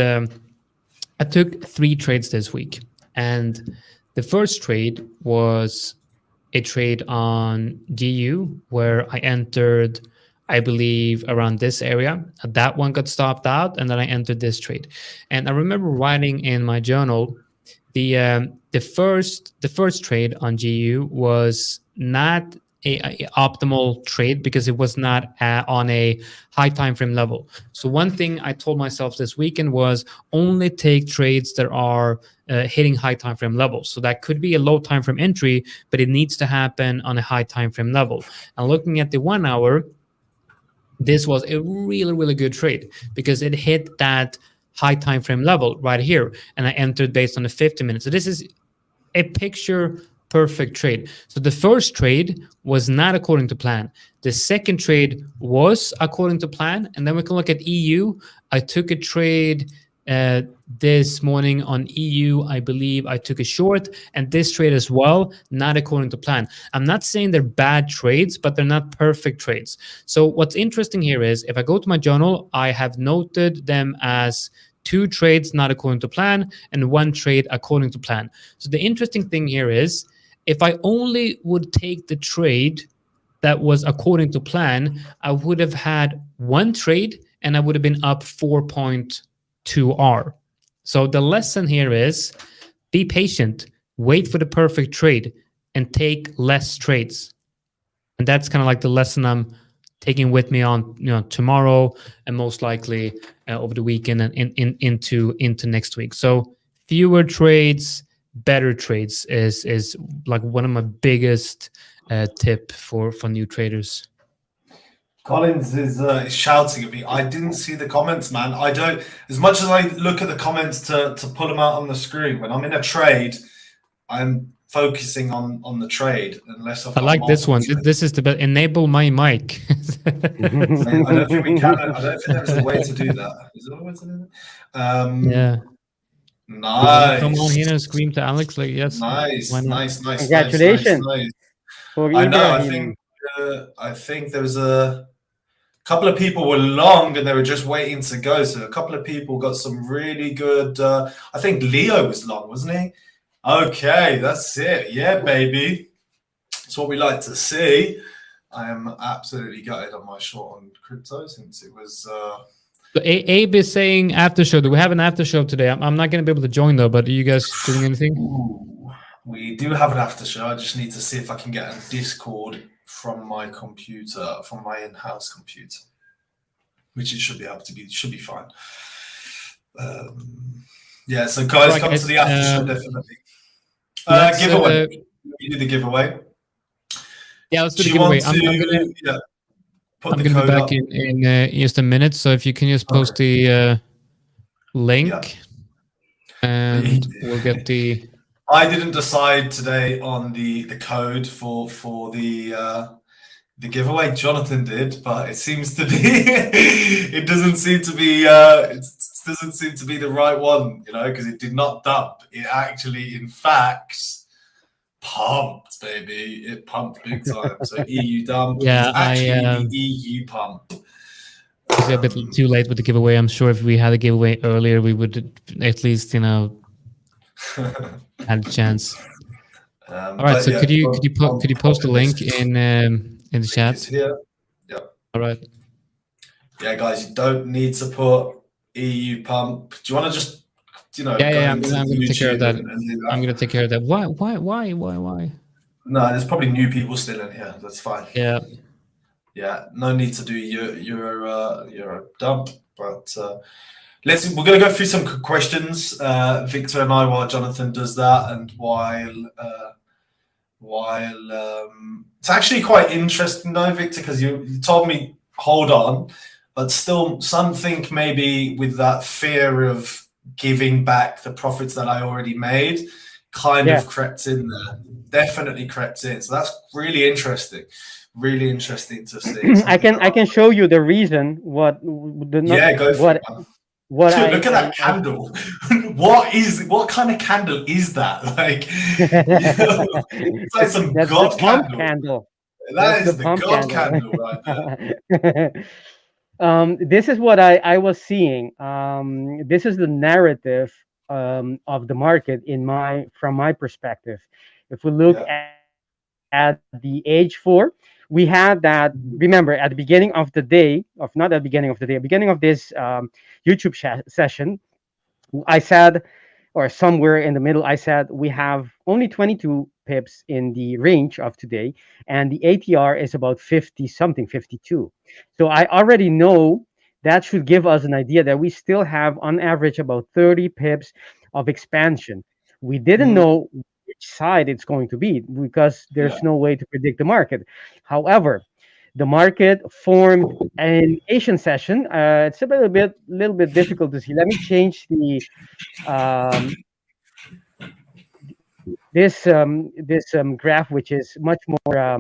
week, and the first trade was a trade on GU where I entered, I believe, around this area. That one got stopped out, and then I entered this trade. And I remember writing in my journal, the first trade on GU was not a optimal trade because it was not on a high time frame level. So one thing I told myself this weekend was only take trades that are hitting high time frame levels. So that could be a low time frame entry, but it needs to happen on a high time frame level. And looking at the 1 hour, this was a really, really good trade because it hit that high time frame level right here, and I entered based on the 50 minutes. So this is a picture perfect trade. So the first trade was not according to plan. The second trade was according to plan. And then we can look at EU. I took a trade this morning on EU. I believe I took a short, and this trade as well, not according to plan. I'm not saying they're bad trades, but they're not perfect trades. So what's interesting here is if I go to my journal, I have noted them as 2 trades not according to plan and 1 trade according to plan. So the interesting thing here is if I only would take the trade that was according to plan, I would have had 1 trade and I would have been up 4.2R. So the lesson here is be patient, wait for the perfect trade, and take less trades. And that's kind of like the lesson I'm taking with me on tomorrow and most likely over the weekend and into next week. So fewer trades, better trades is like one of my biggest tip for new traders. Collins is shouting at me. I didn't see the comments, man. I don't. As much as I look at the comments to pull them out on the screen, when I'm in a trade, I'm focusing on the trade. Unless I like this one. This is the best. Enable my mic. I don't think we can. I don't think there's a way to do that. Is there a way to do that? Yeah. Nice. Come on here and scream to Alex like yes. Nice. Congratulations. Nice. I know. I think there was a couple of people were long and they were just waiting to go. So a couple of people got some really good. I think Leo was long, wasn't he? Okay, that's it. Yeah, baby. That's what we like to see. I am absolutely gutted on my short on crypto since it was. So Abe is saying after show. Do we have an after show today? I'm not going to be able to join though. But are you guys doing anything? Ooh, we do have an after show. I just need to see if I can get a Discord from my computer, from my in-house computer, which it should be able to be. It should be fine. Yeah. So guys, come to the after show definitely. Giveaway. You do the giveaway. Yeah, let's do the giveaway. I'm gonna be back in just a minute. So if you can just post the link, and we'll get the. I didn't decide today on the code for the giveaway. Jonathan did, but it seems to be it doesn't seem to be it doesn't seem to be the right one, because it did not dump. It actually, in fact, pumped, baby. It pumped big time. So EU dump. Yeah, actually the EU pump. It's a bit too late with the giveaway. I'm sure if we had a giveaway earlier, we would at least had a chance. All right. So could you post the link in the chat? Yeah. All right. Yeah, guys, you don't need to put EU pump. Do you want to just Yeah, I'm going to take care of that. I'm going to take care of that. Why? No, there's probably new people still in here. That's fine. Yeah. No need to do your dump, but we're going to go through some questions, Victor and I, while Jonathan does that, and while it's actually quite interesting though, Victor, because you told me hold on, but still something maybe with that fear of giving back the profits that I already made kind of crept in there. Definitely crept in. So that's really interesting. Really interesting to see. I can show you the reason go for it. Look at that candle. What kind of candle is that? Like, it's like some god candle. That is the god candle right there. This is what I was seeing. This is the narrative of the market from my perspective. If we look at the H4, we had that. Remember, at the beginning of the day, beginning of this YouTube session, I said or somewhere in the middle. I said we have only 22 pips in the range of today, and the ATR is about 50 something, 52. So I already know that should give us an idea that we still have on average about 30 pips of expansion. We didn't Mm, know which side it's going to be because yeah. there's no way to predict the market. However, the market formed an Asian session. It's a little bit difficult to see. Let me change the um, this graph, which is much more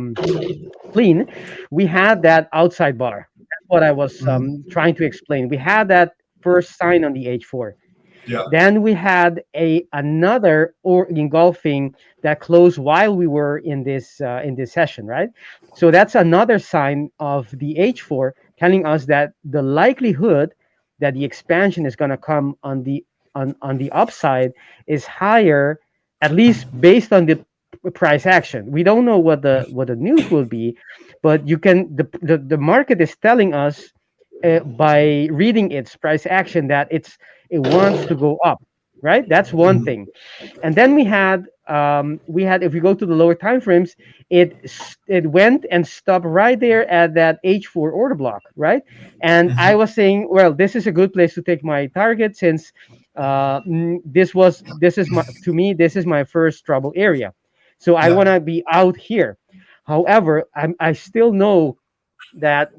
clean. We had that outside bar. That's what I was Mm, trying to explain. We had that first sign on the H4. yeah. Then we had a another or engulfing that closed while we were in this session, right? So that's another sign of the H4 telling us that the likelihood that the expansion is going to come on on the upside is higher, at least based on the price action. We don't know what the news will be, but you can the market is telling us by reading its price action that it wants to go up, right? That's one Mm, thing. And then we had if we go to the lower time frames, it went and stopped right there at that H4 order block, right? And I mhm, was saying, well, this is a good place to take my target since this is my to me this is my first trouble area, so I yeah. want to be out here. However, I still know that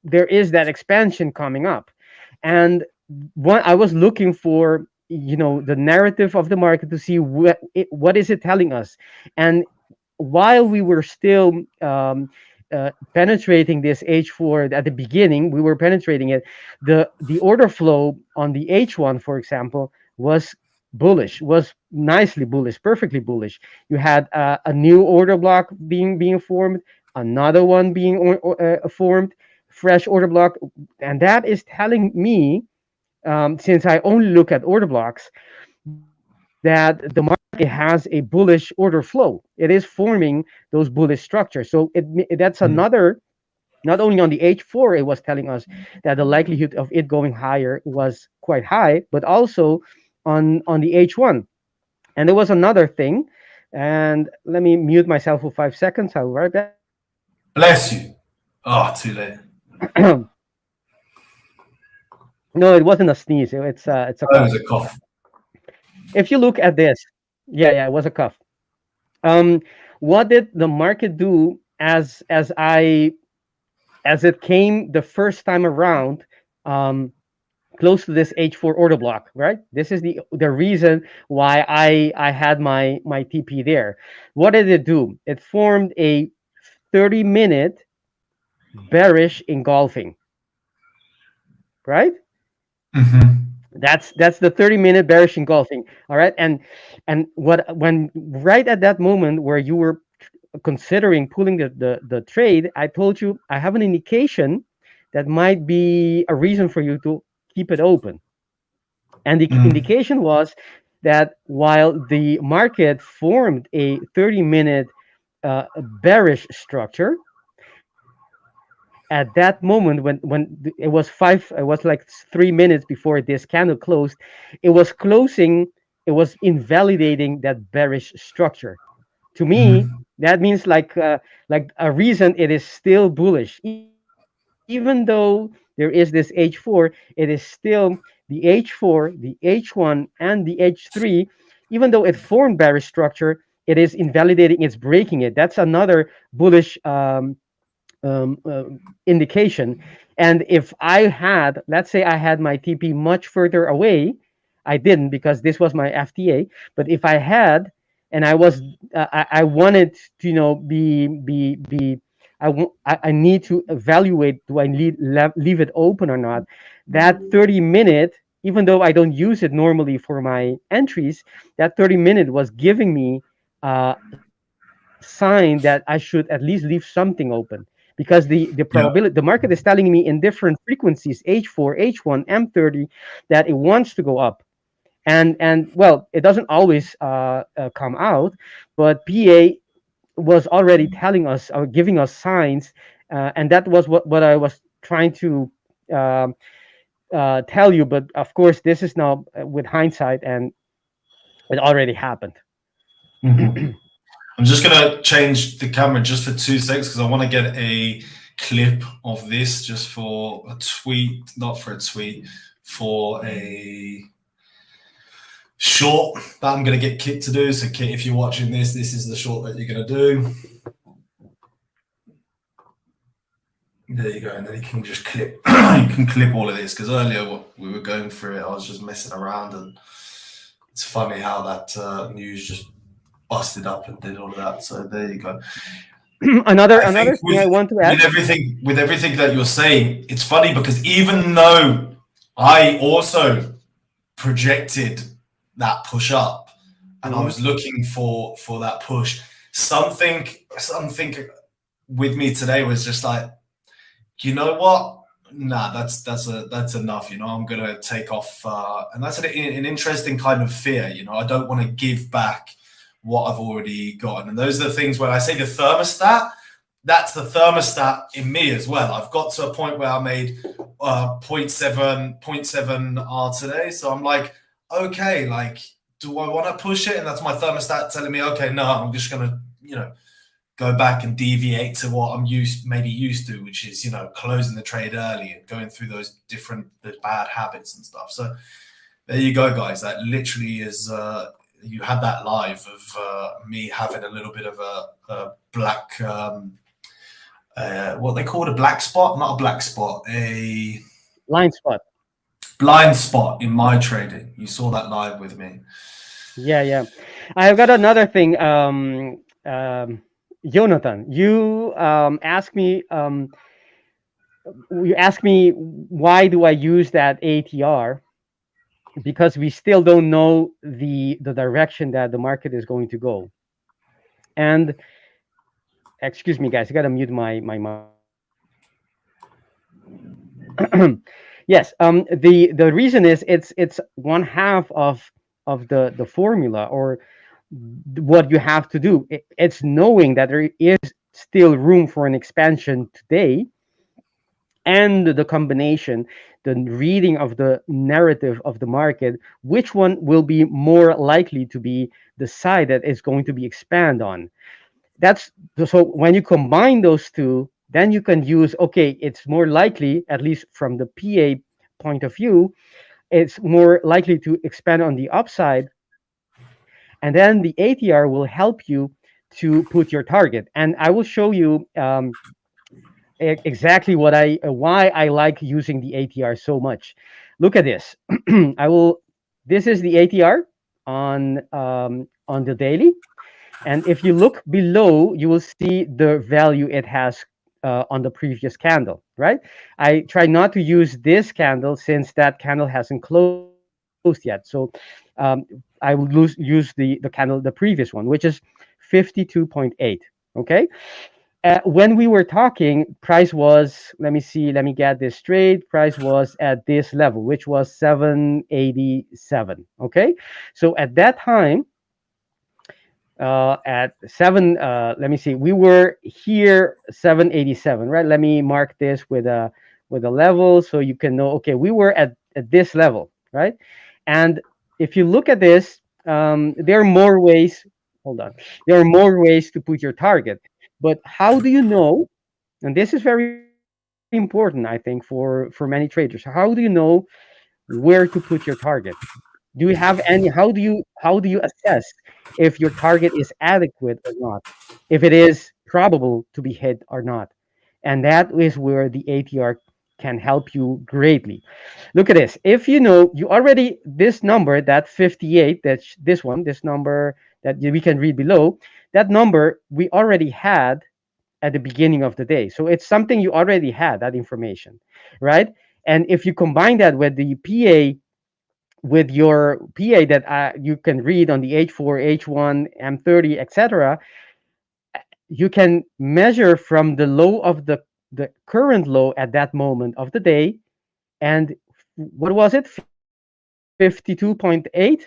there is that expansion coming up, and what I was looking for, the narrative of the market to see what is it telling us. And while we were still penetrating this H4 at the beginning, we were penetrating it. The order flow on the H1, for example, was bullish, was nicely bullish, perfectly bullish. You had a new order block being formed, another one being formed, fresh order block, and that is telling me, since I only look at order blocks, that the market has a bullish order flow. It is forming those bullish structures. So that's Mm, another. Not only on the H4, it was telling us that the likelihood of it going higher was quite high, but also on the H1. And there was another thing. And let me mute myself for 5 seconds. I'll be right back. bless you. Oh, too late. No, it wasn't a sneeze. It's a Oh, it was cough. a cough. If you look at this, yeah, it was a cough. Um, what did the market do as it came the first time around, um, close to this H4 order block, right? This is the reason why I had my TP there. What did it do? It formed a 30-minute bearish engulfing, right? Hmm. That's the 30-minute bearish engulfing. All right. And what when right at that moment where you were considering pulling the trade, I told you I have an indication that might be a reason for you to keep it open. And the Mm, indication was that while the market formed a 30-minute bearish structure, at that moment it was it was like 3 minutes before this candle closed, it was closing, it was invalidating that bearish structure. To me, mhm, that means like a reason it is still bullish, even though there is this H4. It is still the H4, the H1, and the H3. Even though it formed bearish structure, it is invalidating, it's breaking it. That's another bullish um, uh, indication. And if I had, let's say I had my TP much further away, I didn't because this was my FTA. But if I had, and I was, I wanted to, I need to evaluate, do I leave it open or not? That 30-minute, even though I don't use it normally for my entries, that 30-minute was giving me a sign that I should at least leave something open, because the probability, yeah. the market is telling me in different frequencies, H4, H1, M30, that it wants to go up. And well, it doesn't always come out, but PA was already telling us or giving us signs, and that was what I was trying to um, tell you. But of course, this is now with hindsight, and It already happened. I'm just gonna change the camera just for 2 seconds because I want to get a clip of this just for a tweet, not for a tweet, for a short that I'm going to get Kit to do. So Kit, if you're watching this is the short that you're going to do. There you go, and then you can just clip. You can clip all of this because earlier we were going through it, I was just messing around, and it's funny how that news just busted up and did all of that. So there you go. Another thing I want to add with everything that you're saying, it's funny because even though I also projected that push up and I was looking for that push, something with me today was just like, you know what? Nah, that's enough. You know, I'm gonna take off, and that's an interesting kind of fear. You know, I don't want to give back what I've already gotten, and those are the things where I say the thermostat. That's the thermostat in me as well. I've got to a point where I made 0.7 R today, so I'm like, okay, like, do I want to push it? And that's my thermostat telling me, okay, no, I'm just gonna, go back and deviate to what I'm used to, which is, closing the trade early and going through those bad habits and stuff. So there you go, guys. That literally is, you had that live of me having a little bit of a black, what they call a black spot, not a black spot, a blind spot in my trading. You saw that live with me. Yeah. I've got another thing. Jonathan, you asked me why do I use that ATR, because we still don't know the direction that the market is going to go. And excuse me, guys, I gotta mute my mic. Yes, the reason is it's one half of the formula, or what you have to do. It's knowing that there is still room for an expansion today, and the combination, the reading of the narrative of the market, which one will be more likely to be the side that is going to be expand on. So when you combine those two, then you can use, okay, it's more likely, at least from the PA point of view, it's more likely to expand on the upside. And then the ATR will help you to put your target. And I will show you exactly why I like using the ATR so much. Look at this. This is the ATR on the daily. And if you look below, you will see the value it has on the previous candle, right? I try not to use this candle since that candle hasn't closed yet. So I will use the candle, the previous one, which is 52.8. Okay. When we were talking, price was, let me get this straight. Price was at this level, which was 787. Okay. So at that time, at we were here 787, right? Let me mark this with a level so you can know, okay, we were at this level, right? And if you look at this, there are more ways. Hold on. There are more ways to put your target, but how do you know? And this is very important, I think, for many traders. How do you know where to put your target? Do you have any? How do you assess if your target is adequate or not? If it is probable to be hit or not? And that is where the ATR can help you greatly. Look at this. If you know you already, this number, that 58, that's this number that we can read below, that number we already had at the beginning of the day. So it's something you already had, that information, right? And if you combine that with the PA, with your PA that you can read on the H4, H1, M30, etc., you can measure from the low of the current low at that moment of the day. And what was it? 52.8.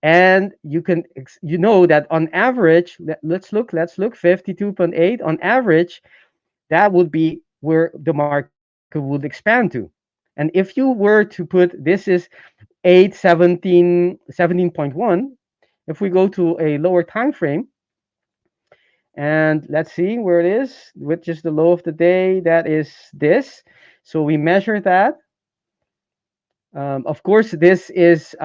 And you can, that on average, let's look 52.8 on average, that would be where the market would expand to. And if you were to put, this is 17.1, If we go to a lower time frame, and let's see where it is, which is the low of the day. That is this. So we measure that. Of course, this is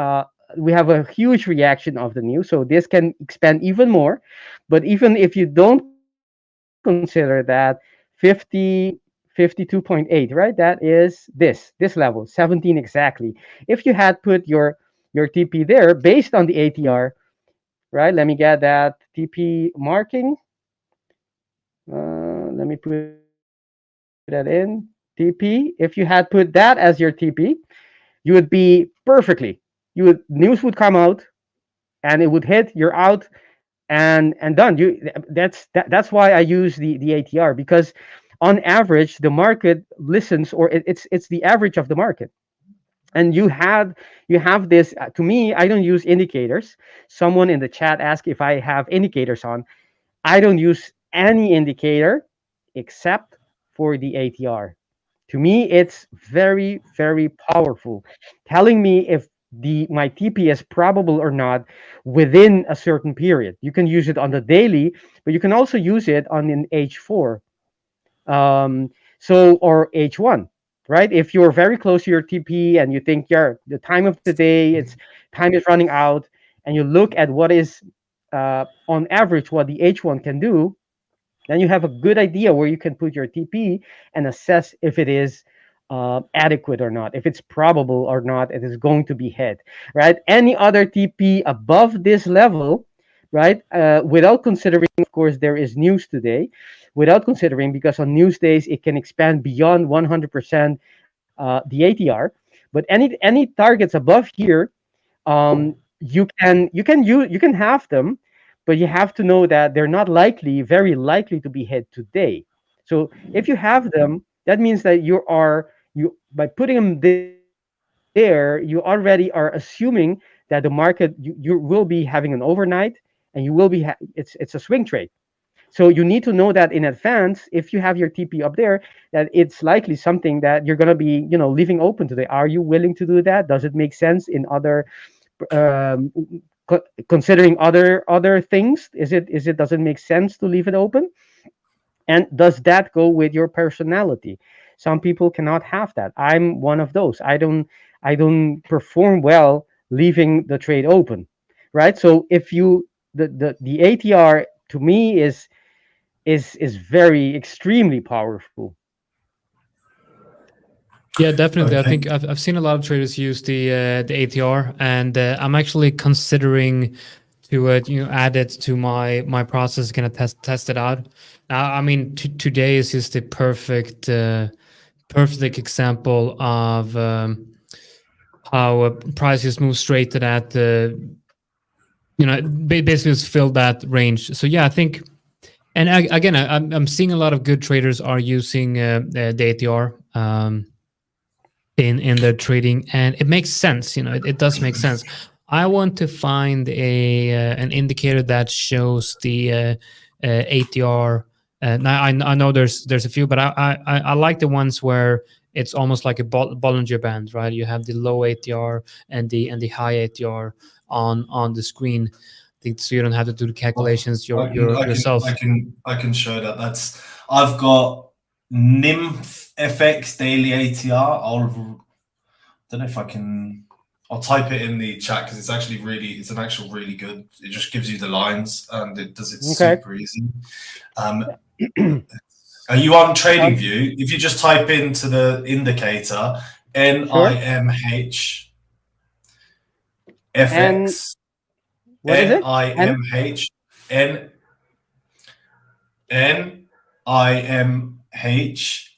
we have a huge reaction of the news, so this can expand even more. But even if you don't consider that, 52.8, right? That is this level, 17 exactly. If you had put your TP there based on the ATR, right? Let me get that TP marking. Let me put that in TP. If you had put that as your TP, you would be perfectly. News would come out, and it would hit. You're out, and done. That's why I use the ATR, because on average the market listens, or it's the average of the market. And you have this. To me, I don't use indicators. Someone in the chat asked if I have indicators on. I don't use any indicator except for the ATR. To me, it's very, very powerful, telling me if the my TP is probable or not within a certain period. You can use it on the daily, but you can also use it on an H4, or H1, right? If you're very close to your TP and you think the time of the day, it's time is running out, and you look at what is on average what the H1 can do, then you have a good idea where you can put your TP and assess if it is adequate or not, if it's probable or not, it is going to be hit, right? Any other TP above this level, right? Without considering, of course, there is news today, without considering, because on news days it can expand beyond 100% the ATR. But any targets above here, you can have them, but you have to know that they're not very likely to be hit today. So if you have them, that means that you by putting them there, you already are assuming that the market, you will be having an overnight, and you will be it's a swing trade. So you need to know that in advance. If you have your TP up there, that it's likely something that you're going to be leaving open today. Are you willing to do that? Does it make sense in other um, considering other things? Does it make sense to leave it open? And does that go with your personality? Some people cannot have that. I'm one of those. I don't perform well leaving the trade open, right? So if you the ATR to me is very extremely powerful. Yeah, definitely. I Okay. think I've seen a lot of traders use the ATR, and I'm actually considering to add it to my process, kind of test it out. Now, I mean, today is just the perfect example of how prices move straight to that. Basically just fill that range. So yeah, I think. And again, I'm seeing a lot of good traders are using the ATR in their trading, and it makes sense. It does make sense. I want to find an indicator that shows the ATR. Now I know there's a few, but I like the ones where it's almost like a Bollinger Band, right? You have the low ATR and the high ATR on the screen, so you don't have to do the calculations yourself. I can show that. I've got NIMF FX daily ATR. Don't know if I can. I'll type it in the chat because it's an actual really good. It just gives you the lines and it does it super easy. Are you on TradingView? If you just type into the indicator NIMH FX. What is it? NIMH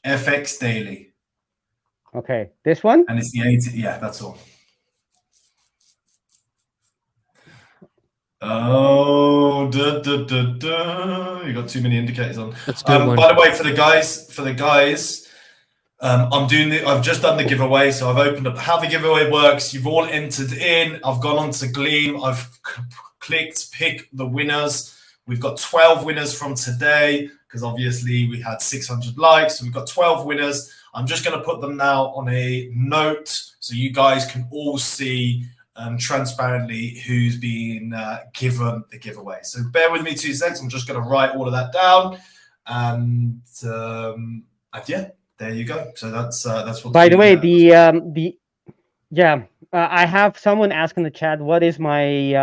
FX daily. Okay, this one? And it's the 80, yeah, that's all. Oh, you got too many indicators on. That's a good one. By the way, for the guys, I've just done the giveaway, so I've opened up how the giveaway works. You've all entered in. I've gone on to Gleam. I've clicked pick the winners. We've got 12 winners from today because obviously we had 600 likes. So we've got 12 winners. I'm just going to put them now on a note so you guys can all see transparently who's been given the giveaway. So bear with me 2 seconds. I'm just going to write all of that down, and yeah, there you go. So that's what. By the way, I have someone ask in the chat, what is my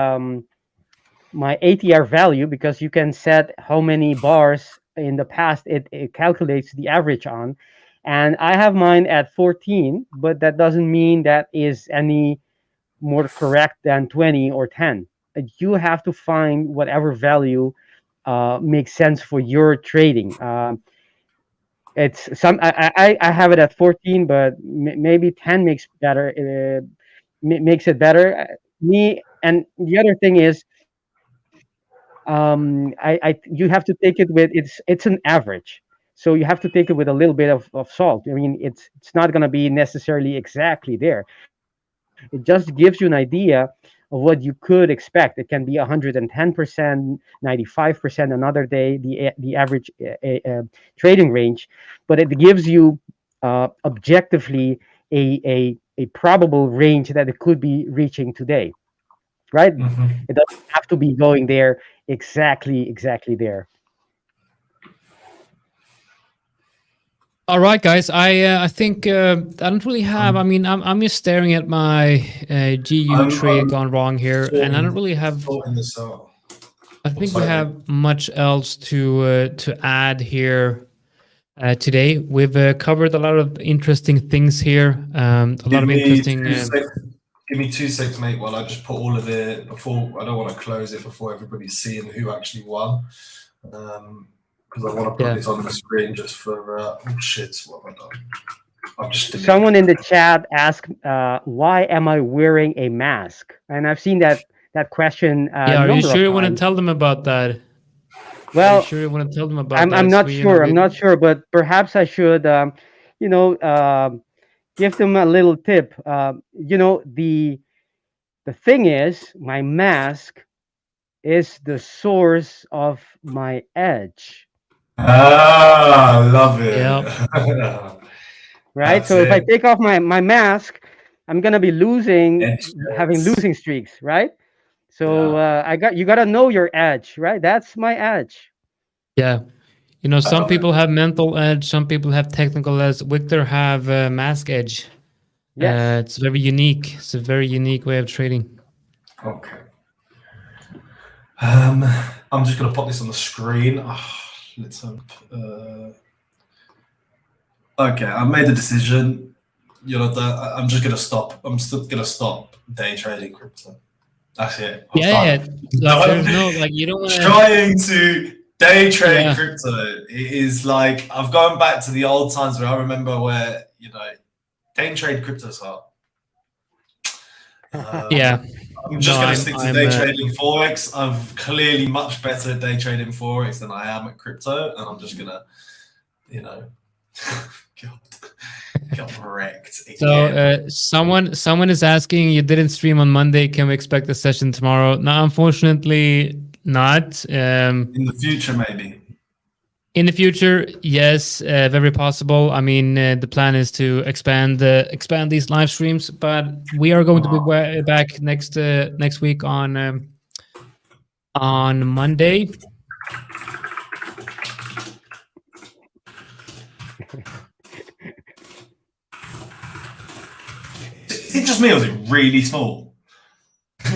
my ATR value, because you can set how many bars in the past it calculates the average on, and I have mine at 14, but that doesn't mean that is any more correct than 20 or 10. You have to find whatever value makes sense for your trading. It's some I have it at 14, but maybe 10 makes better. Makes it better. Me, and the other thing is, you have to take it with, it's an average, so you have to take it with a little bit of salt. I mean, it's not going to be necessarily exactly there. It just gives you an idea of what you could expect. It can be 110%, 95% another day, the average trading range, but it gives you objectively a probable range that it could be reaching today, right? It doesn't have to be going there exactly there. All right, guys. I think I don't really have. I mean, I'm just staring at my GU trade gone wrong here, and I don't really have. I think we have much else to add here today. We've covered a lot of interesting things here. A lot of interesting. Give me 2 seconds, mate, while I just put all of it before. I don't want to close it before everybody's seeing who actually won. Because I want to put this on the screen just for oh shit, what have I done? I've just Someone in the chat asked, why am I wearing a mask? And I've seen that question. Are you sure you want to tell them about that? Well, are you sure you want to tell them about that? I'm not sure. I'm not sure, but perhaps I should, give them a little tip. The thing is, my mask is the source of my edge. Ah, I love it. Yep. Right. So if I take off my mask, I'm gonna be having losing streaks, right? So you gotta know your edge, right? That's my edge. Yeah. Some people have mental edge, some people have technical edge. Victor have mask edge. Yes. It's very unique. It's a very unique way of trading. Okay. I'm just gonna pop this on the screen. Let's hope. Okay, I've made the decision. I'm just gonna stop. I'm still gonna stop day trading crypto. That's it. There's no, you don't want to trying to day trade crypto. It is like I've gone back to the old times where I remember where day trade crypto's hard. I'm just going to stick to day trading Forex. I'm clearly much better at day trading Forex than I am at crypto. And I'm just going to, got wrecked again. So someone is asking, you didn't stream on Monday. Can we expect a session tomorrow? No, unfortunately not. In the future, maybe. In the future, yes, very possible. I mean, the plan is to expand these live streams, but we are going to be back next week on Monday. Is it just me, or is it really small?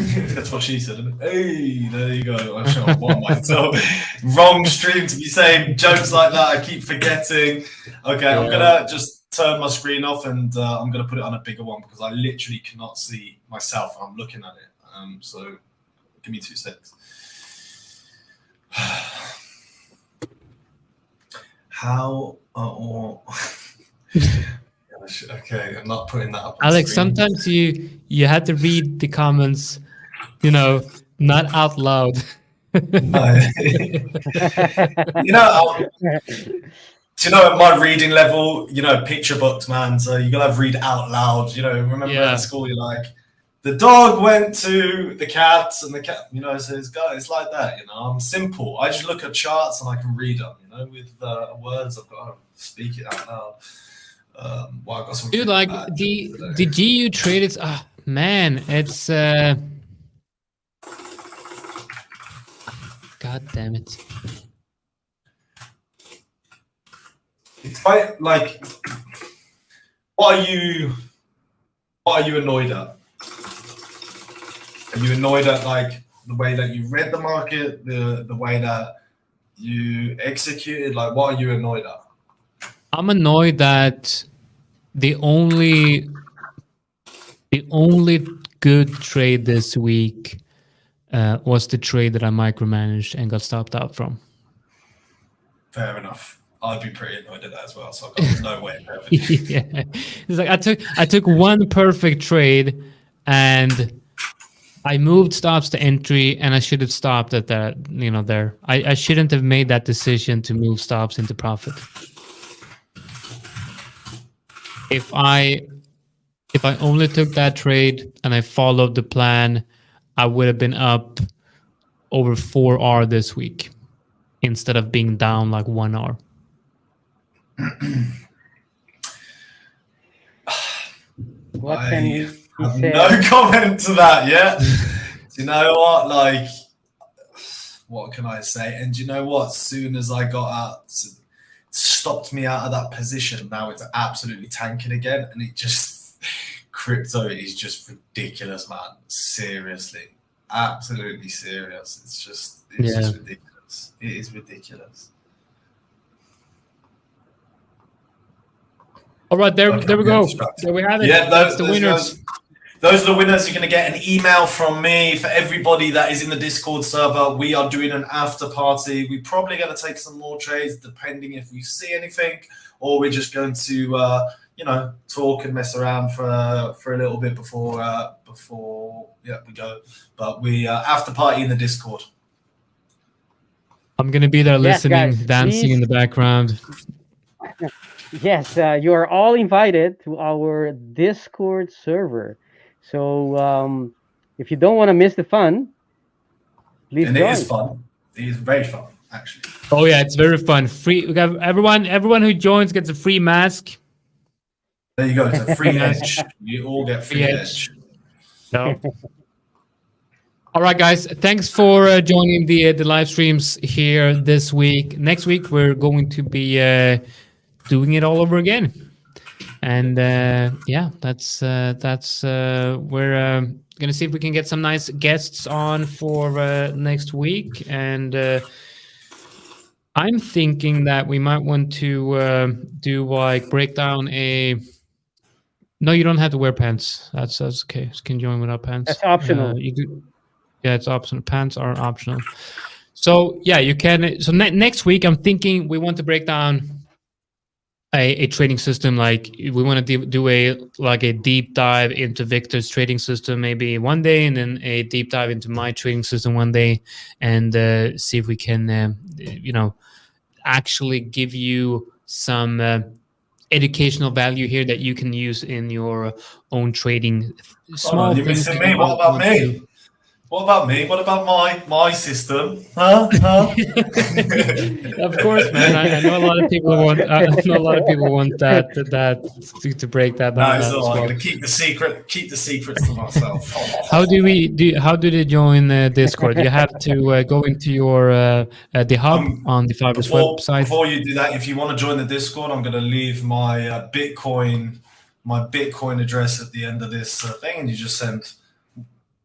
That's what she said. Hey, there you go. I shall want myself. Wrong stream to be saying jokes like that. I keep forgetting. Okay, I'm gonna just turn my screen off and I'm gonna put it on a bigger one because I literally cannot see myself. I'm looking at it. So give me 2 seconds. How? Okay, I'm not putting that up. Alex, sometimes you had to read the comments, not out loud. No. At my reading level, picture books, man. So you gotta read out loud. Remember at school, you're like, the dog went to the cat, and the cat, so it's like that. I'm simple. I just look at charts and I can read them. With words, I've got to speak it out loud. I've got some dude, like the GU traded. Man, it's God damn it. It's quite like, what are you annoyed at? Are you annoyed at like the way that you read the market, the way that you executed? Like, what are you annoyed at? I'm annoyed that the only good trade this week was the trade that I micromanaged and got stopped out from. Fair enough. I'd be pretty annoyed at that as well. So I've got no way. Yeah, it's like I took one perfect trade, and I moved stops to entry, and I should have stopped at that. There. I shouldn't have made that decision to move stops into profit. If I only took that trade and I followed the plan, I would have been up over 4R this week instead of being down like 1R. What can you say? No comment to that, yeah? Do you know what? Like, what can I say? And do you know what? As soon as I got out, stopped me out of that position, now it's absolutely tanking again. And it just, crypto is just ridiculous, man. Seriously. Absolutely serious. It's just ridiculous. It is ridiculous. All right, there we go. There we have it. Yeah, that's the winners. Those are the winners. You're going to get an email from me. For everybody that is in the Discord server, we are doing an after party. We're probably going to take some more trades, depending if we see anything, or we're just going to, talk and mess around for a little bit before we go. But we after party in the Discord. I'm going to be there listening, guys, dancing please. in the background. Yes, you are all invited to our Discord server. So if you don't want to miss the fun, please join. It is fun. It is very fun, actually. Oh yeah, it's very fun. Free. We got everyone who joins gets a free mask. There you go. It's a free edge. You all get free edge. No. All right, guys. Thanks for joining the live streams here this week. Next week we're going to be doing it all over again, and that's we're gonna see if we can get some nice guests on for next week, and I'm thinking that we might want to do like break down a. No, you don't have to wear pants. That's okay. You can join without pants. That's optional. You do. Yeah, it's optional. Pants are optional. So yeah, you can. So next week, I'm thinking we want to break down a trading system. Like we want to do a deep dive into Victor's trading system maybe one day, and then a deep dive into my trading system one day, and see if we can, actually give you some educational value here that you can use in your own trading. Small you're missing me. What about me? What about me? What about my system? Huh? Of course, man. I know a lot of people want. that to break that down. No, it's all right. I'm gonna keep the secrets to myself. How do they join Discord? You have to go into your the hub on the 5ers website. Before you do that, if you want to join the Discord, I'm gonna leave my Bitcoin address at the end of this thing, and you just send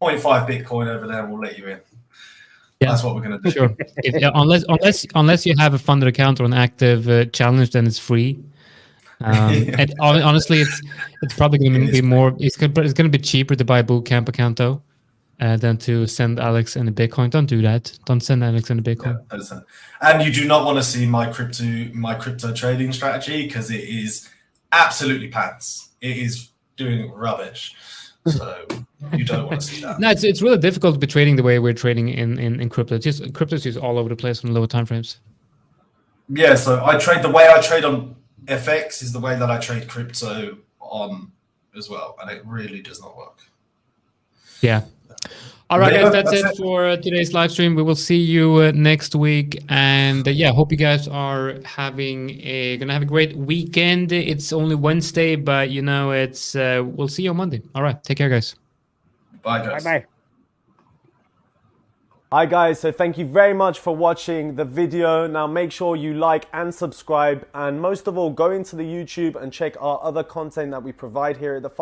0.5 Bitcoin over there, and we'll let you in. Yeah, that's what we're gonna do. Sure. Unless you have a funded account or an active challenge, then it's free. And honestly, it's probably going to be more. It's going to be cheaper to buy a Bootcamp account though, than to send Alex in a Bitcoin. Don't do that. Don't send Alex in a Bitcoin. Yeah, and you do not want to see my crypto trading strategy, because it is absolutely pants. It is doing rubbish. So you don't want to see that. No, it's really difficult to be trading the way we're trading in crypto. Crypto's just all over the place on lower time frames. Yeah, so the way I trade on FX is the way that I trade crypto on as well, and it really does not work. Yeah. All right, guys, that's it for today's live stream. We will see you next week, and hope you guys are gonna have a great weekend. It's only Wednesday, but it's we'll see you on Monday. All right, take care, guys. Bye, guys. Bye-bye. Hi guys, so thank you very much for watching the video. Now make sure you like and subscribe, and most of all, go into the YouTube and check our other content that we provide here at The 5ers.